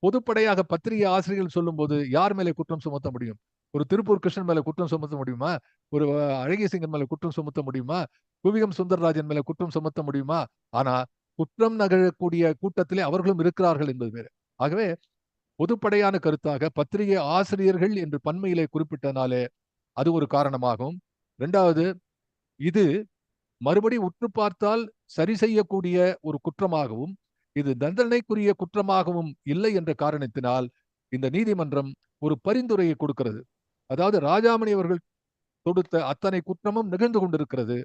பொதுப்படையாக பத்திரிகை ஆசிரியர்கள் சொல்லும் போது யார் மேலே குற்றம் சுமத்த முடியும்? ஒரு திருப்பூர் கிருஷ்ணன் மேல குற்றம் சுமத்த முடியுமா? ஒரு அழகியசிங்கன் மேல குற்றம் சுமத்த முடியுமா? குவிகம் சுந்தரராஜன் மேல குற்றம் சுமத்த முடியுமா? ஆனா குற்றம் நகழக்கூடிய கூட்டத்திலே அவர்களும் இருக்கிறார்கள் என்பது வேறு. ஆகவே பொதுப்படையான கருத்தாக பத்திரிகை ஆசிரியர்கள் என்று பன்மையிலே குறிப்பிட்டனாலே அது ஒரு காரணமாகும். இரண்டாவது, இது மறுபடி உற்று பார்த்தால் சரி செய்யக்கூடிய ஒரு குற்றமாகவும் இது தண்டனைக்குரிய குற்றமாகவும் இல்லை என்ற காரணத்தினால் இந்த நீதிமன்றம் ஒரு பரிந்துரையை கொடுக்கிறது. அதாவது ராஜாமணி அவர்கள் தொடுத்த அத்தனை குற்றமும் நிகழ்ந்து கொண்டிருக்கிறது.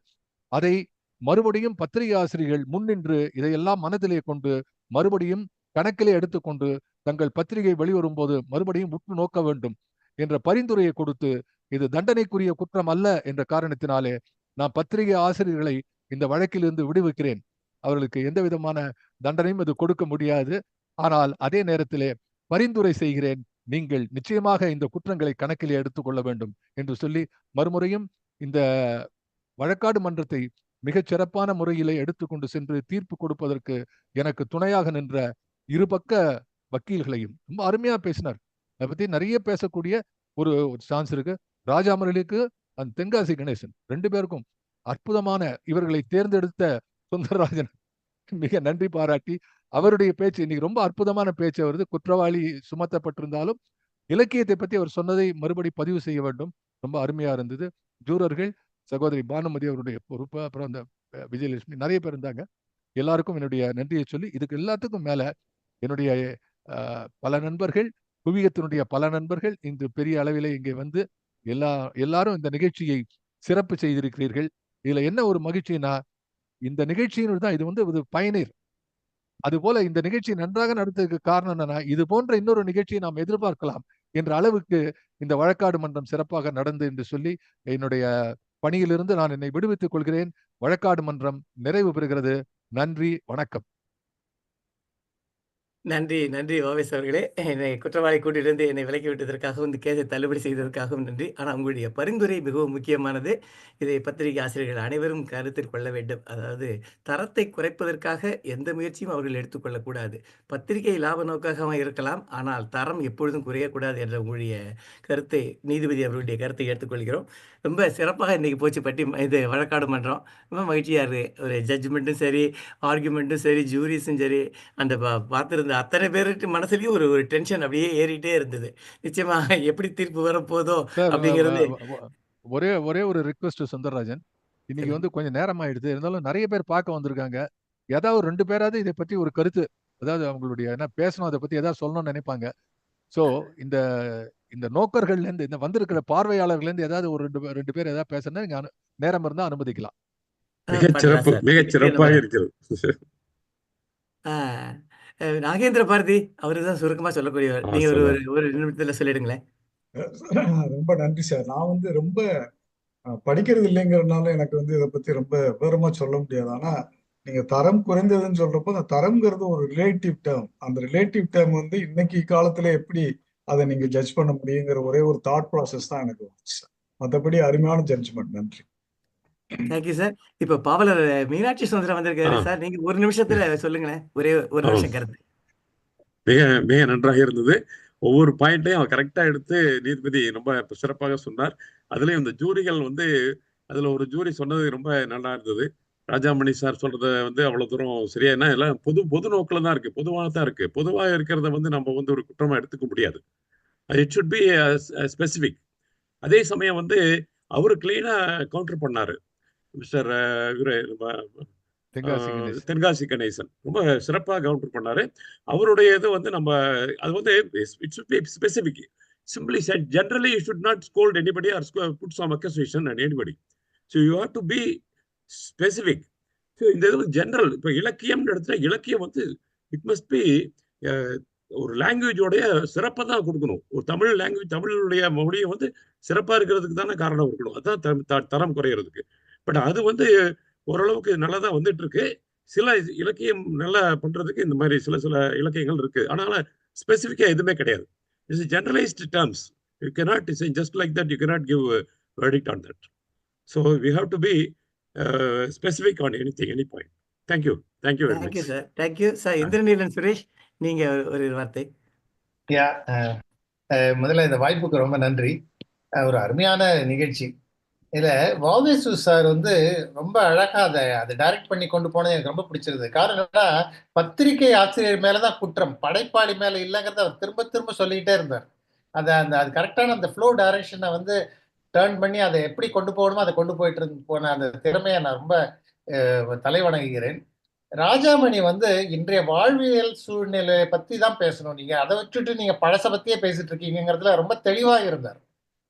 அதை மறுபடியும் பத்திரிகை ஆசிரியர்கள் முன்னின்று இதையெல்லாம் மனதிலே கொண்டு மறுபடியும் கணக்கிலே எடுத்துக்கொண்டு தங்கள் பத்திரிகை வெளிவரும் போது மறுபடியும் உற்று நோக்க வேண்டும் என்ற பரிந்துரையை கொடுத்து இது தண்டனைக்குரிய குற்றம் அல்ல என்ற காரணத்தினாலே நான் பத்திரிகை ஆசிரியர்களை இந்த வழக்கிலிருந்து விடுவிக்கிறேன். அவர்களுக்கு எந்த விதமான தண்டனையும் இது கொடுக்க முடியாது. ஆனால் அதே நேரத்திலே பரிந்துரை செய்கிறேன், நீங்கள் நிச்சயமாக இந்த குற்றங்களை கணக்கிலே எடுத்துக்கொள்ள வேண்டும் என்று சொல்லி மறுமுறையும் இந்த வழக்காடு மன்றத்தை மிகச் சிறப்பான முறையிலே எடுத்துக்கொண்டு சென்று தீர்ப்பு கொடுப்பதற்கு எனக்கு துணையாக நின்ற இருபக்க வக்கீல்களையும் ரொம்ப அருமையா பேசினார். அதை பத்தி நிறைய பேசக்கூடிய ஒரு சான்ஸ் இருக்கு. ராஜாமணிக்கு அந்த தென்காசி கணேசன் ரெண்டு பேருக்கும் அற்புதமான இவர்களை தேர்ந்தெடுத்த சுந்தரராஜன் மிக நன்றி பாராட்டி அவருடைய பேச்சு இன்னைக்கு ரொம்ப அற்புதமான பேச்சு. வருது குற்றவாளி சுமத்தப்பட்டிருந்தாலும் இலக்கியத்தை பற்றி அவர் சொன்னதை மறுபடி பதிவு செய்ய வேண்டும். ரொம்ப அருமையா இருந்தது. ஜூரர்கள் சகோதரி பானுமதி அவருடைய பொறுப்பு, அப்புறம் அந்த விஜயலட்சுமி, நிறைய பேர் இருந்தாங்க. எல்லாருக்கும் என்னுடைய நன்றியை சொல்லி இதுக்கு எல்லாத்துக்கும் மேல என்னுடைய பல நண்பர்கள், குவியத்தினுடைய பல நண்பர்கள் இன்று பெரிய அளவிலே இங்கே வந்து எல்லாரும் இந்த நிகழ்ச்சியை சிறப்பு செய்திருக்கிறீர்கள். இதுல என்ன ஒரு மகிழ்ச்சினா, இந்த நிகழ்ச்சியினுடைய தான் இது வந்து ஒரு பயனீர். அதுபோல இந்த நிகழ்ச்சி நன்றாக நடத்ததுக்கு காரணம் என்னன்னா, இது போன்ற இன்னொரு நிகழ்ச்சியை நாம் எதிர்பார்க்கலாம் என்ற அளவுக்கு இந்த வழக்காடு மன்றம் சிறப்பாக நடந்து என்று சொல்லி என்னுடைய பணியிலிருந்து நான் என்னை விடுவித்துக் கொள்கிறேன். வழக்காடு மன்றம் நிறைவு பெறுகிறது. நன்றி, வணக்கம். நன்றி நன்றி ஓவேஸ் அவர்களே. என்னை குற்றவாளி கூட்டிலிருந்து என்னை விலக்கி விட்டதற்காகவும் இந்த கேஸை தள்ளுபடி செய்ததற்காகவும் நன்றி. ஆனால் உங்களுடைய பரிந்துரை மிகவும் முக்கியமானது. இதை பத்திரிகை ஆசிரியர்கள் அனைவரும் கருத்தில் கொள்ள வேண்டும். அதாவது தரத்தை குறைப்பதற்காக எந்த முயற்சியும் அவர்கள் எடுத்துக்கொள்ளக்கூடாது. பத்திரிகை லாப நோக்காக இருக்கலாம், ஆனால் தரம் எப்பொழுதும் குறையக்கூடாது என்ற உங்களுடைய கருத்தை, நீதிபதி அவர்களுடைய கருத்தை எடுத்துக்கொள்கிறோம். ரொம்ப சிறப்பாக இன்றைக்கி போச்சு இது வழக்காடு மன்றம். ரொம்ப மகிழ்ச்சியாக இருக்குது. ஒரு ஜட்ஜ்மெண்ட்டும் சரி, ஆர்குமெண்ட்டும் சரி, ஜூரிஸும் சரி, அந்த பார்த்துருந்த அத்தனை பேருக்கு மனசுலயும் ஒரு டென்ஷன் அப்படியே ஏறிட்டே இருந்தது. நிச்சயமா எப்படி தீர்ப்பு வரப்போதோ அப்படிங்கிறது. ஒரே ஒரு ரிக்வெஸ்ட் சுந்தரராஜன், இன்னைக்கு வந்து கொஞ்சம் நேரம் ஆயிடுது, இருந்தாலும் நிறைய பேர் பார்க்க வந்திருக்காங்க. ஏதாவது ஒரு 2 பேராவது இதை பற்றி ஒரு கருத்து, அதாவது அவங்களுடைய என்ன பேசணும் அதை பத்தி ஏதாவது சொல்லணும்னு நினைப்பாங்க. சோ இந்த நோக்கர்கள்ல இருந்து, இந்த வந்திருக்கிற பார்வையாளர்கள்ல இருந்து ஏதாவது ஒரு 2 பேர் ஏதாவது பேசணும், நீங்க நேரம் இருந்தா அனுமதிக்கலாம். மிகச் சிறப்பாக இருக்கிறது. நாகேந்திர பாரதி அவரு தான் சுருக்கமா சொல்லக்கூடியவர். நீங்க ஒரு ஒரு நிமிடத்துல சொல்லிடுங்களேன். ரொம்ப நன்றி சார். நான் வந்து ரொம்ப படிக்கிறது இல்லைங்கிறதுனால எனக்கு வந்து இதை பத்தி ரொம்ப விவரமா சொல்ல முடியாது. ஆனா நீங்க தரம் குறைந்ததுன்னு சொல்றப்போ அந்த தரம்ங்கிறது ஒரு ரிலேட்டிவ் டேர்ம். அந்த ரிலேட்டிவ் டேர்ம் வந்து இன்னைக்கு காலத்துல எப்படி அதை நீங்க ஜட்ஜ் பண்ண முடியுங்கிற ஒரே ஒரு தாட் ப்ராசஸ் தான் எனக்கு வந்துச்சு சார். மற்றபடி அருமையான ஜட்ஜ்மெண்ட். நன்றி. Thank you sir. இப்ப பாவலர் மீனாட்சி சுந்தரம் வந்திருக்காரு சார். நீங்க ஒரு நிமிஷத்துல சொல்லுங்களேன். ஒரே ஒரு நிமிஷம் கருத்து. மிக மிக நன்றாக இருந்தது. ஒவ்வொரு பாயிண்ட்டையும் அவர் கரெக்டா எடுத்து நீதிபதி ரொம்ப சிறப்பாக சொன்னார். அதுலயும் இந்த ஜூரிகள் வந்து அதுல ஒரு ஜூரி சொன்னது ரொம்ப நல்லா இருந்தது. ராஜாமணி சார் சொல்றத வந்து அவ்வளவு தூரம் சரியா, என்ன எல்லாம் பொது நோக்கில தான் இருக்கு, பொதுவாக தான் இருக்கு. பொதுவாக இருக்கிறத வந்து நம்ம வந்து ஒரு குற்றமா எடுத்துக்க முடியாது. It should be specific. அதே சமயம் வந்து அவரு கிளீனா கவுண்டர் பண்ணாரு மிஸ்டர் தென்காசி கணேசன் ரொம்ப சிறப்பாக கவுண்டர் பண்ணாரு. அவருடைய இது வந்து நம்ம அது வந்து it should be specific. Simply said generally you should not scold anybody or put some accusation at anybody. So you have to be specific. So இந்த இது ஜெனரல். இப்போ இலக்கியம் இடத்துல இலக்கியம் வந்து இட் மஸ்ட் பி ஒரு லாங்குவேஜோடைய சிறப்பை தான் கொடுக்கணும். ஒரு தமிழ் லாங்குவேஜ், தமிழுடைய மொழியை வந்து சிறப்பாக இருக்கிறதுக்கு தானே காரணம் இருக்கணும். அதுதான் தரம் குறையிறதுக்கு. பட் அது வந்து ஓரளவுக்கு நல்லா தான் வந்துட்டு இருக்கு. சில இலக்கியம் நல்லா பண்றதுக்கு இந்த மாதிரி சில இலக்கியங்கள் இருக்கு. அதனால ஸ்பெசிஃபிக்கா எதுவுமே கிடையாது. It's generalised terms. You cannot say just like that, you cannot give a verdict on that. So we have to be specific on anything, any point. Thank you very much. Thank you sir. Thank you sir. Indraneelan Suresh, நீங்க ஒரு வார்த்தை. முதல்ல இந்த வாய்ப்புக்கு ரொம்ப நன்றி. ஒரு அருமையான நிகழ்ச்சி. இதுல வாவேசு சார் வந்து ரொம்ப அழகா அதை டைரக்ட் பண்ணி கொண்டு போனது எனக்கு ரொம்ப பிடிச்சிருது. காரணம் என்னன்னா, பத்திரிகை ஆசிரியர் மேலதான் குற்றம், படைப்பாளி மேல இல்லைங்கிறத அவர் திரும்ப திரும்ப சொல்லிக்கிட்டே இருந்தார். அது கரெக்டான அந்த ஃப்ளோ டைரக்ஷனை வந்து டேர்ன் பண்ணி அதை எப்படி கொண்டு போகணுமோ அதை கொண்டு போயிட்டு போன அந்த திறமையை நான் ரொம்ப தலைவணங்குகிறேன். ராஜாமணி வந்து இன்றைய வாழ்வியல் சூழ்நிலையை பத்தி தான் பேசணும். நீங்க அதை விட்டுட்டு நீங்க பழச பத்தியே பேசிட்டு இருக்கீங்கிறதுல ரொம்ப தெளிவாக இருந்தார்.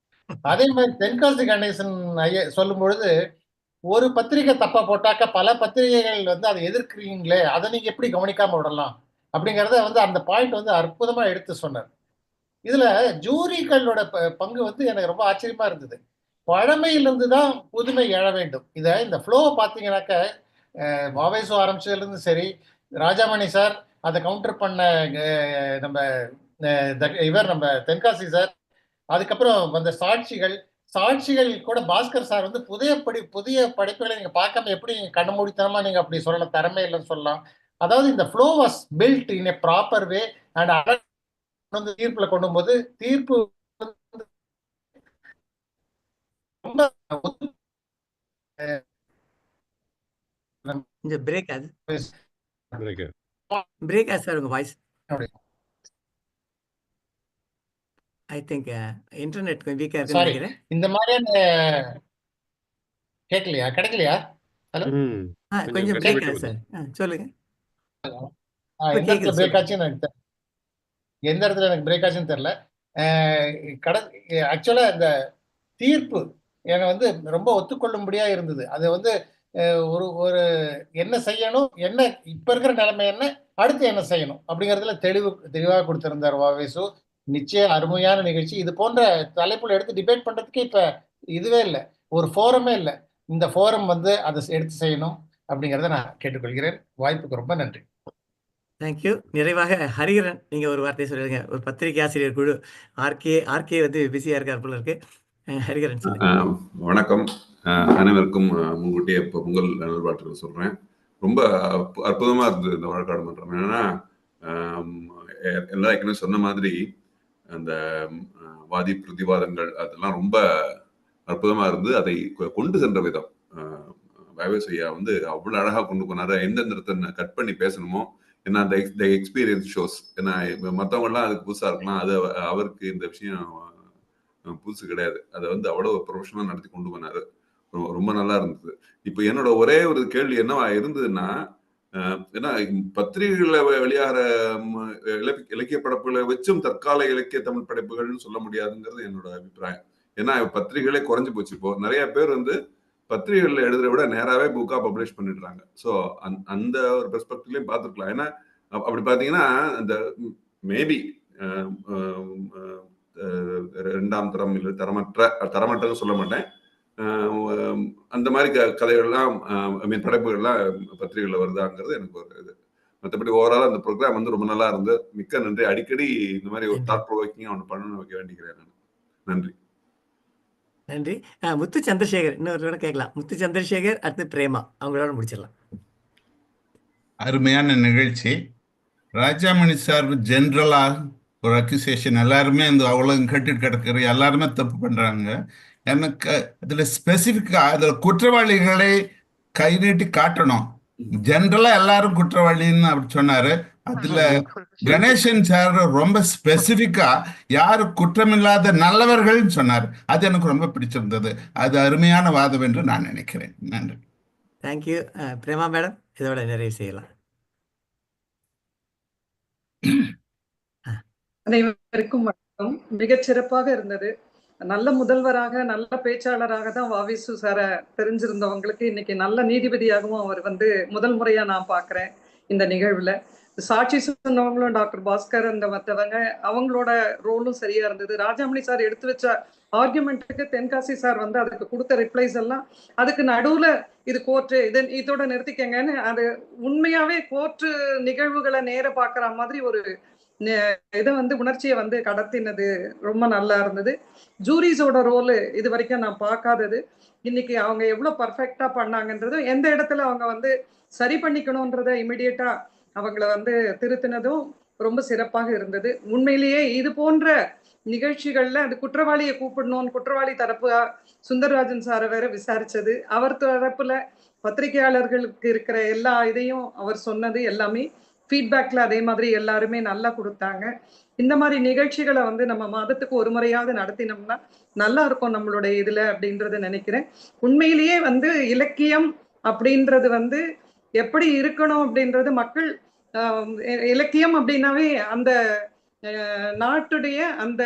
அதே மாதிரி தென்காசி கணேசன் சொல்லும் பொழுது, ஒரு பத்திரிகை தப்பா போட்டாக்க பல பத்திரிகைகள் வந்து அதை எதிர்க்கிறீங்களே, அதை நீங்க எப்படி கவனிக்காம விடலாம் அப்படிங்கறத வந்து அந்த பாயிண்ட் வந்து அற்புதமா எடுத்து சொன்னார். இதுல ஜூரிகளோட பங்கு வந்து எனக்கு ரொம்ப ஆச்சரியமா இருந்தது. பழமையிலிருந்து தான் புதுமை எழ வேண்டும். இந்த ஃப்ளோவை பார்த்தீங்கன்னாக்க வாவேசு ஆரம்பிச்சதுல இருந்து சரி, ராஜாமணி சார் அதை கவுண்டர் பண்ண நம்ம தென்காசி சார், அதுக்கப்புறம் வந்த சாட்சிகள் கூட பாஸ்கர் சார் வந்து புதிய படைப்புகளை நீங்க பார்க்காம எப்படி கண்ண மூடித்தனமா நீங்க அப்படி சொல்லலாம், திறமை இல்லைன்னு சொல்லலாம். அதாவது இந்த flow was built in A proper way and வந்து தீர்ப்புல கொண்டு போது தீர்ப்பு பிரேக் சார் உங்க வாய்ஸ். ஐ திங்க் இன்டர்நெட் வீக்கா இருக்குன்னு நினைக்கிறேன். இந்த மாதிரியான கிடைக்கலையா? ஹலோ, கொஞ்சம் பிரேக் ஆகுது சார். சொல்லுங்க. பிரேக் ஆச்சுன்னு எனக்கு எந்த இடத்துல எனக்கு பிரேக் ஆச்சுன்னு தெரியல. ஆக்சுவலா இந்த தீர்ப்பு எனக்கு வந்து ரொம்ப ஒத்துக்கொள்ளும்படியா இருந்தது. அது வந்து ஒரு என்ன செய்யணும், என்ன இப்ப இருக்கிற நிலைமை என்ன, அடுத்து என்ன செய்யணும் அப்படிங்கறதுல தெளிவாக கொடுத்திருந்தார் வாவேசு. நிச்சயம் அருமையான நிகழ்ச்சி. இது போன்ற தலைப்புல எடுத்து டிபேட் பண்றதுக்கு இப்ப இதுவே இல்லை, ஒரு ஃபோரமே இல்லை. இந்த ஃபோரம் வந்து அதை எடுத்து செய்யணும் அப்படிங்கறத நான் கேட்டுக்கொள்கிறேன். வாய்ப்புக்கு ரொம்ப நன்றி. தேங்க்யூ. நிறைவாக ஹரிகரன், நீங்க ஒரு வார்த்தை சொல்லிடுங்க. ஒரு பத்திரிகை ஆசிரியர் குழு ஆர்கே வந்து பிஸியா இருக்கார் போல இருக்கு. ஹரிகரன் சொல்லுங்க. வணக்கம் அனைவருக்கும். முன்கூட்டியே பொங்கல் நல்வாழ்த்துக்கள் சொல்றேன். ரொம்ப அற்புதமா இருந்தது இந்த வழக்காடு மன்றம். என்னன்னா, எல்லா ஏற்கனவே சொன்ன மாதிரி அந்த வாதி பிரதிவாதங்கள் அதெல்லாம் ரொம்ப அற்புதமா இருந்து அதை கொண்டு சென்ற விதம் வாவேசு ஐயா வந்து அவ்வளவு அழகா கொண்டு போனாரு. எந்தெந்த இடத்த கட் பண்ணி பேசணுமோ, ஏன்னா அந்த எக்ஸ்பீரியன்ஸ் ஷோஸ், ஏன்னா மற்றவங்க எல்லாம் அதுக்கு புதுசா இருக்கலாம், அது அவருக்கு இந்த விஷயம் புதுசு கிடையாது. அதை வந்து அவ்வளவு ப்ரொஃபஷனலா நடத்தி கொண்டு போனாரு. ரொம்ப நல்லா இருந்தது. இப்ப என்னோட ஒரே ஒரு கேள்வி என்னவா இருந்ததுன்னா, ஏன்னா பத்திரிகைகள்ல வெளியாகிற இலக்கிய படைப்புகளை வச்சும் தற்கால இலக்கிய தமிழ் படைப்புகள்னு சொல்ல முடியாதுங்கிறது என்னோட அபிப்பிராயம். ஏன்னா பத்திரிகைகளே குறைஞ்சு போச்சு. இப்போ நிறைய பேர் வந்து பத்திரிகைகளில் எழுதுறத விட நேராகவே புக்காக பப்ளிஷ் பண்ணிடுறாங்க. ஸோ அந்த ஒரு பெர்ஸ்பெக்டிவ்லையும் பார்த்துருக்கலாம். ஏன்னா அப்படி பார்த்தீங்கன்னா இந்த மேபி ரெண்டாம் தரம் இல்லை தரமற்றன்னு சொல்ல மாட்டேன், அந்த மாதிரி கதைகள்லாம் படைப்புகள்லாம் பத்திரிகைகளில் வருதாங்கிறது எனக்கு ஒரு இது. மற்றபடி ஓவரால் அந்த ப்ரோக்ராம் வந்து ரொம்ப நல்லா இருந்து மிக்க நன்றி. அடிக்கடி இந்த மாதிரி ஒரு தாட் ப்ரோவோக்கிங் ஒன்று பண்ணணும்னு வைக்க வேண்டிக்கிறேன் நான். நன்றி. நன்றி. முத்து சந்திரசேகர் இன்னொரு கேட்கலாம். முத்து சந்திரசேகர், அடுத்து பிரேமா, அவங்களோட முடிச்சிடலாம். அருமையான நிகழ்ச்சி. ராஜாமணி சார் ஜென்ரலா ஒரு அக்யூசேஷன், எல்லாருமே இந்த அவ்வளோ கட்டிட்டு கிடக்குற எல்லாருமே தப்பு பண்றாங்க. எனக்கு அதுல ஸ்பெசிஃபிக்கா அதுல குற்றவாளிகளை கை நீட்டி காட்டணும். ஜென்ரலா எல்லாரும் குற்றவாளின்னு அப்படி சொன்னாரு. அதுல கணேசன் சார் ரொம்ப ஸ்பெசிஃபிக்கா யாரு குற்றமில்லாத நல்லவர்கள்னு சொன்னார். அது எனக்கு ரொம்ப பிடிச்சிருந்தது. அது அருமையான வாதம் என்று நான் நினைக்கிறேன். நன்றி. தேங்க்யூ. பிரேமா மேடம், இதோட நிறைவு செய்யலாம். அனைவருக்கும் வணக்கம். மிகச் சிறப்பாக இருந்தது. நல்ல முதல்வராக நல்ல பேச்சாளராக தான் வாவிசு சார தெரிஞ்சிருந்தவங்களுக்கு இன்னைக்கு நல்ல நீதிபதியாகவும் அவர் வந்து முதல் முறையா நான் பாக்குறேன் இந்த நிகழ்வுல. சாட்சி சொன்னவங்களும் டாக்டர் பாஸ்கர் அந்த மற்றவங்க அவங்களோட ரோலும் சரியா இருந்தது. ராஜாமணி சார் எடுத்து வச்ச ஆர்குமெண்ட்டுக்கு தென்காசி சார் வந்து அதுக்கு கொடுத்த ரிப்ளைஸ் எல்லாம் அதுக்கு நடுவுல இது கோர்ட்டு இதோட நிறுத்திக்கங்கன்னு அது உண்மையாவே கோர்ட்டு நிகழ்வுகளை நேர பாக்குற மாதிரி ஒரு இதை வந்து உணர்ச்சியை வந்து கடத்தினது ரொம்ப நல்லா இருந்தது. ஜூரிஸோட ரோலு இது வரைக்கும் நான் பார்க்காதது. இன்னைக்கு அவங்க எவ்வளவு பர்ஃபெக்டா பண்ணாங்கன்றதும் எந்த இடத்துல அவங்க வந்து சரி பண்ணிக்கணும்ன்றத இமிடியேட்டா அவங்கள வந்து திருத்தினதும் ரொம்ப சிறப்பாக இருந்தது. உண்மையிலேயே இது போன்ற நிகழ்ச்சிகள்ல அது குற்றவாளியை கூப்பிடணும்னு குற்றவாளி தரப்பு சுந்தரராஜன் சாரை வேற விசாரிச்சது, அவர் தரப்புல பத்திரிகையாளர்களுக்கு இருக்கிற எல்லா இதையும் அவர் சொன்னது எல்லாமே ஃபீட்பேக்ல அதே மாதிரி எல்லாருமே நல்லா கொடுத்தாங்க. இந்த மாதிரி நிகழ்ச்சிகளை வந்து நம்ம மாதத்துக்கு ஒரு முறையாவது நடத்தினோம்னா நல்லா இருக்கும் நம்மளுடைய இதுல அப்படின்றத நினைக்கிறேன். உண்மையிலேயே வந்து இலக்கியம் அப்படின்றது வந்து எப்படி இருக்கணும் அப்படின்றது மக்கள் இலக்கியம் அப்படின்னாவே அந்த நாட்டுடைய அந்த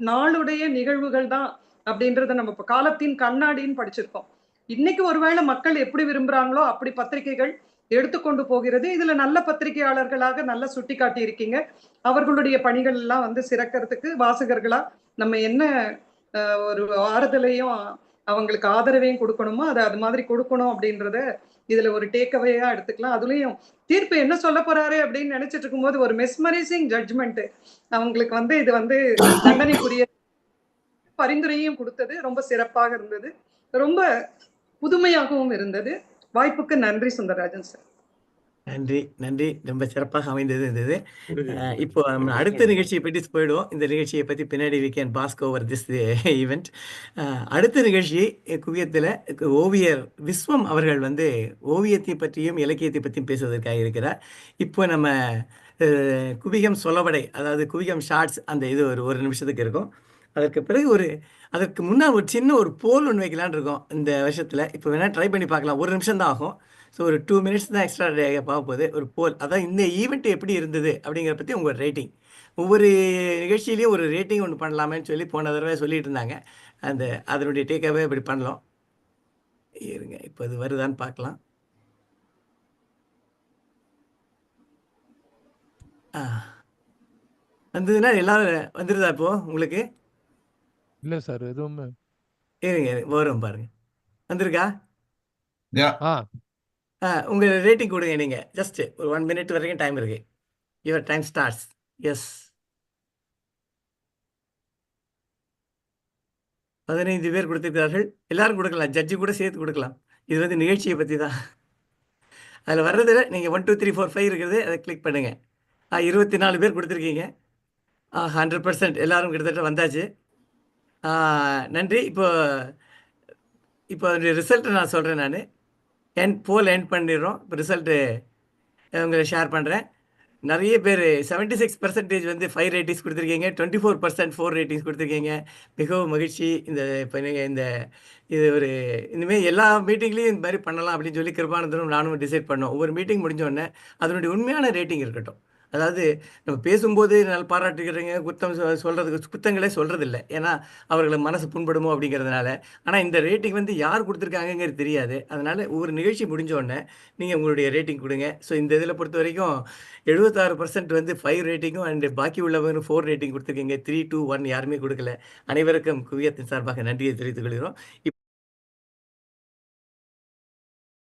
நாளுடைய நிகழ்வுகள் தான் அப்படின்றத நம்ம இப்போ காலத்தின் கண்ணாடின்னு படிச்சிருக்கோம். இன்னைக்கு ஒருவேளை மக்கள் எப்படி விரும்புறாங்களோ அப்படி பத்திரிகைகள் எடுத்துக்கொண்டு போகிறது. இதுல நல்ல பத்திரிகையாளர்களாக நல்லா சுட்டி காட்டி இருக்கீங்க. அவர்களுடைய பணிகள் எல்லாம் வந்து சிறக்கிறதுக்கு வாசகர்களா நம்ம என்ன ஒரு ஆறுதலையும் அவங்களுக்கு ஆதரவையும் கொடுக்கணுமோ அதை அது மாதிரி கொடுக்கணும் அப்படின்றத இதுல ஒரு டேக்அவேயா எடுத்துக்கலாம். அதுலயும் தீர்ப்பு என்ன சொல்ல போறாரு அப்படின்னு நினைச்சிட்டு இருக்கும்போது ஒரு மெஸ்மரைசிங் ஜட்ஜ்மெண்ட் அவங்களுக்கு வந்து இது வந்து தண்டனைக்குரிய பரிந்துரையும் கொடுத்தது ரொம்ப சிறப்பாக இருந்தது. ரொம்ப புதுமையாகவும் இருந்தது. வாய்ப்புக்கு நன்றி சுந்தரராஜன் சார். நன்றி நன்றி. ரொம்ப சிறப்பாக அமைந்தது. இப்போ நம்ம அடுத்த நிகழ்ச்சியை பற்றி போயிடுவோம். இந்த நிகழ்ச்சியை பற்றி பின்னாடி we can pass over this event. அடுத்த நிகழ்ச்சி குவியத்தில் ஓவியர் விஸ்வம் அவர்கள் வந்து ஓவியத்தை பற்றியும் இலக்கியத்தை பற்றியும் பேசுவதற்காக இருக்கிறார். இப்போ நம்ம குவிகம் சொலவடை, அதாவது குவிகம் ஷார்ட்ஸ், அந்த இது ஒரு நிமிஷத்துக்கு இருக்கும். அதற்கு பிறகு அதற்கு முன்னால் ஒரு சின்ன ஒரு போல் ஒன்று வைக்கலான்னு இருக்கோம் இந்த வருஷத்தில். இப்போ வேணால் ட்ரை பண்ணி பார்க்கலாம். ஒரு நிமிஷம் தான் ஆகும். ஸோ ஒரு 2 minutes தான் எக்ஸ்ட்ரா பார்க்க போகுது. ஒரு போல், அதான் இந்த ஈவெண்ட் எப்படி இருந்தது அப்படிங்கிறத பற்றி உங்கள் ரேட்டிங். ஒவ்வொரு நிகழ்ச்சியிலையும் ஒரு ரேட்டிங் ஒன்று பண்ணலாமேன்னு சொல்லி போன தடவை சொல்லிட்டு இருந்தாங்க. அதனுடைய டேக்காவே இப்படி பண்ணலாம். இருங்க, இப்போ அது வருதான்னு பார்க்கலாம். வந்ததுன்னா எல்லாரும் வந்துருதா இப்போ உங்களுக்கு? இல்ல சார், எதுவும் இருங்க வரும் பாருங்க. வந்திருக்கா? Yeah. உங்க ரேட்டிங் கொடுங்க. நீங்க ஜஸ்ட் ஒரு 1 minute வரைக்கும் டைம் இருக்கு. Your time starts. எஸ், 15 பேர் கொடுத்திருக்கிறார்கள். எல்லாரும் கொடுக்கலாம், ஜட்ஜி கூட சேர்த்து கொடுக்கலாம். இது வந்து நிகழ்ச்சியை பற்றி தான். அதில் வர்றதில் நீங்கள் 1 2 3 4 5 இருக்கிறது, அதை கிளிக் பண்ணுங்க. 24 பேர் கொடுத்துருக்கீங்க. 100% எல்லாரும் கிட்டத்தட்ட வந்தாச்சு. நன்றி. இப்போ அதனுடைய ரிசல்ட்டை நான் சொல்கிறேன். நான் போல் எண்ட் பண்ணிடுறோம். இப்போ ரிசல்ட்டு உங்களை ஷேர் பண்ணுறேன். நிறைய பேர் 76% வந்து 5 ரேட்டிங்ஸ் கொடுத்துருக்கீங்க, 24% 4 ரேட்டிங்ஸ் கொடுத்துருக்கீங்க. மிகவும் மகிழ்ச்சி. இப்போ இது இனிமேல் எல்லா மீட்டிங்லேயும் இந்த மாதிரி பண்ணலாம் அப்படின்னு சொல்லி கிருபானந்தரும் நானும் டிசைட் பண்ணோம். ஒவ்வொரு மீட்டிங் முடிஞ்சோடனே அதனுடைய உண்மையான ரேட்டிங் இருக்கட்டும். அதாவது நம்ம பேசும்போது நல்லா பாராட்டுகிறீங்க, சொல்றதுக்கு குத்தங்களே சொல்றதில்ல. ஏன்னா அவர்கள் மனசு புண்படுமோ அப்படிங்கிறதுனால. ஆனா இந்த ரேட்டிங் வந்து யார் குடுத்துருக்காங்கங்கிறது தெரியாது. அதனால ஒவ்வொரு நிகழ்ச்சி முடிஞ்ச உடனே நீங்க உங்களுடைய ரேட்டிங் குடுங்க. ஸோ இந்த இதில பொறுத்தவரைக்கும் 76% வந்து 5 ரேட்டிங்கும் அண்ட் பாக்கி உள்ளவங்க 4 ரேட்டிங் குடுத்துருக்கீங்க. 3, 2, 1 யாருமே குடுக்கல. அனைவருக்கும் குவியத்தின் சார்பாக நன்றியை தெரிவித்துக் கொள்கிறோம்.